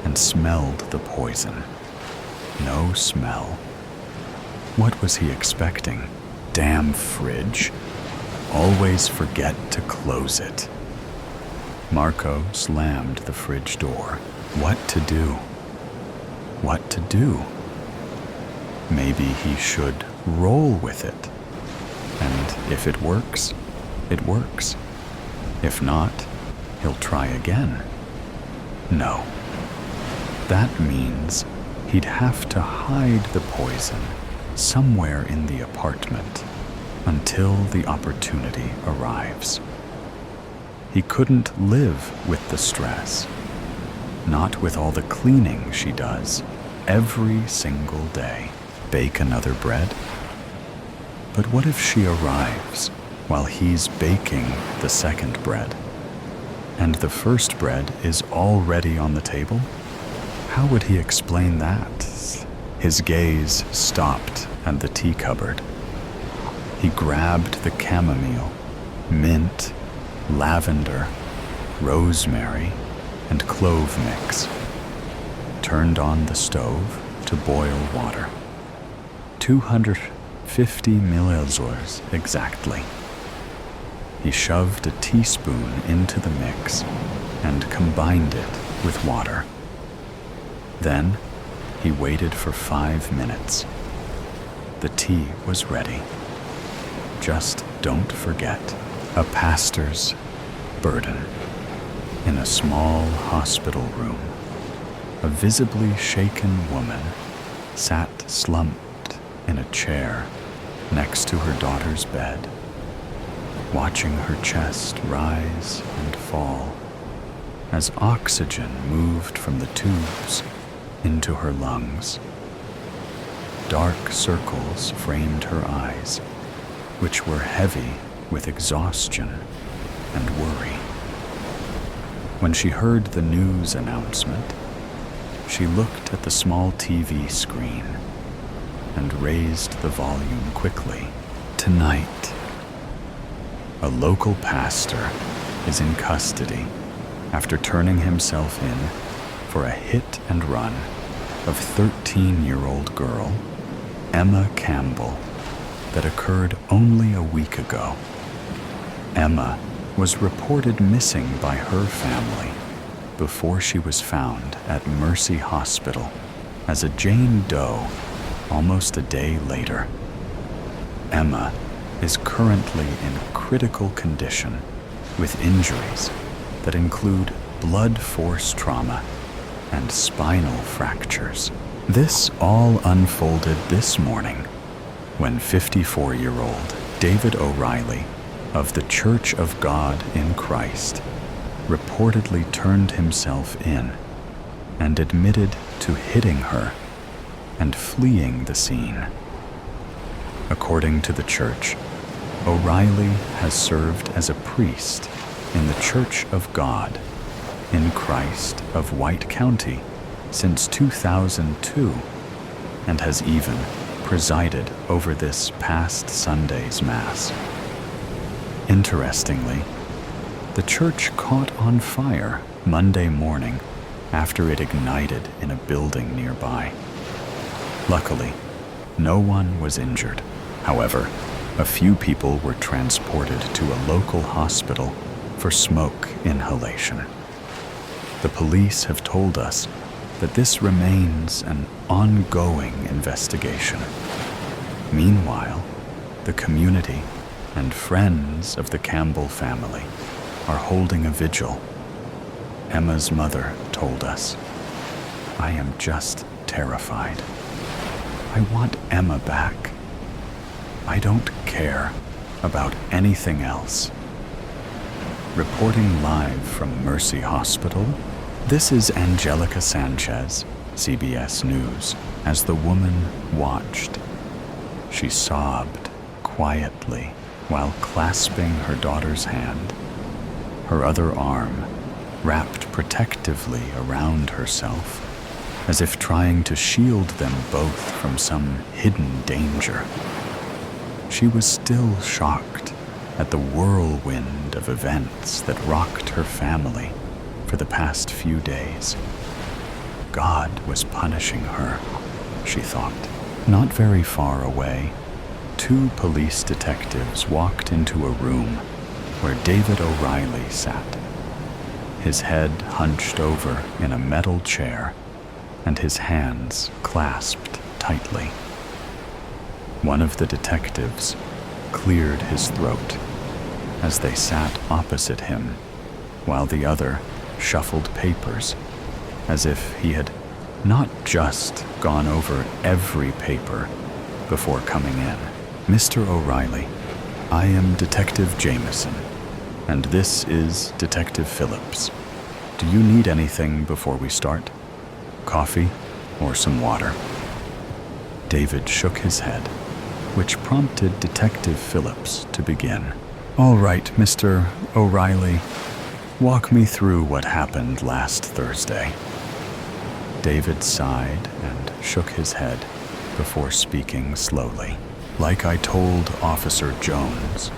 and smelled the poison. No smell. What was he expecting? Damn fridge. Always forget to close it. Marco slammed the fridge door. What to do? What to do? Maybe he should roll with it. And if it works, it works. If not, he'll try again. No. That means he'd have to hide the poison somewhere in the apartment until the opportunity arrives. He couldn't live with the stress, not with all the cleaning she does every single day. Bake another bread? But what if she arrives while he's baking the second bread, and the first bread is already on the table? How would he explain that? His gaze stopped at the tea cupboard. He grabbed the chamomile, mint, lavender, rosemary, and clove mix, turned on the stove to boil water. 250 milliliters exactly. He shoved a teaspoon into the mix and combined it with water. Then he waited for 5 minutes. The tea was ready. Just don't forget, a pastor's burden. In a small hospital room, a visibly shaken woman sat slumped in a chair next to her daughter's bed, watching her chest rise and fall as oxygen moved from the tubes into her lungs. Dark circles framed her eyes, which were heavy with exhaustion and worry. When she heard the news announcement, she looked at the small TV screen and raised the volume quickly. Tonight, a local pastor is in custody after turning himself in for a hit and run of 13-year-old girl Emma Campbell that occurred only a week ago. Emma was reported missing by her family before she was found at Mercy Hospital as a Jane Doe almost a day later. Emma is currently in critical condition with injuries that include blood force trauma and spinal fractures. This all unfolded this morning when 54-year-old David O'Reilly of the Church of God in Christ reportedly turned himself in and admitted to hitting her and fleeing the scene. According to the church, O'Reilly has served as a priest in the Church of God in Christ of White County since 2002 and has even presided over this past Sunday's Mass. Interestingly, the church caught on fire Monday morning after it ignited in a building nearby. Luckily, no one was injured. However, a few people were transported to a local hospital for smoke inhalation. The police have told us that this remains an ongoing investigation. Meanwhile, the community and friends of the Campbell family are holding a vigil. Emma's mother told us, "I am just terrified. I want Emma back. I don't care about anything else." Reporting live from Mercy Hospital, this is Angelica Sanchez, CBS News, as the woman watched. She sobbed quietly while clasping her daughter's hand, her other arm wrapped protectively around herself, as if trying to shield them both from some hidden danger. She was still shocked at the whirlwind of events that rocked her family for the past few days. God was punishing her, she thought. Not very far away, 2 police detectives walked into a room where David O'Reilly sat, his head hunched over in a metal chair and his hands clasped tightly. One of the detectives cleared his throat as they sat opposite him, while the other shuffled papers as if he had not just gone over every paper before coming in. "Mr. O'Reilly, I am Detective Jameson, and this is Detective Phillips. Do you need anything before we start? Coffee or some water?" David shook his head, which prompted Detective Phillips to begin. "All right, Mr. O'Reilly, walk me through what happened last Thursday." David sighed and shook his head before speaking slowly. "Like I told Officer Jones,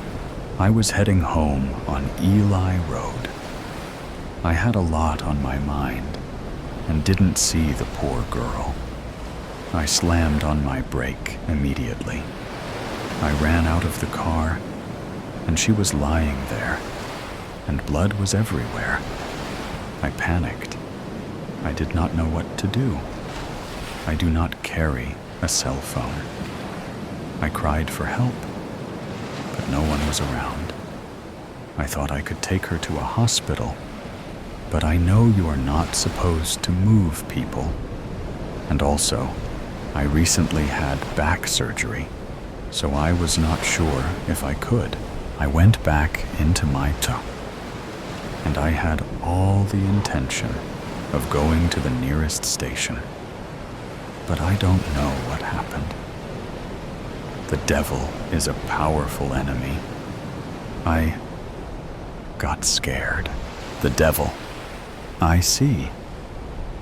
I was heading home on Eli Road. I had a lot on my mind and didn't see the poor girl. I slammed on my brake immediately. I ran out of the car, and she was lying there, and blood was everywhere. I panicked. I did not know what to do. I do not carry a cell phone. I cried for help, but no one was around. I thought I could take her to a hospital, but I know you are not supposed to move people. And also, I recently had back surgery, so I was not sure if I could. I went back into my car, and I had all the intention of going to the nearest station, but I don't know what happened. The devil is a powerful enemy. I got scared. The devil. I see.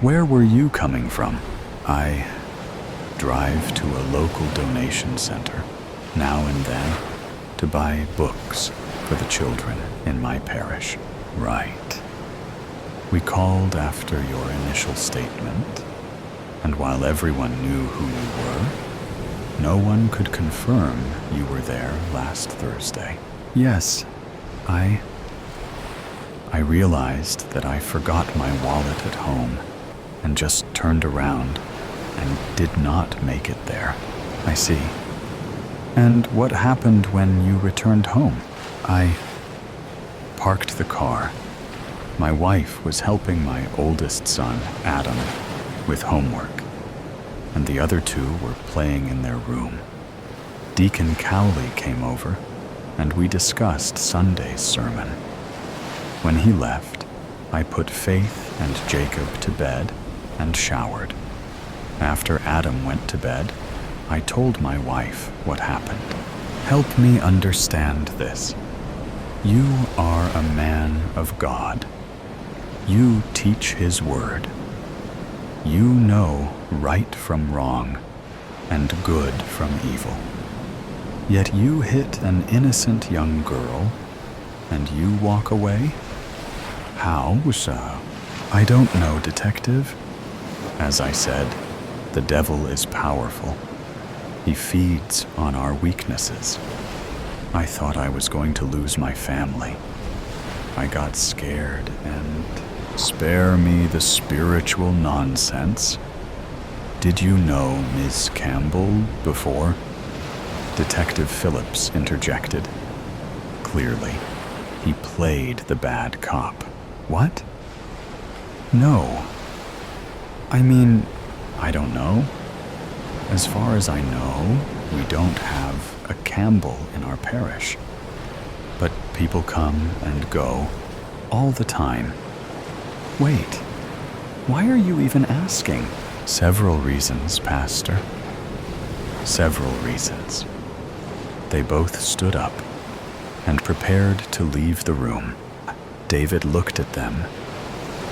Where were you coming from? I drive to a local donation center, now and then, to buy books for the children in my parish. Right. We called after your initial statement, and while everyone knew who you were, no one could confirm you were there last Thursday. Yes, I realized that I forgot my wallet at home and just turned around and did not make it there. I see. And what happened when you returned home? I parked the car. My wife was helping my oldest son, Adam, with homework, and the other two were playing in their room. Deacon Cowley came over, and we discussed Sunday's sermon. When he left, I put Faith and Jacob to bed and showered. After Adam went to bed, I told my wife what happened. Help me understand this. You are a man of God. You teach His word. You know right from wrong and good from evil. Yet you hit an innocent young girl and you walk away? How so? I don't know, Detective. As I said, the devil is powerful. He feeds on our weaknesses. I thought I was going to lose my family. I got scared and... Spare me the spiritual nonsense. Did you know Miss Campbell before? Detective Phillips interjected. Clearly, he played the bad cop. What? No. I mean, I don't know. As far as I know, we don't have a Campbell in our parish. But people come and go all the time. Wait, why are you even asking? Several reasons, Pastor. Several reasons. They both stood up and prepared to leave the room. David looked at them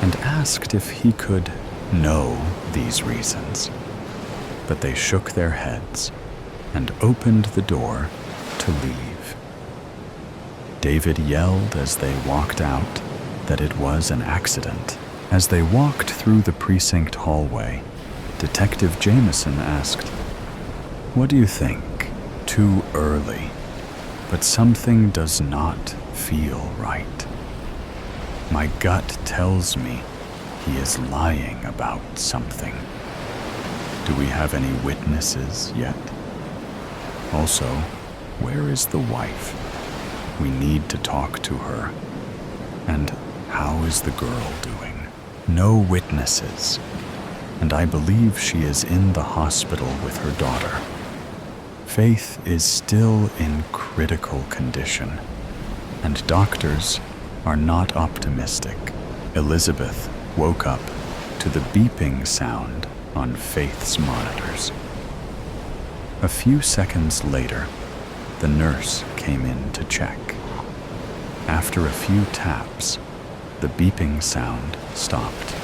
and asked if he could know these reasons. But they shook their heads and opened the door to leave. David yelled as they walked out that it was an accident. As they walked through the precinct hallway, Detective Jameson asked, "What do you think? Too early, but something does not feel right. My gut tells me he is lying about something. Do we have any witnesses yet? Also, where is the wife? We need to talk to her. And how is the girl doing? No witnesses, and I believe she is in the hospital with her daughter. Faith is still in critical condition, and doctors are not optimistic." Elizabeth woke up to the beeping sound on Faith's monitors. A few seconds later, the nurse came in to check. After a few taps, the beeping sound stopped.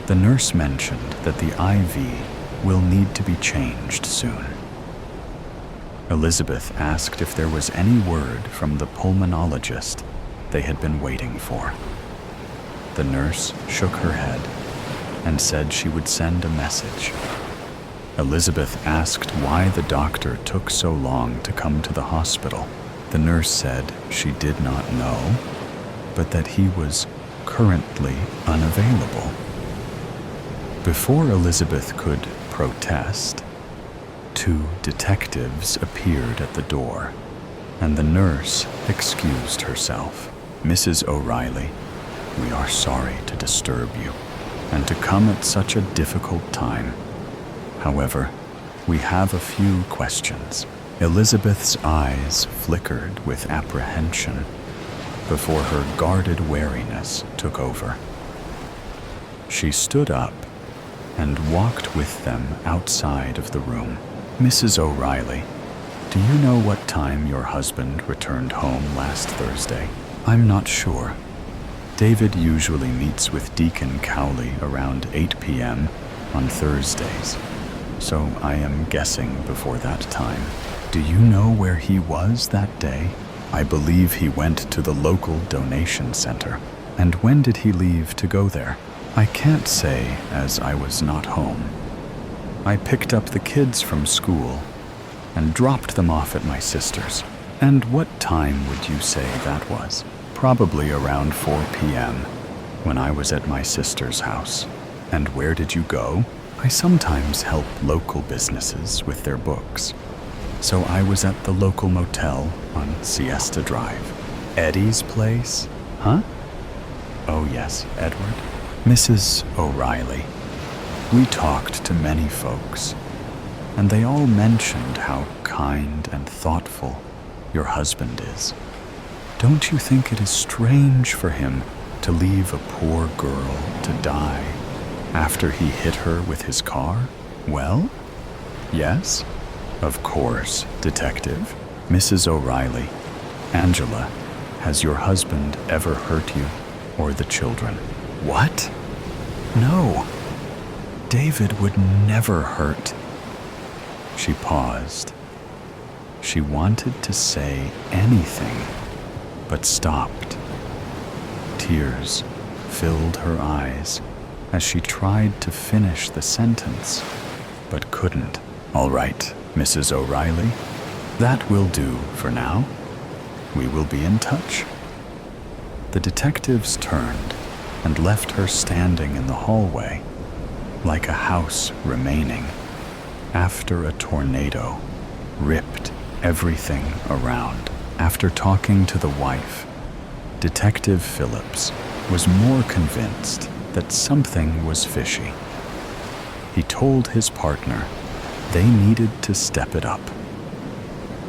The nurse mentioned that the IV will need to be changed soon. Elizabeth asked if there was any word from the pulmonologist they had been waiting for. The nurse shook her head and said she would send a message. Elizabeth asked why the doctor took so long to come to the hospital. The nurse said she did not know, but that he was currently unavailable. Before Elizabeth could protest, two detectives appeared at the door, and the nurse excused herself. "Mrs. O'Reilly, we are sorry to disturb you, and to come at such a difficult time. However, we have a few questions." Elizabeth's eyes flickered with apprehension before her guarded wariness took over. She stood up and walked with them outside of the room. "Mrs. O'Reilly, do you know what time your husband returned home last Thursday?" "I'm not sure. David usually meets with Deacon Cowley around 8 p.m. on Thursdays. So I am guessing before that time. Do you know where he was that day? I believe he went to the local donation center. And when did he leave to go there? I can't say, as I was not home. I picked up the kids from school and dropped them off at my sister's. And what time would you say that was? Probably around 4 p.m. when I was at my sister's house. And where did you go? I sometimes help local businesses with their books. So I was at the local motel on Siesta Drive. Eddie's place? Huh? Oh yes, Edward. Mrs. O'Reilly. We talked to many folks, and they all mentioned how kind and thoughtful your husband is. Don't you think it is strange for him to leave a poor girl to die after he hit her with his car? Well, yes, of course, Detective. Mrs. O'Reilly, Angela, has your husband ever hurt you or the children? What? No. David would never hurt. She paused. She wanted to say anything, but stopped. Tears filled her eyes as she tried to finish the sentence, but couldn't. All right, Mrs. O'Reilly, that will do for now. We will be in touch. The detectives turned and left her standing in the hallway, like a house remaining after a tornado ripped everything around. After talking to the wife, Detective Phillips was more convinced that something was fishy. He told his partner they needed to step it up.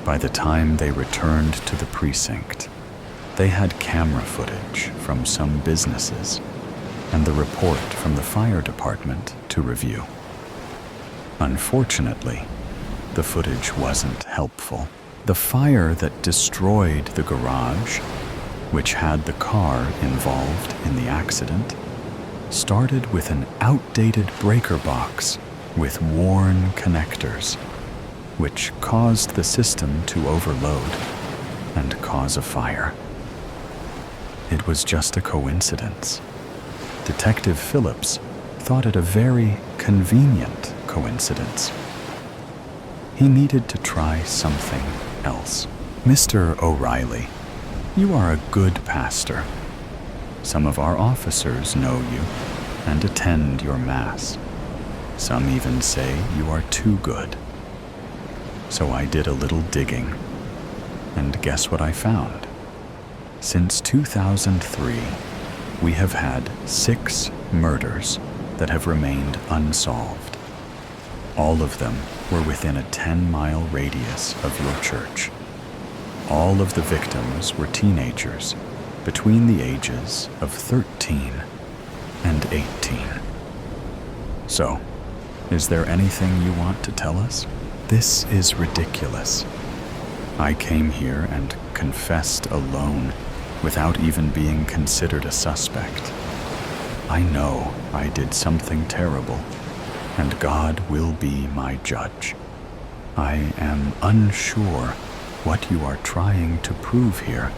By the time they returned to the precinct, they had camera footage from some businesses and the report from the fire department to review. Unfortunately, the footage wasn't helpful. The fire that destroyed the garage, which had the car involved in the accident, started with an outdated breaker box with worn connectors, which caused the system to overload and cause a fire. It was just a coincidence. Detective Phillips thought it a very convenient coincidence. He needed to try something else. Mr. O'Reilly, you are a good pastor. Some of our officers know you and attend your mass. Some even say you are too good. So I did a little digging, and guess what I found? Since 2003, we have had 6 murders that have remained unsolved. All of them were within a 10-mile radius of your church. All of the victims were teenagers between the ages of 13 and 18. So, is there anything you want to tell us? This is ridiculous. I came here and confessed alone without even being considered a suspect. I know I did something terrible, and God will be my judge. I am unsure what you are trying to prove here,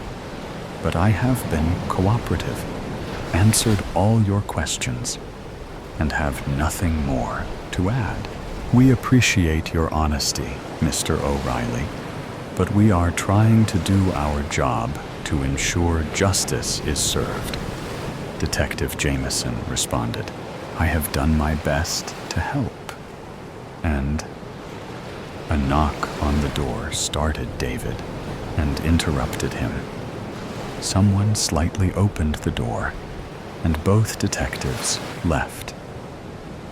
but I have been cooperative, answered all your questions, and have nothing more to add. We appreciate your honesty, Mr. O'Reilly, but we are trying to do our job to ensure justice is served. Detective Jameson responded. I have done my best to help. And a knock on the door started David and interrupted him. Someone slightly opened the door, and both detectives left.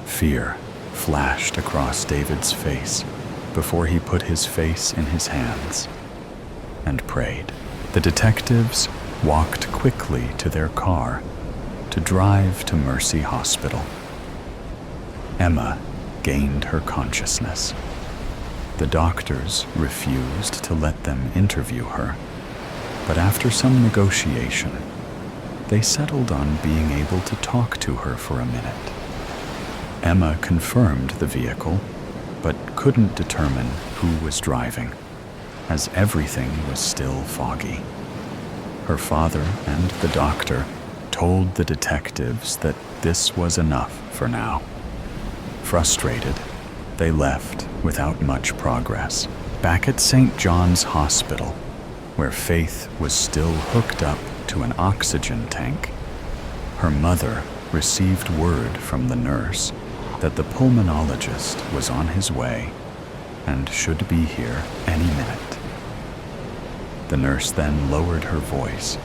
Fear flashed across David's face before he put his face in his hands and prayed. The detectives walked quickly to their car to drive to Mercy Hospital. Emma gained her consciousness. The doctors refused to let them interview her, but after some negotiation, they settled on being able to talk to her for a minute. Emma confirmed the vehicle but couldn't determine who was driving, as everything was still foggy. Her father and the doctor told the detectives that this was enough for now. Frustrated, they left without much progress. Back at St. John's Hospital, where Faith was still hooked up to an oxygen tank, her mother received word from the nurse that the pulmonologist was on his way and should be here any minute. The nurse then lowered her voice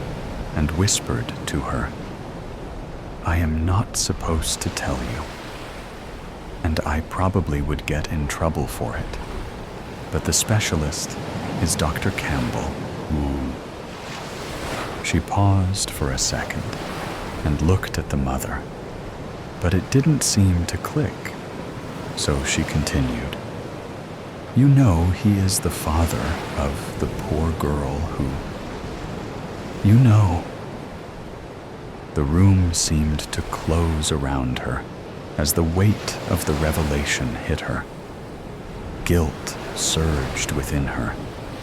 and whispered to her, "I am not supposed to tell you, and I probably would get in trouble for it, but the specialist is Dr. Campbell." She paused for a second and looked at the mother, but it didn't seem to click, so she continued, "You know he is the father of the poor girl who... You know." The room seemed to close around her as the weight of the revelation hit her. Guilt surged within her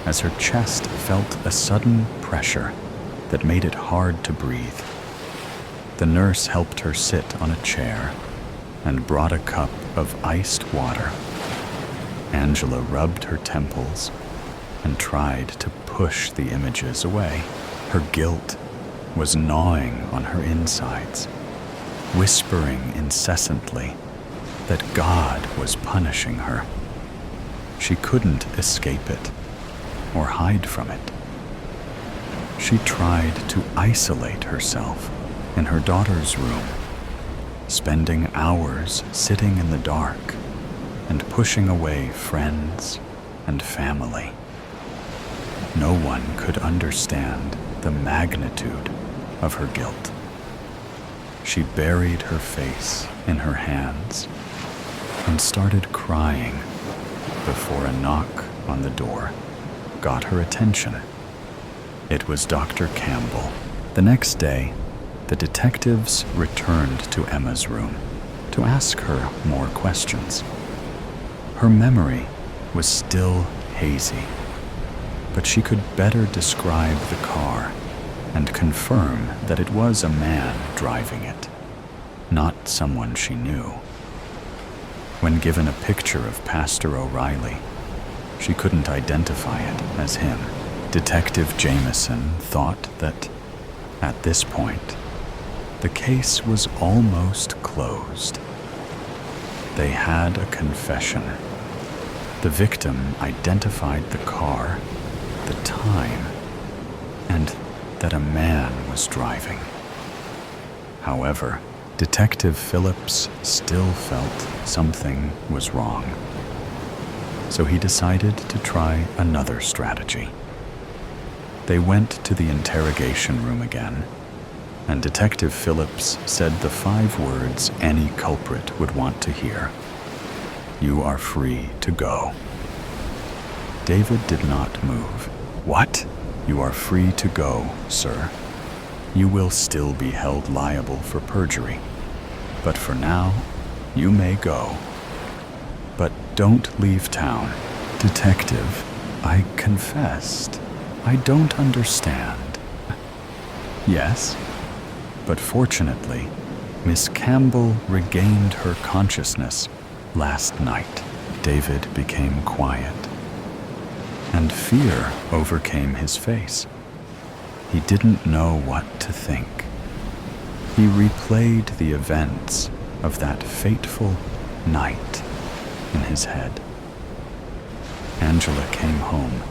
as her chest felt a sudden pressure that made it hard to breathe. The nurse helped her sit on a chair and brought a cup of iced water. Angela rubbed her temples and tried to push the images away. Her guilt was gnawing on her insides, whispering incessantly that God was punishing her. She couldn't escape it or hide from it. She tried to isolate herself in her daughter's room, spending hours sitting in the dark and pushing away friends and family. No one could understand the magnitude of her guilt. She buried her face in her hands and started crying before a knock on the door got her attention. It was Dr. Campbell. The next day, the detectives returned to Emma's room to ask her more questions. Her memory was still hazy, but she could better describe the car and confirm that it was a man driving it, not someone she knew. When given a picture of Pastor O'Reilly, she couldn't identify it as him. Detective Jameson thought that, at this point, the case was almost closed. They had a confession. The victim identified the car, the time, and that a man was driving. However, Detective Phillips still felt something was wrong. So he decided to try another strategy. They went to the interrogation room again, and Detective Phillips said the 5 words any culprit would want to hear. "You are free to go." David did not move. "What? You are free to go, sir. You will still be held liable for perjury. But for now, you may go. But don't leave town." "Detective, I confessed. I don't understand." "Yes, but fortunately, Miss Campbell regained her consciousness last night." David became quiet, and fear overcame his face. He didn't know what to think. He replayed the events of that fateful night in his head. Angela came home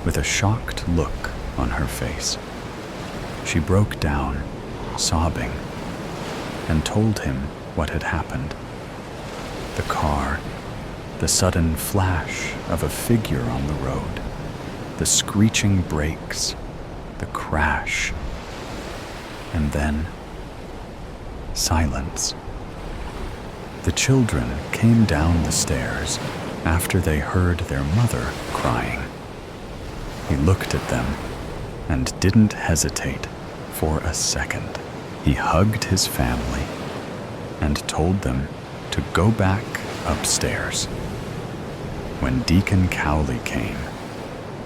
with a shocked look on her face. She broke down, sobbing, and told him what had happened. The car, the sudden flash of a figure on the road, the screeching brakes, the crash, and then silence. The children came down the stairs after they heard their mother crying. He looked at them and didn't hesitate for a second. He hugged his family and told them to go back upstairs. When Deacon Cowley came,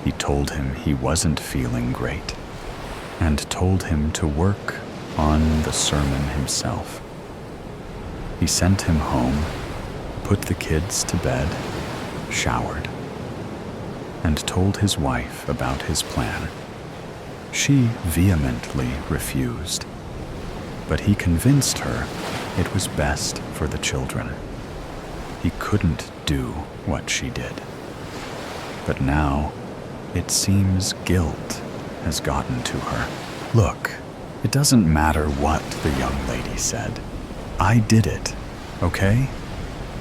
he told him he wasn't feeling great and told him to work on the sermon himself. He sent him home, put the kids to bed, showered, and told his wife about his plan. She vehemently refused, but he convinced her it was best for the children. He couldn't do what she did. But now, it seems guilt has gotten to her. Look, it doesn't matter what the young lady said. I did it, okay?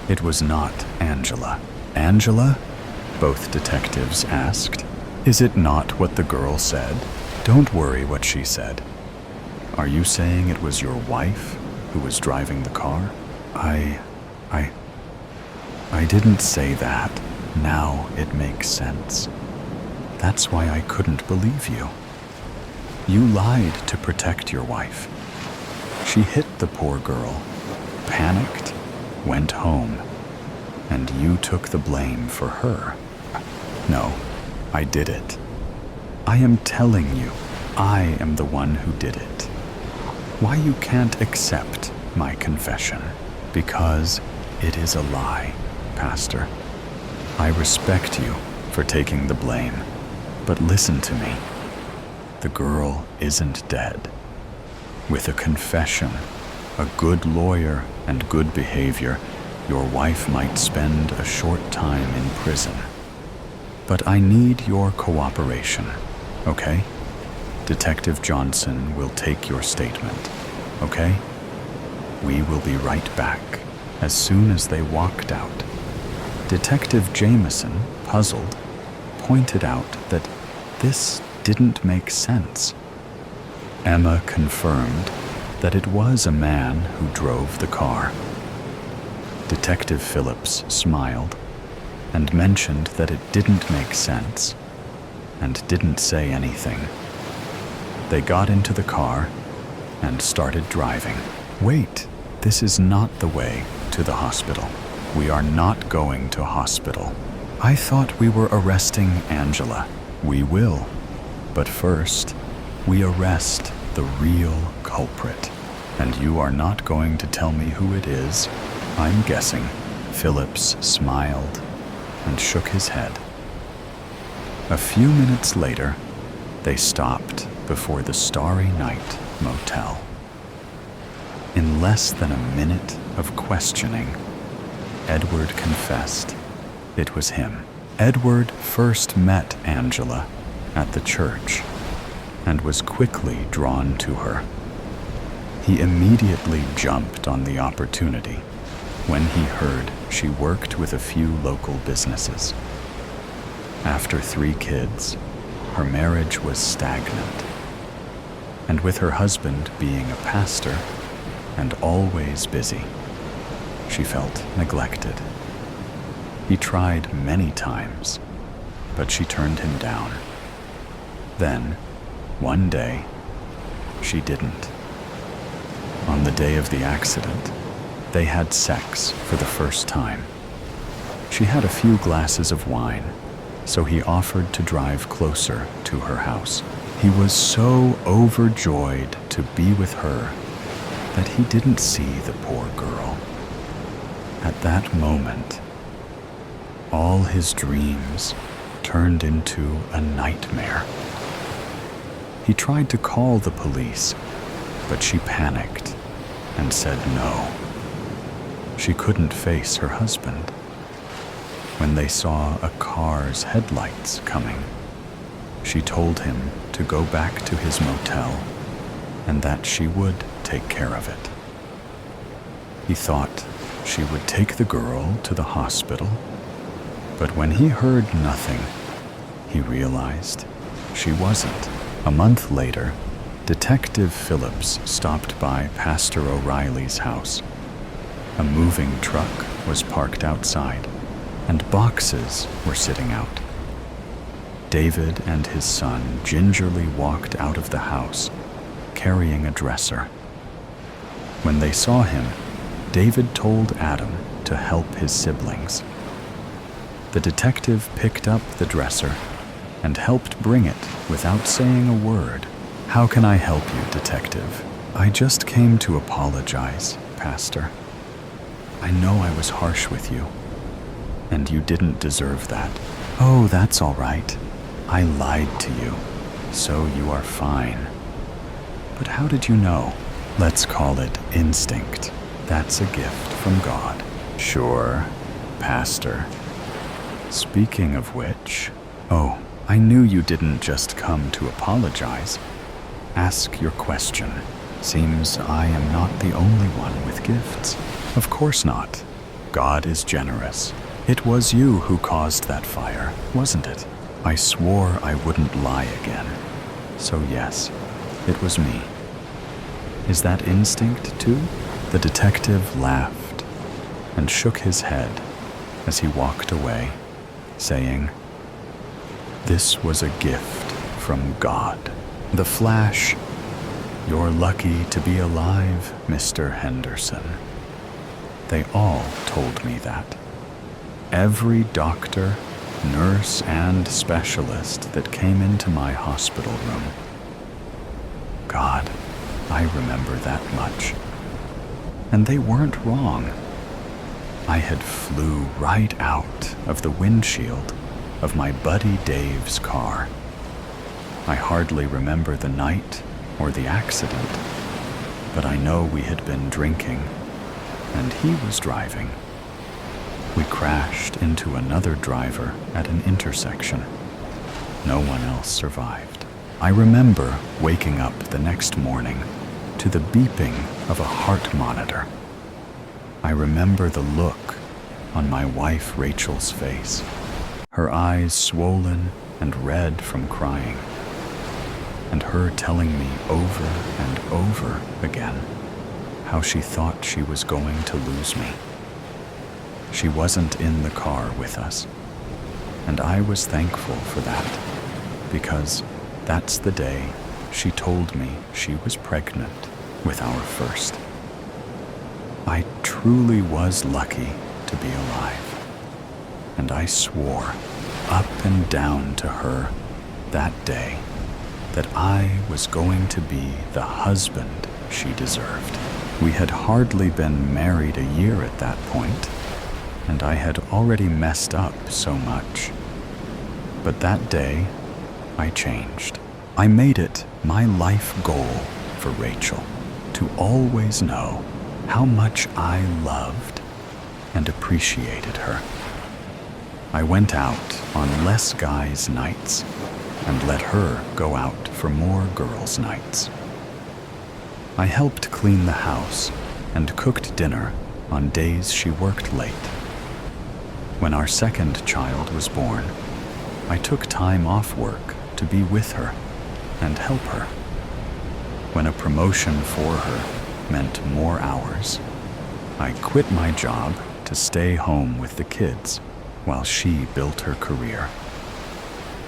It was not Angela. Angela? Both detectives asked. Is it not what the girl said? Don't worry what she said. Are you saying it was your wife who was driving the car? I didn't say that. Now it makes sense. That's why I couldn't believe you. You lied to protect your wife. She hit the poor girl, panicked, went home, and you took the blame for her. No, I did it. I am telling you, I am the one who did it. Why you can't accept my confession? Because it is a lie, Pastor. I respect you for taking the blame, but listen to me. The girl isn't dead. With a confession, a good lawyer, and good behavior, your wife might spend a short time in prison. But I need your cooperation, okay? Detective Johnson will take your statement, okay? We will be right back as soon as they walked out. Detective Jameson, puzzled, pointed out that this didn't make sense. Emma confirmed that it was a man who drove the car. Detective Phillips smiled and mentioned that it didn't make sense and didn't say anything. They got into the car and started driving. Wait, this is not the way to the hospital. We are not going to hospital. I thought we were arresting Angela. We will. But first, we arrest the real culprit. And you are not going to tell me who it is, I'm guessing. Phillips smiled and shook his head. A few minutes later, they stopped before the Starry Night Motel. In less than a minute of questioning, Edward confessed it was him. Edward first met Angela at the church and was quickly drawn to her. He immediately jumped on the opportunity when he heard she worked with a few local businesses. After 3 kids, her marriage was stagnant, and with her husband being a pastor and always busy, she felt neglected. He tried many times, but she turned him down. Then, one day, she didn't. On the day of the accident, they had sex for the first time. She had a few glasses of wine, so he offered to drive closer to her house. He was so overjoyed to be with her that he didn't see the poor girl. At that moment, all his dreams turned into a nightmare. He tried to call the police, but she panicked and said no. She couldn't face her husband. When they saw a car's headlights coming, she told him to go back to his motel and that she would take care of it. He thought she would take the girl to the hospital, but when he heard nothing, he realized she wasn't. A month later, Detective Phillips stopped by Pastor O'Reilly's house. A moving truck was parked outside, and boxes were sitting out. David and his son gingerly walked out of the house, carrying a dresser. When they saw him, David told Adam to help his siblings. The detective picked up the dresser and helped bring it without saying a word. "How can I help you, detective?" "I just came to apologize, Pastor. I know I was harsh with you, and you didn't deserve that." "Oh, that's all right. I lied to you, so you are fine." "But how did you know?" "Let's call it instinct. That's a gift from God." "Sure, Pastor. Speaking of which..." "Oh, I knew you didn't just come to apologize. Ask your question. Seems I am not the only one with gifts." "Of course not. God is generous. It was you who caused that fire, wasn't it?" "I swore I wouldn't lie again. So yes, it was me." "Is that instinct too?" The detective laughed and shook his head as he walked away, saying, "This was a gift from God." The flash, "You're lucky to be alive, Mr. Henderson." They all told me that. Every doctor, nurse, and specialist that came into my hospital room. God, I remember that much. And they weren't wrong. I had flew right out of the windshield of my buddy Dave's car. I hardly remember the night or the accident, but I know we had been drinking, and he was driving. We crashed into another driver at an intersection. No one else survived. I remember waking up the next morning to the beeping of a heart monitor. I remember the look on my wife Rachel's face, her eyes swollen and red from crying, and her telling me over and over again how she thought she was going to lose me. She wasn't in the car with us, and I was thankful for that, because that's the day she told me she was pregnant with our first. I truly was lucky to be alive, and I swore up and down to her that day that I was going to be the husband she deserved. We had hardly been married a year at that point, and I had already messed up so much. But that day, I changed. I made it my life goal for Rachel to always know how much I loved and appreciated her. I went out on less guys' nights and let her go out for more girls' nights. I helped clean the house and cooked dinner on days she worked late. When our second child was born, I took time off work to be with her and help her. When a promotion for her meant more hours, I quit my job to stay home with the kids while she built her career.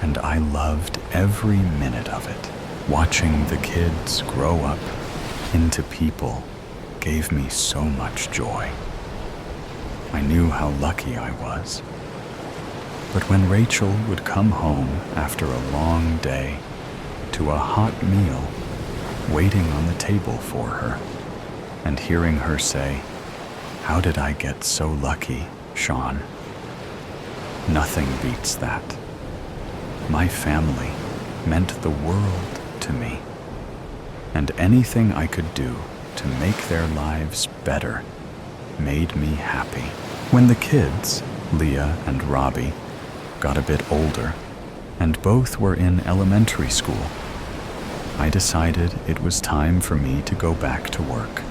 And I loved every minute of it. Watching the kids grow up into people gave me so much joy. I knew how lucky I was. But when Rachel would come home after a long day to a hot meal waiting on the table for her, and hearing her say, "How did I get so lucky, Sean?" Nothing beats that. My family meant the world to me, and anything I could do to make their lives better made me happy. When the kids, Leah and Robbie, got a bit older, and both were in elementary school, I decided it was time for me to go back to work.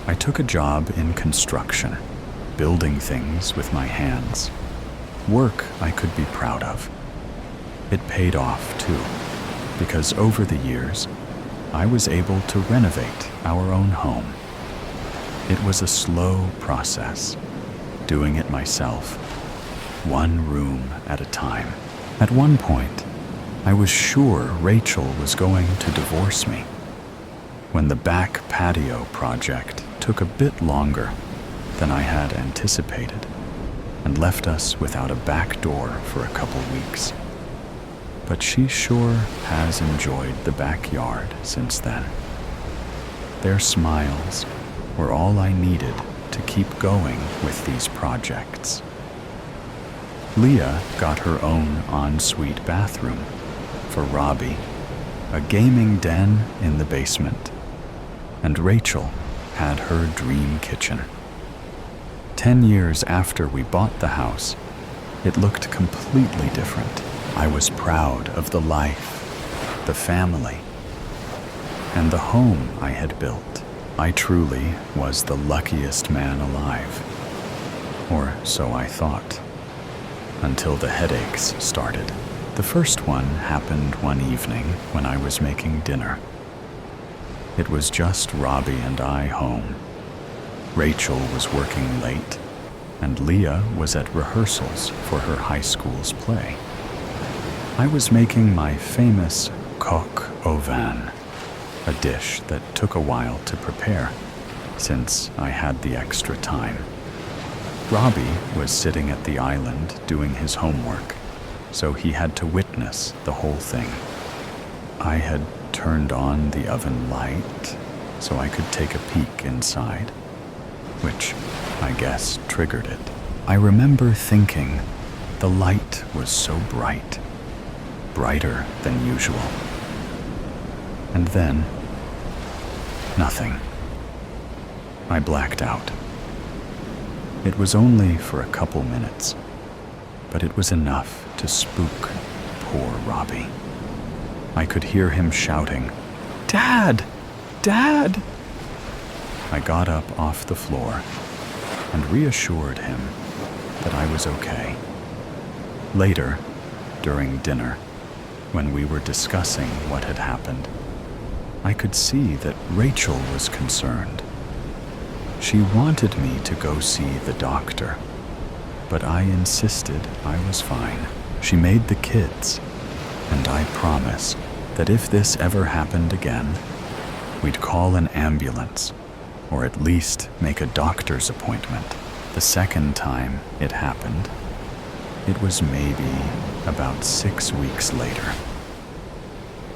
I took a job in construction, building things with my hands. Work I could be proud of. It paid off too, because over the years, I was able to renovate our own home. It was a slow process, doing it myself, one room at a time. At one point, I was sure Rachel was going to divorce me. When the back patio project took a bit longer than I had anticipated, and left us without a back door for a couple weeks. But she sure has enjoyed the backyard since then. Their smiles were all I needed to keep going with these projects. Leah got her own ensuite bathroom for Robbie, a gaming den in the basement, and Rachel had her dream kitchen. 10 years after we bought the house, it looked completely different. I was proud of the life, the family, and the home I had built. I truly was the luckiest man alive, or so I thought, until the headaches started. The first one happened one evening when I was making dinner. It was just Robbie and I home. Rachel was working late, and Leah was at rehearsals for her high school's play. I was making my famous coq au vin, a dish that took a while to prepare, since I had the extra time. Robbie was sitting at the island doing his homework, so he had to witness the whole thing. I had turned on the oven light so I could take a peek inside, which I guess triggered it. I remember thinking the light was so bright, brighter than usual. And then, nothing. I blacked out. It was only for a couple minutes, but it was enough to spook poor Robbie. I could hear him shouting, "Dad! Dad!" I got up off the floor and reassured him that I was okay. Later, during dinner, when we were discussing what had happened, I could see that Rachel was concerned. She wanted me to go see the doctor, but I insisted I was fine. She made the kids, and I promised that if this ever happened again, we'd call an ambulance, or at least make a doctor's appointment. The second time it happened, it was maybe about 6 weeks later.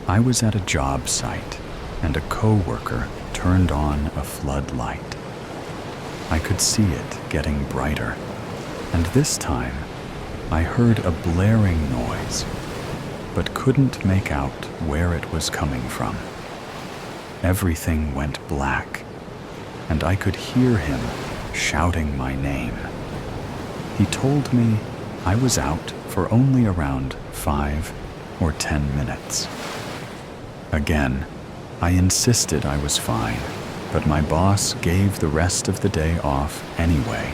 I was at a job site, and a coworker turned on a floodlight. I could see it getting brighter, and this time I heard a blaring noise, but couldn't make out where it was coming from. Everything went black, and I could hear him shouting my name. He told me I was out for only around 5 or 10 minutes. Again, I insisted I was fine, but my boss gave the rest of the day off anyway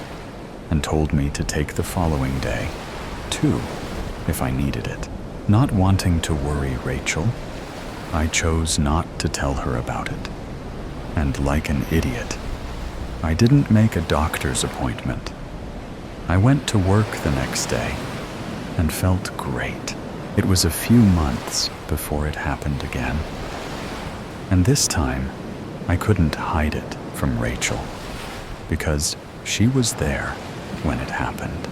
and told me to take the following day, too, if I needed it. Not wanting to worry Rachel, I chose not to tell her about it. And like an idiot, I didn't make a doctor's appointment. I went to work the next day and felt great. It was a few months before it happened again. And this time, I couldn't hide it from Rachel, because she was there when it happened.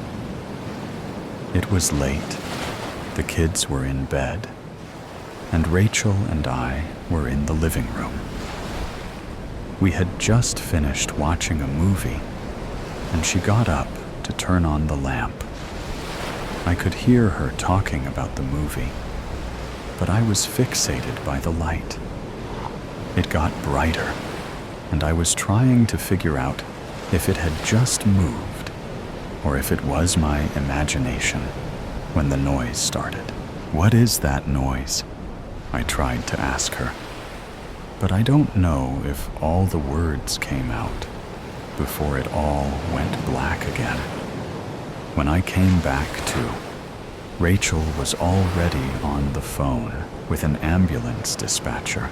It was late. The kids were in bed, and Rachel and I were in the living room. We had just finished watching a movie, and she got up to turn on the lamp. I could hear her talking about the movie, but I was fixated by the light. It got brighter, and I was trying to figure out if it had just moved, or if it was my imagination when the noise started. "What is that noise?" I tried to ask her, but I don't know if all the words came out before it all went black again. When I came back to, Rachel was already on the phone with an ambulance dispatcher.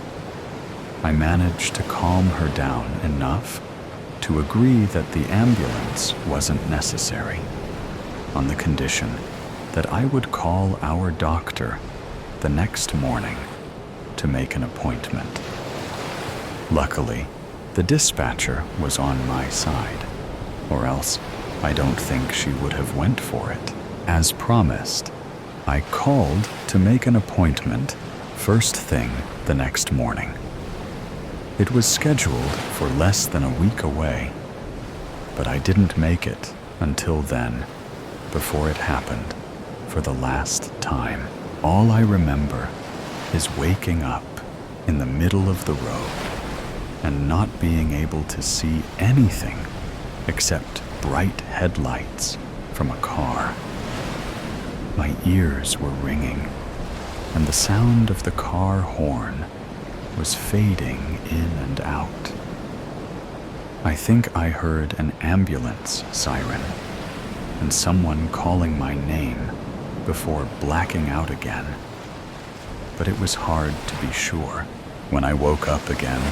I managed to calm her down enough to agree that the ambulance wasn't necessary, on the condition that I would call our doctor the next morning to make an appointment. Luckily, the dispatcher was on my side, or else I don't think she would have went for it. As promised, I called to make an appointment first thing the next morning. It was scheduled for less than a week away, but I didn't make it until then, before it happened for the last time. All I remember is waking up in the middle of the road and not being able to see anything except bright headlights from a car. My ears were ringing, and the sound of the car horn was fading in and out. I think I heard an ambulance siren and someone calling my name before blacking out again. But it was hard to be sure. When I woke up again,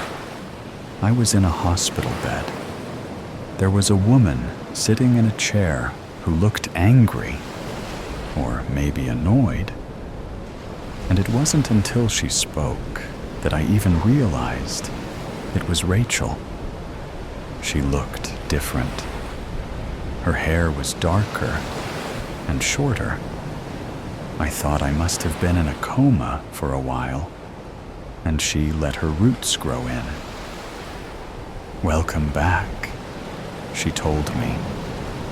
I was in a hospital bed. There was a woman sitting in a chair who looked angry, or maybe annoyed. And it wasn't until she spoke that I even realized it was Rachel. She looked different. Her hair was darker and shorter. I thought I must have been in a coma for a while, and she let her roots grow in. "Welcome back," she told me,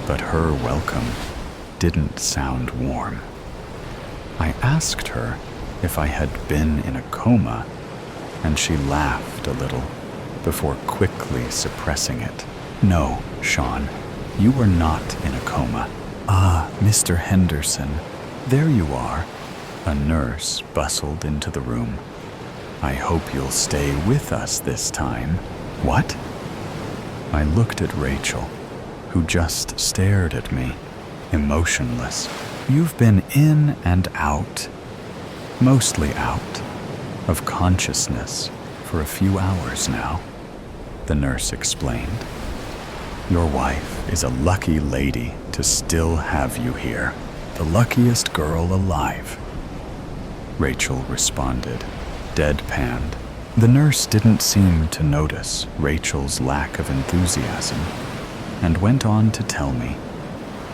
but her welcome didn't sound warm. I asked her if I had been in a coma, and she laughed a little before quickly suppressing it. "No, Sean, you were not in a coma." "Ah, Mr. Henderson, there you are." A nurse bustled into the room. "I hope you'll stay with us this time." "What?" I looked at Rachel, who just stared at me, emotionless. "You've been in and out, mostly out, of consciousness for a few hours now," the nurse explained. "Your wife is a lucky lady to still have you here. The luckiest girl alive," Rachel responded, deadpanned. The nurse didn't seem to notice Rachel's lack of enthusiasm and went on to tell me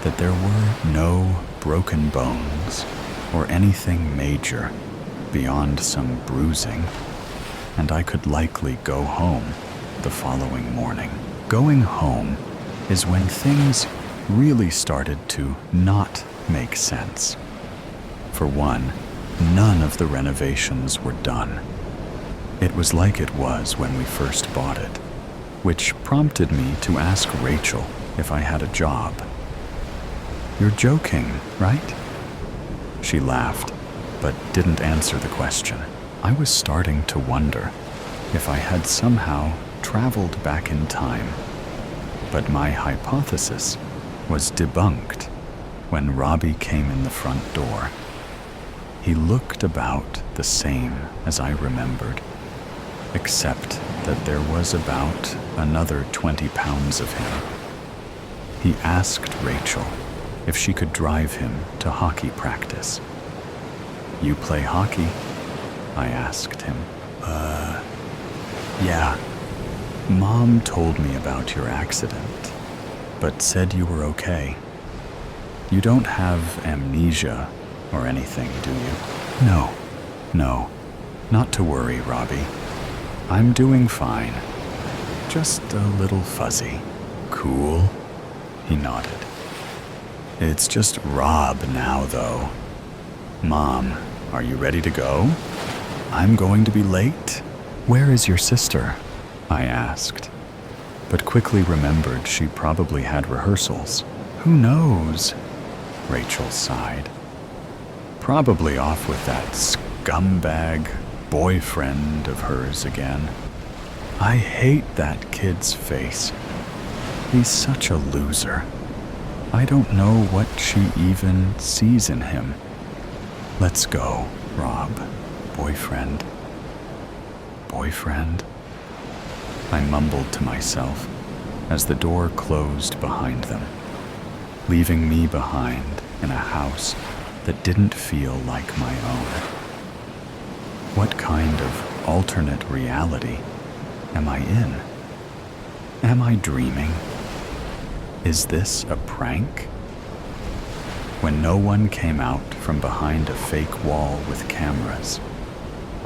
that there were no broken bones or anything major beyond some bruising, and I could likely go home the following morning. Going home is when things really started to not make sense. For one, none of the renovations were done. It was like it was when we first bought it, which prompted me to ask Rachel if I had a job. "You're joking, right?" She laughed, but didn't answer the question. I was starting to wonder if I had somehow traveled back in time, but my hypothesis was debunked when Robbie came in the front door. He looked about the same as I remembered, except that there was about another 20 pounds of him. He asked Rachel if she could drive him to hockey practice. "You play hockey?" I asked him. Yeah. Mom told me about your accident, but said you were okay. You don't have amnesia or anything, do you?" No, not to worry, Robbie. I'm doing fine. Just a little fuzzy." "Cool," he nodded. "It's just Rob now, though. Mom, are you ready to go? I'm going to be late." "Where is your sister?" I asked, but quickly remembered she probably had rehearsals. "Who knows?" Rachel sighed. "Probably off with that scumbag boyfriend of hers again. I hate that kid's face. He's such a loser. I don't know what she even sees in him. Let's go, Rob. Boyfriend. I mumbled to myself as the door closed behind them, leaving me behind in a house that didn't feel like my own. What kind of alternate reality am I in? Am I dreaming? Is this a prank? When no one came out from behind a fake wall with cameras,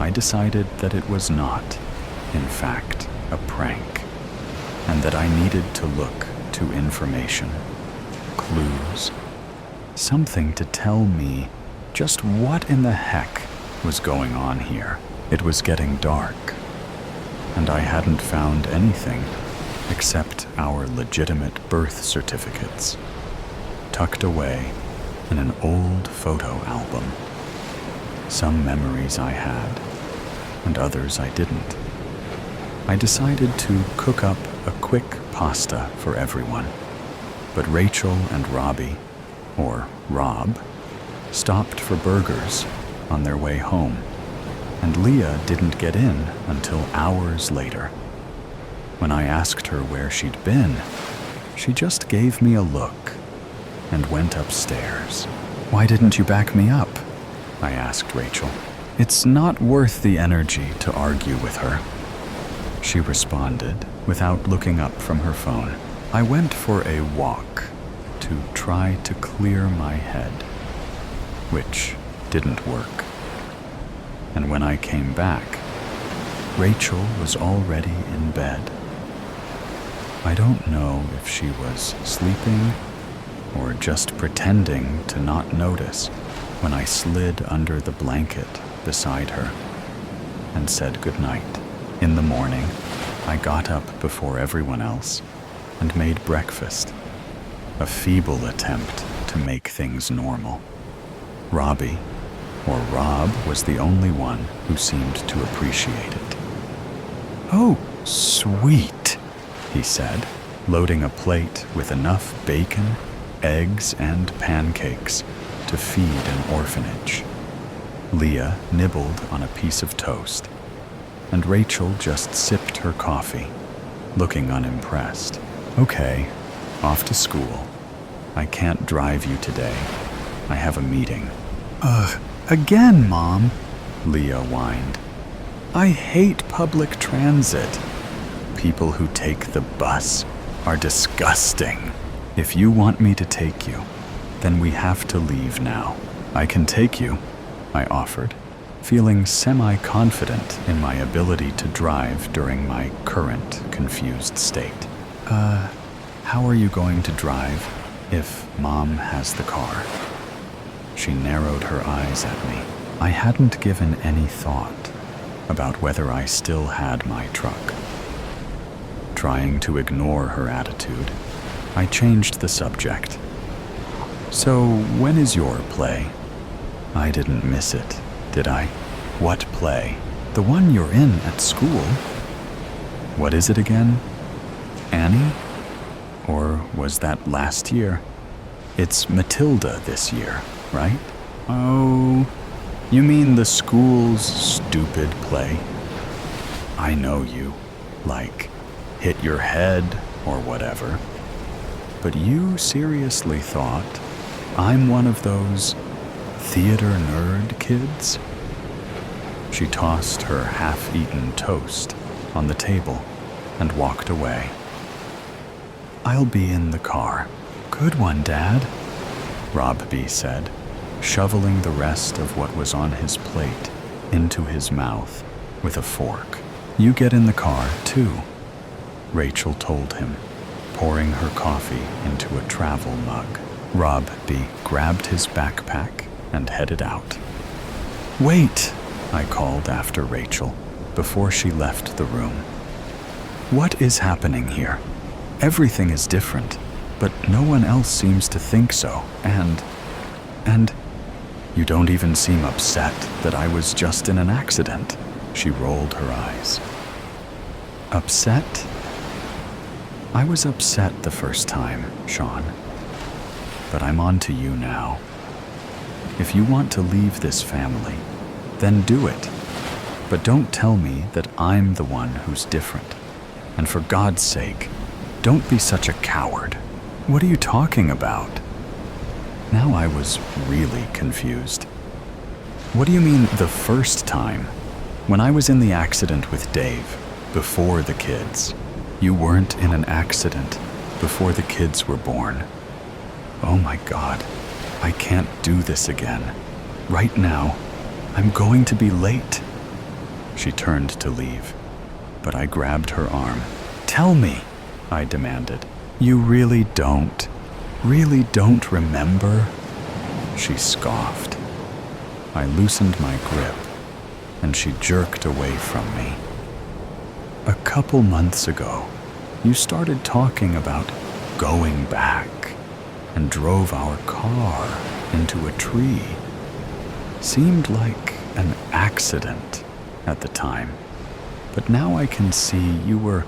I decided that it was not, in fact, a prank, and that I needed to look to information, clues, something to tell me just what in the heck was going on here. It was getting dark, and I hadn't found anything except our legitimate birth certificates, tucked away in an old photo album. Some memories I had, and others I didn't. I decided to cook up a quick pasta for everyone, but Rachel and Robbie, or Rob, stopped for burgers on their way home, and Leah didn't get in until hours later. When I asked her where she'd been, she just gave me a look and went upstairs. "Why didn't you back me up?" I asked Rachel. "It's not worth the energy to argue with her," she responded without looking up from her phone. "I went for a walk to try to clear my head, which didn't work. And when I came back, Rachel was already in bed. I don't know if she was sleeping or just pretending to not notice when I slid under the blanket beside her and said goodnight. In the morning, I got up before everyone else and made breakfast, a feeble attempt to make things normal. Robbie, or Rob, was the only one who seemed to appreciate it. "Oh, sweet," he said, loading a plate with enough bacon, eggs, and pancakes to feed an orphanage. Leah nibbled on a piece of toast, and Rachel just sipped her coffee, looking unimpressed. "Okay, off to school. I can't drive you today. I have a meeting." Again, Mom," Leah whined. "I hate public transit. People who take the bus are disgusting. If you want me to take you, then we have to leave now." "I can take you," I offered, feeling semi-confident in my ability to drive during my current confused state. How are you going to drive if Mom has the car?" She narrowed her eyes at me. I hadn't given any thought about whether I still had my truck. Trying to ignore her attitude, I changed the subject. "So, when is your play?" I didn't miss it, did I? "What play?" "The one you're in at school." "What is it again? Annie? Or was that last year?" "It's Matilda this year, right?" "Oh, you mean the school's stupid play?" "I know you. Like, hit your head or whatever. But you seriously thought I'm one of those theater nerd kids?" She tossed her half-eaten toast on the table and walked away. "I'll be in the car." "Good one, Dad," Robbie said, shoveling the rest of what was on his plate into his mouth with a fork. "You get in the car, too," Rachel told him, pouring her coffee into a travel mug. Robbie grabbed his backpack and headed out. "Wait," I called after Rachel before she left the room. "What is happening here? Everything is different, but no one else seems to think so, and you don't even seem upset that I was just in an accident." She rolled her eyes. "Upset? I was upset the first time, Sean. But I'm on to you now. If you want to leave this family, then do it. But don't tell me that I'm the one who's different. And for God's sake, don't be such a coward." "What are you talking about?" Now I was really confused. "What do you mean the first time? When I was in the accident with Dave, before the kids." "You weren't in an accident. before the kids were born. Oh my God, I can't do this again. Right now, I'm going to be late. She turned to leave, but I grabbed her arm. Tell me, I demanded. You really don't remember? She scoffed. I loosened my grip, and she jerked away from me. A couple months ago, you started talking about going back and drove our car into a tree. Seemed like an accident at the time, but now I can see you were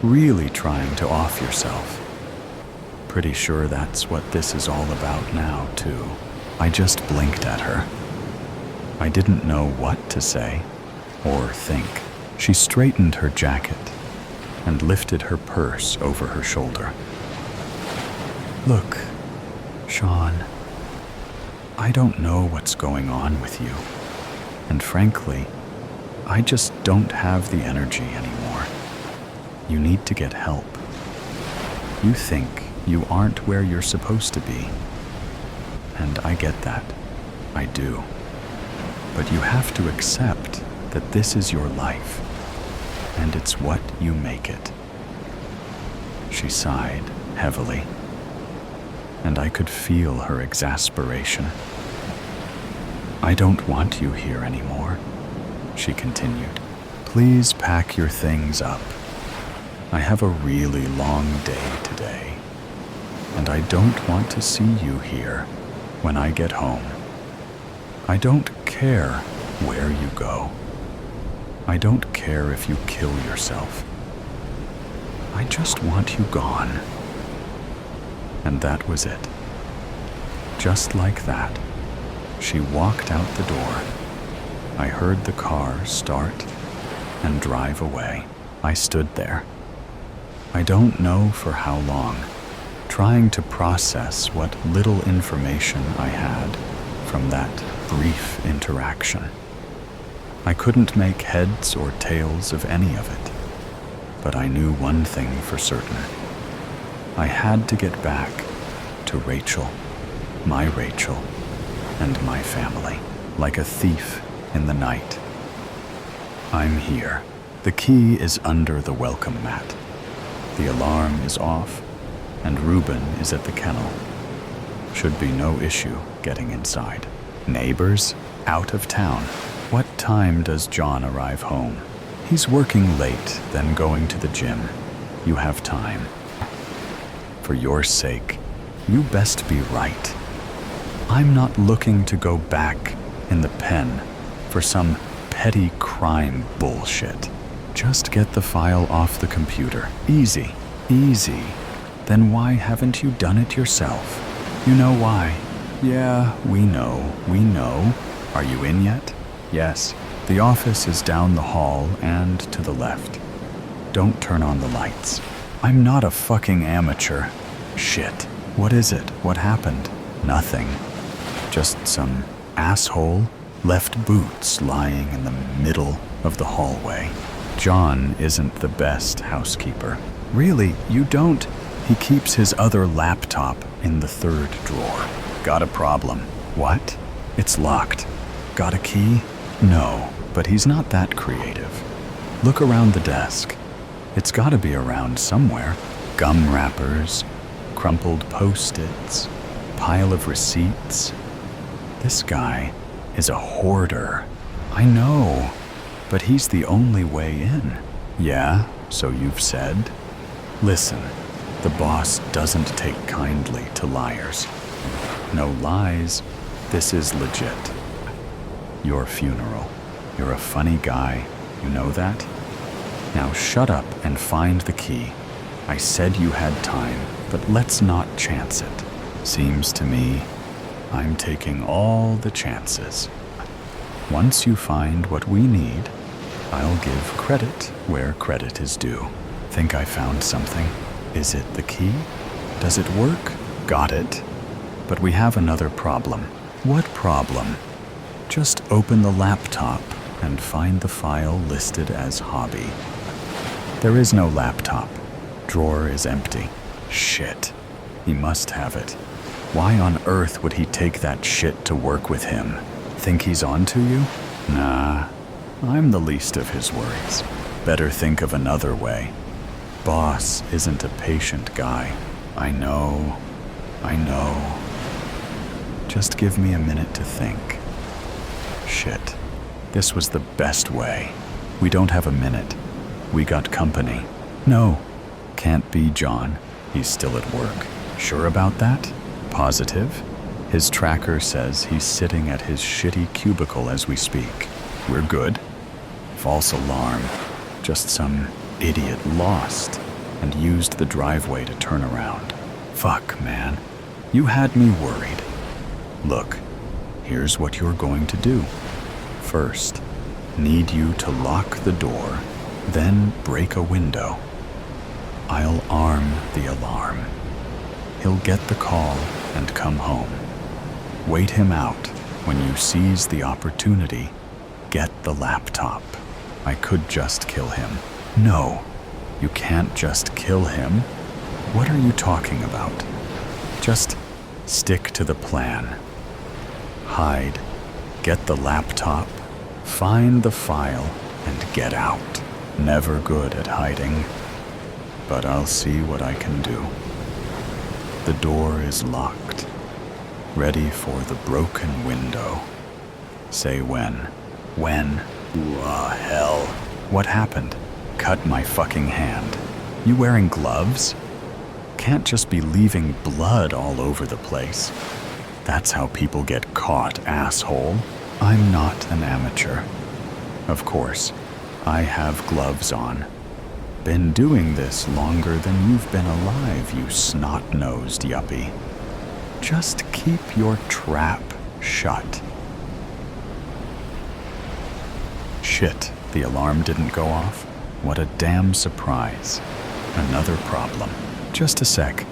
really trying to off yourself. Pretty sure that's what this is all about now, too. I just blinked at her. I didn't know what to say or think. She straightened her jacket and lifted her purse over her shoulder. Look, Sean, I don't know what's going on with you, and frankly, I just don't have the energy anymore. You need to get help. You think you aren't where you're supposed to be, and I get that. I do. But you have to accept that this is your life, and it's what you make it. She sighed heavily, and I could feel her exasperation. I don't want you here anymore, she continued. Please pack your things up. I have a really long day today, and I don't want to see you here when I get home. I don't care where you go. I don't care if you kill yourself. I just want you gone. And that was it. Just like that, she walked out the door. I heard the car start and drive away. I stood there. I don't know for how long, trying to process what little information I had from that brief interaction. I couldn't make heads or tails of any of it, but I knew one thing for certain. I had to get back to Rachel, my Rachel, and my family, like a thief in the night. I'm here. The key is under the welcome mat. The alarm is off, and Reuben is at the kennel. Should be no issue getting inside. Neighbors? Out of town. What time does John arrive home? He's working late, then going to the gym. You have time. For your sake, you best be right. I'm not looking to go back in the pen for some petty crime bullshit. Just get the file off the computer. Easy, easy. Then why haven't you done it yourself? You know why? Yeah, we know. Are you in yet? Yes. The office is down the hall and to the left. Don't turn on the lights. I'm not a fucking amateur. Shit. What is it? What happened? Nothing. Just some asshole left boots lying in the middle of the hallway. John isn't the best housekeeper. Really, you don't? He keeps his other laptop in the third drawer. Got a problem. What? It's locked. Got a key? No, but he's not that creative. Look around the desk. It's gotta be around somewhere. Gum wrappers, crumpled Post-its, pile of receipts. This guy is a hoarder. I know, but he's the only way in. Yeah, so you've said? Listen, the boss doesn't take kindly to liars. No lies. This is legit. Your funeral. You're a funny guy. You know that? Now shut up and find the key. I said you had time, but let's not chance it. Seems to me I'm taking all the chances. Once you find what we need, I'll give credit where credit is due. Think I found something. Is it the key? Does it work? Got it. But we have another problem. What problem? Just open the laptop and find the file listed as hobby. There is no laptop. Drawer is empty. Shit. He must have it. Why on earth would he take that shit to work with him? Think he's onto you? Nah, I'm the least of his worries. Better think of another way. Boss isn't a patient guy. I know. Just give me a minute to think. Shit. This was the best way. We don't have a minute. We got company. No, can't be John. He's still at work. Sure about that? Positive? His tracker says he's sitting at his shitty cubicle as we speak. We're good. False alarm. Just some idiot lost and used the driveway to turn around. Fuck, man. You had me worried. Look, here's what you're going to do. First, need you to lock the door, then break a window. I'll arm the alarm. He'll get the call and come home. Wait him out. When you seize the opportunity, get the laptop. I could just kill him. No, you can't just kill him. What are you talking about? Just stick to the plan. Hide, get the laptop, find the file, and get out. Never good at hiding, but I'll see what I can do. The door is locked, ready for the broken window. Say when. When? Hell. What happened? Cut my fucking hand. You wearing gloves? Can't just be leaving blood all over the place. That's how people get caught, asshole. I'm not an amateur. Of course, I have gloves on. Been doing this longer than you've been alive, you snot-nosed yuppie. Just keep your trap shut. Shit, the alarm didn't go off. What a damn surprise. Another problem. Just a sec.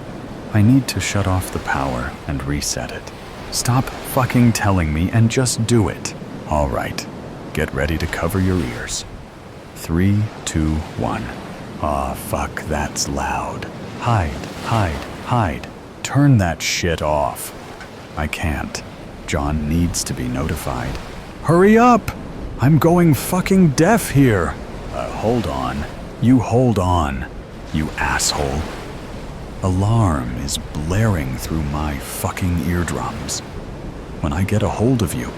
I need to shut off the power and reset it. Stop fucking telling me and just do it. All right, get ready to cover your ears. 3, 2, 1. Aw, fuck, that's loud. Hide. Turn that shit off. I can't. John needs to be notified. Hurry up! I'm going fucking deaf here. Hold on. You hold on, you asshole. Alarm is blaring through my fucking eardrums. When I get a hold of you,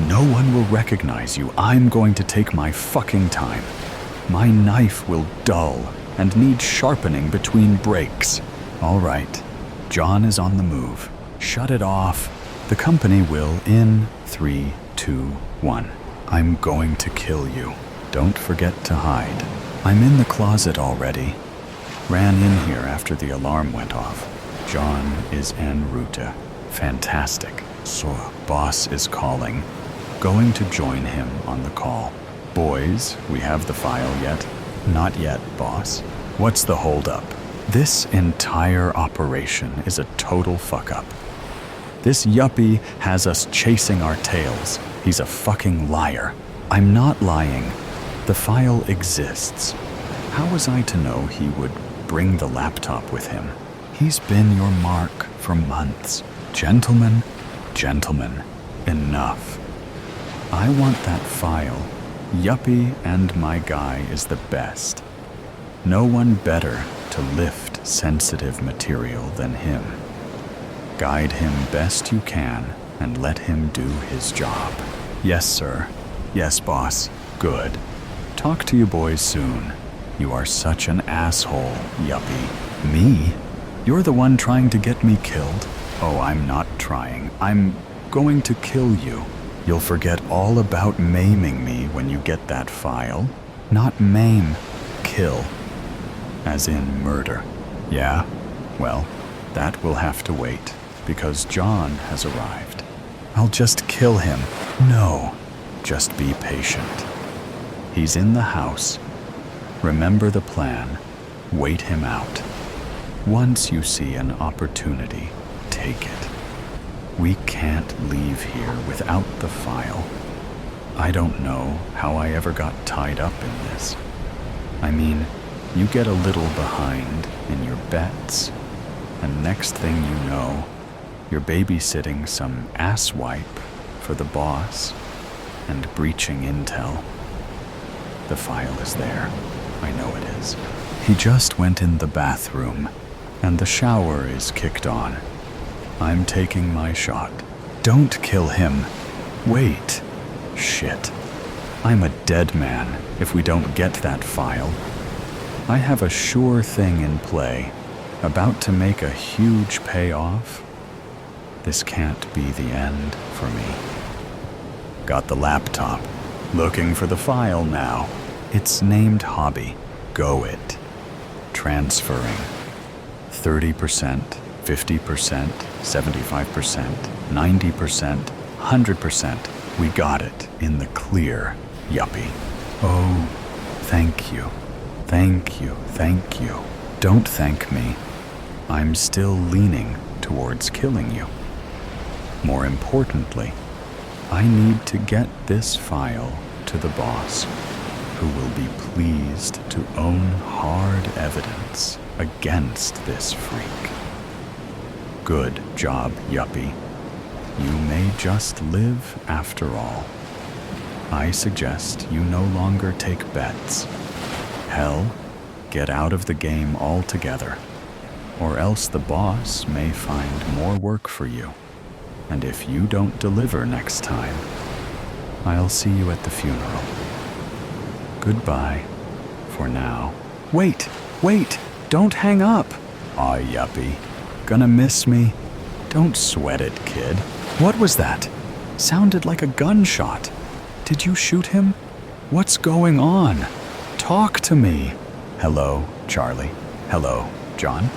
no one will recognize you. I'm going to take my fucking time. My knife will dull and need sharpening between breaks. All right, John is on the move. Shut it off. The company will in 3, 2, 1. I'm going to kill you. Don't forget to hide. I'm in the closet already. Ran in here after the alarm went off. John is en route. Fantastic. So, boss is calling. Going to join him on the call. Boys, we have the file yet? Not yet, boss. What's the holdup? This entire operation is a total fuck-up. This yuppie has us chasing our tails. He's a fucking liar. I'm not lying. The file exists. How was I to know he would bring the laptop with him? He's been your mark for months. Gentlemen, enough. I want that file. Yuppie and my guy is the best. No one better to lift sensitive material than him. Guide him best you can and let him do his job. Yes, sir. Yes, boss. Good. Talk to you boys soon. You are such an asshole, yuppie. Me? You're the one trying to get me killed? Oh, I'm not trying. I'm going to kill you. You'll forget all about maiming me when you get that file. Not maim, kill. As in murder. Yeah? Well, that will have to wait, because John has arrived. I'll just kill him. No, just be patient. He's in the house. Remember the plan. Wait him out. Once you see an opportunity, take it. We can't leave here without the file. I don't know how I ever got tied up in this. I mean, you get a little behind in your bets, And next thing you know, you're babysitting some asswipe for the boss and breaching intel. The file is there. I know it is. He just went in the bathroom, and the shower is kicked on. I'm taking my shot. Don't kill him. Wait. Shit. I'm a dead man if we don't get that file. I have a sure thing in play, about to make a huge payoff. This can't be the end for me. Got the laptop. Looking for the file now. It's named Hobby. Go it. Transferring. 30%, 50%, 75%, 90%, 100%. We got it in the clear, yuppie. Oh, thank you. Thank you, thank you. Don't thank me. I'm still leaning towards killing you. More importantly, I need to get this file to the boss, who will be pleased to own hard evidence against this freak. Good job, yuppie. You may just live after all. I suggest you no longer take bets. Hell, get out of the game altogether, or else the boss may find more work for you. And if you don't deliver next time, I'll see you at the funeral. Goodbye, for now. Wait, don't hang up. Aw, yuppie. Gonna miss me? Don't sweat it, kid. What was that? Sounded like a gunshot. Did you shoot him? What's going on? Talk to me. Hello, Charlie. Hello, John.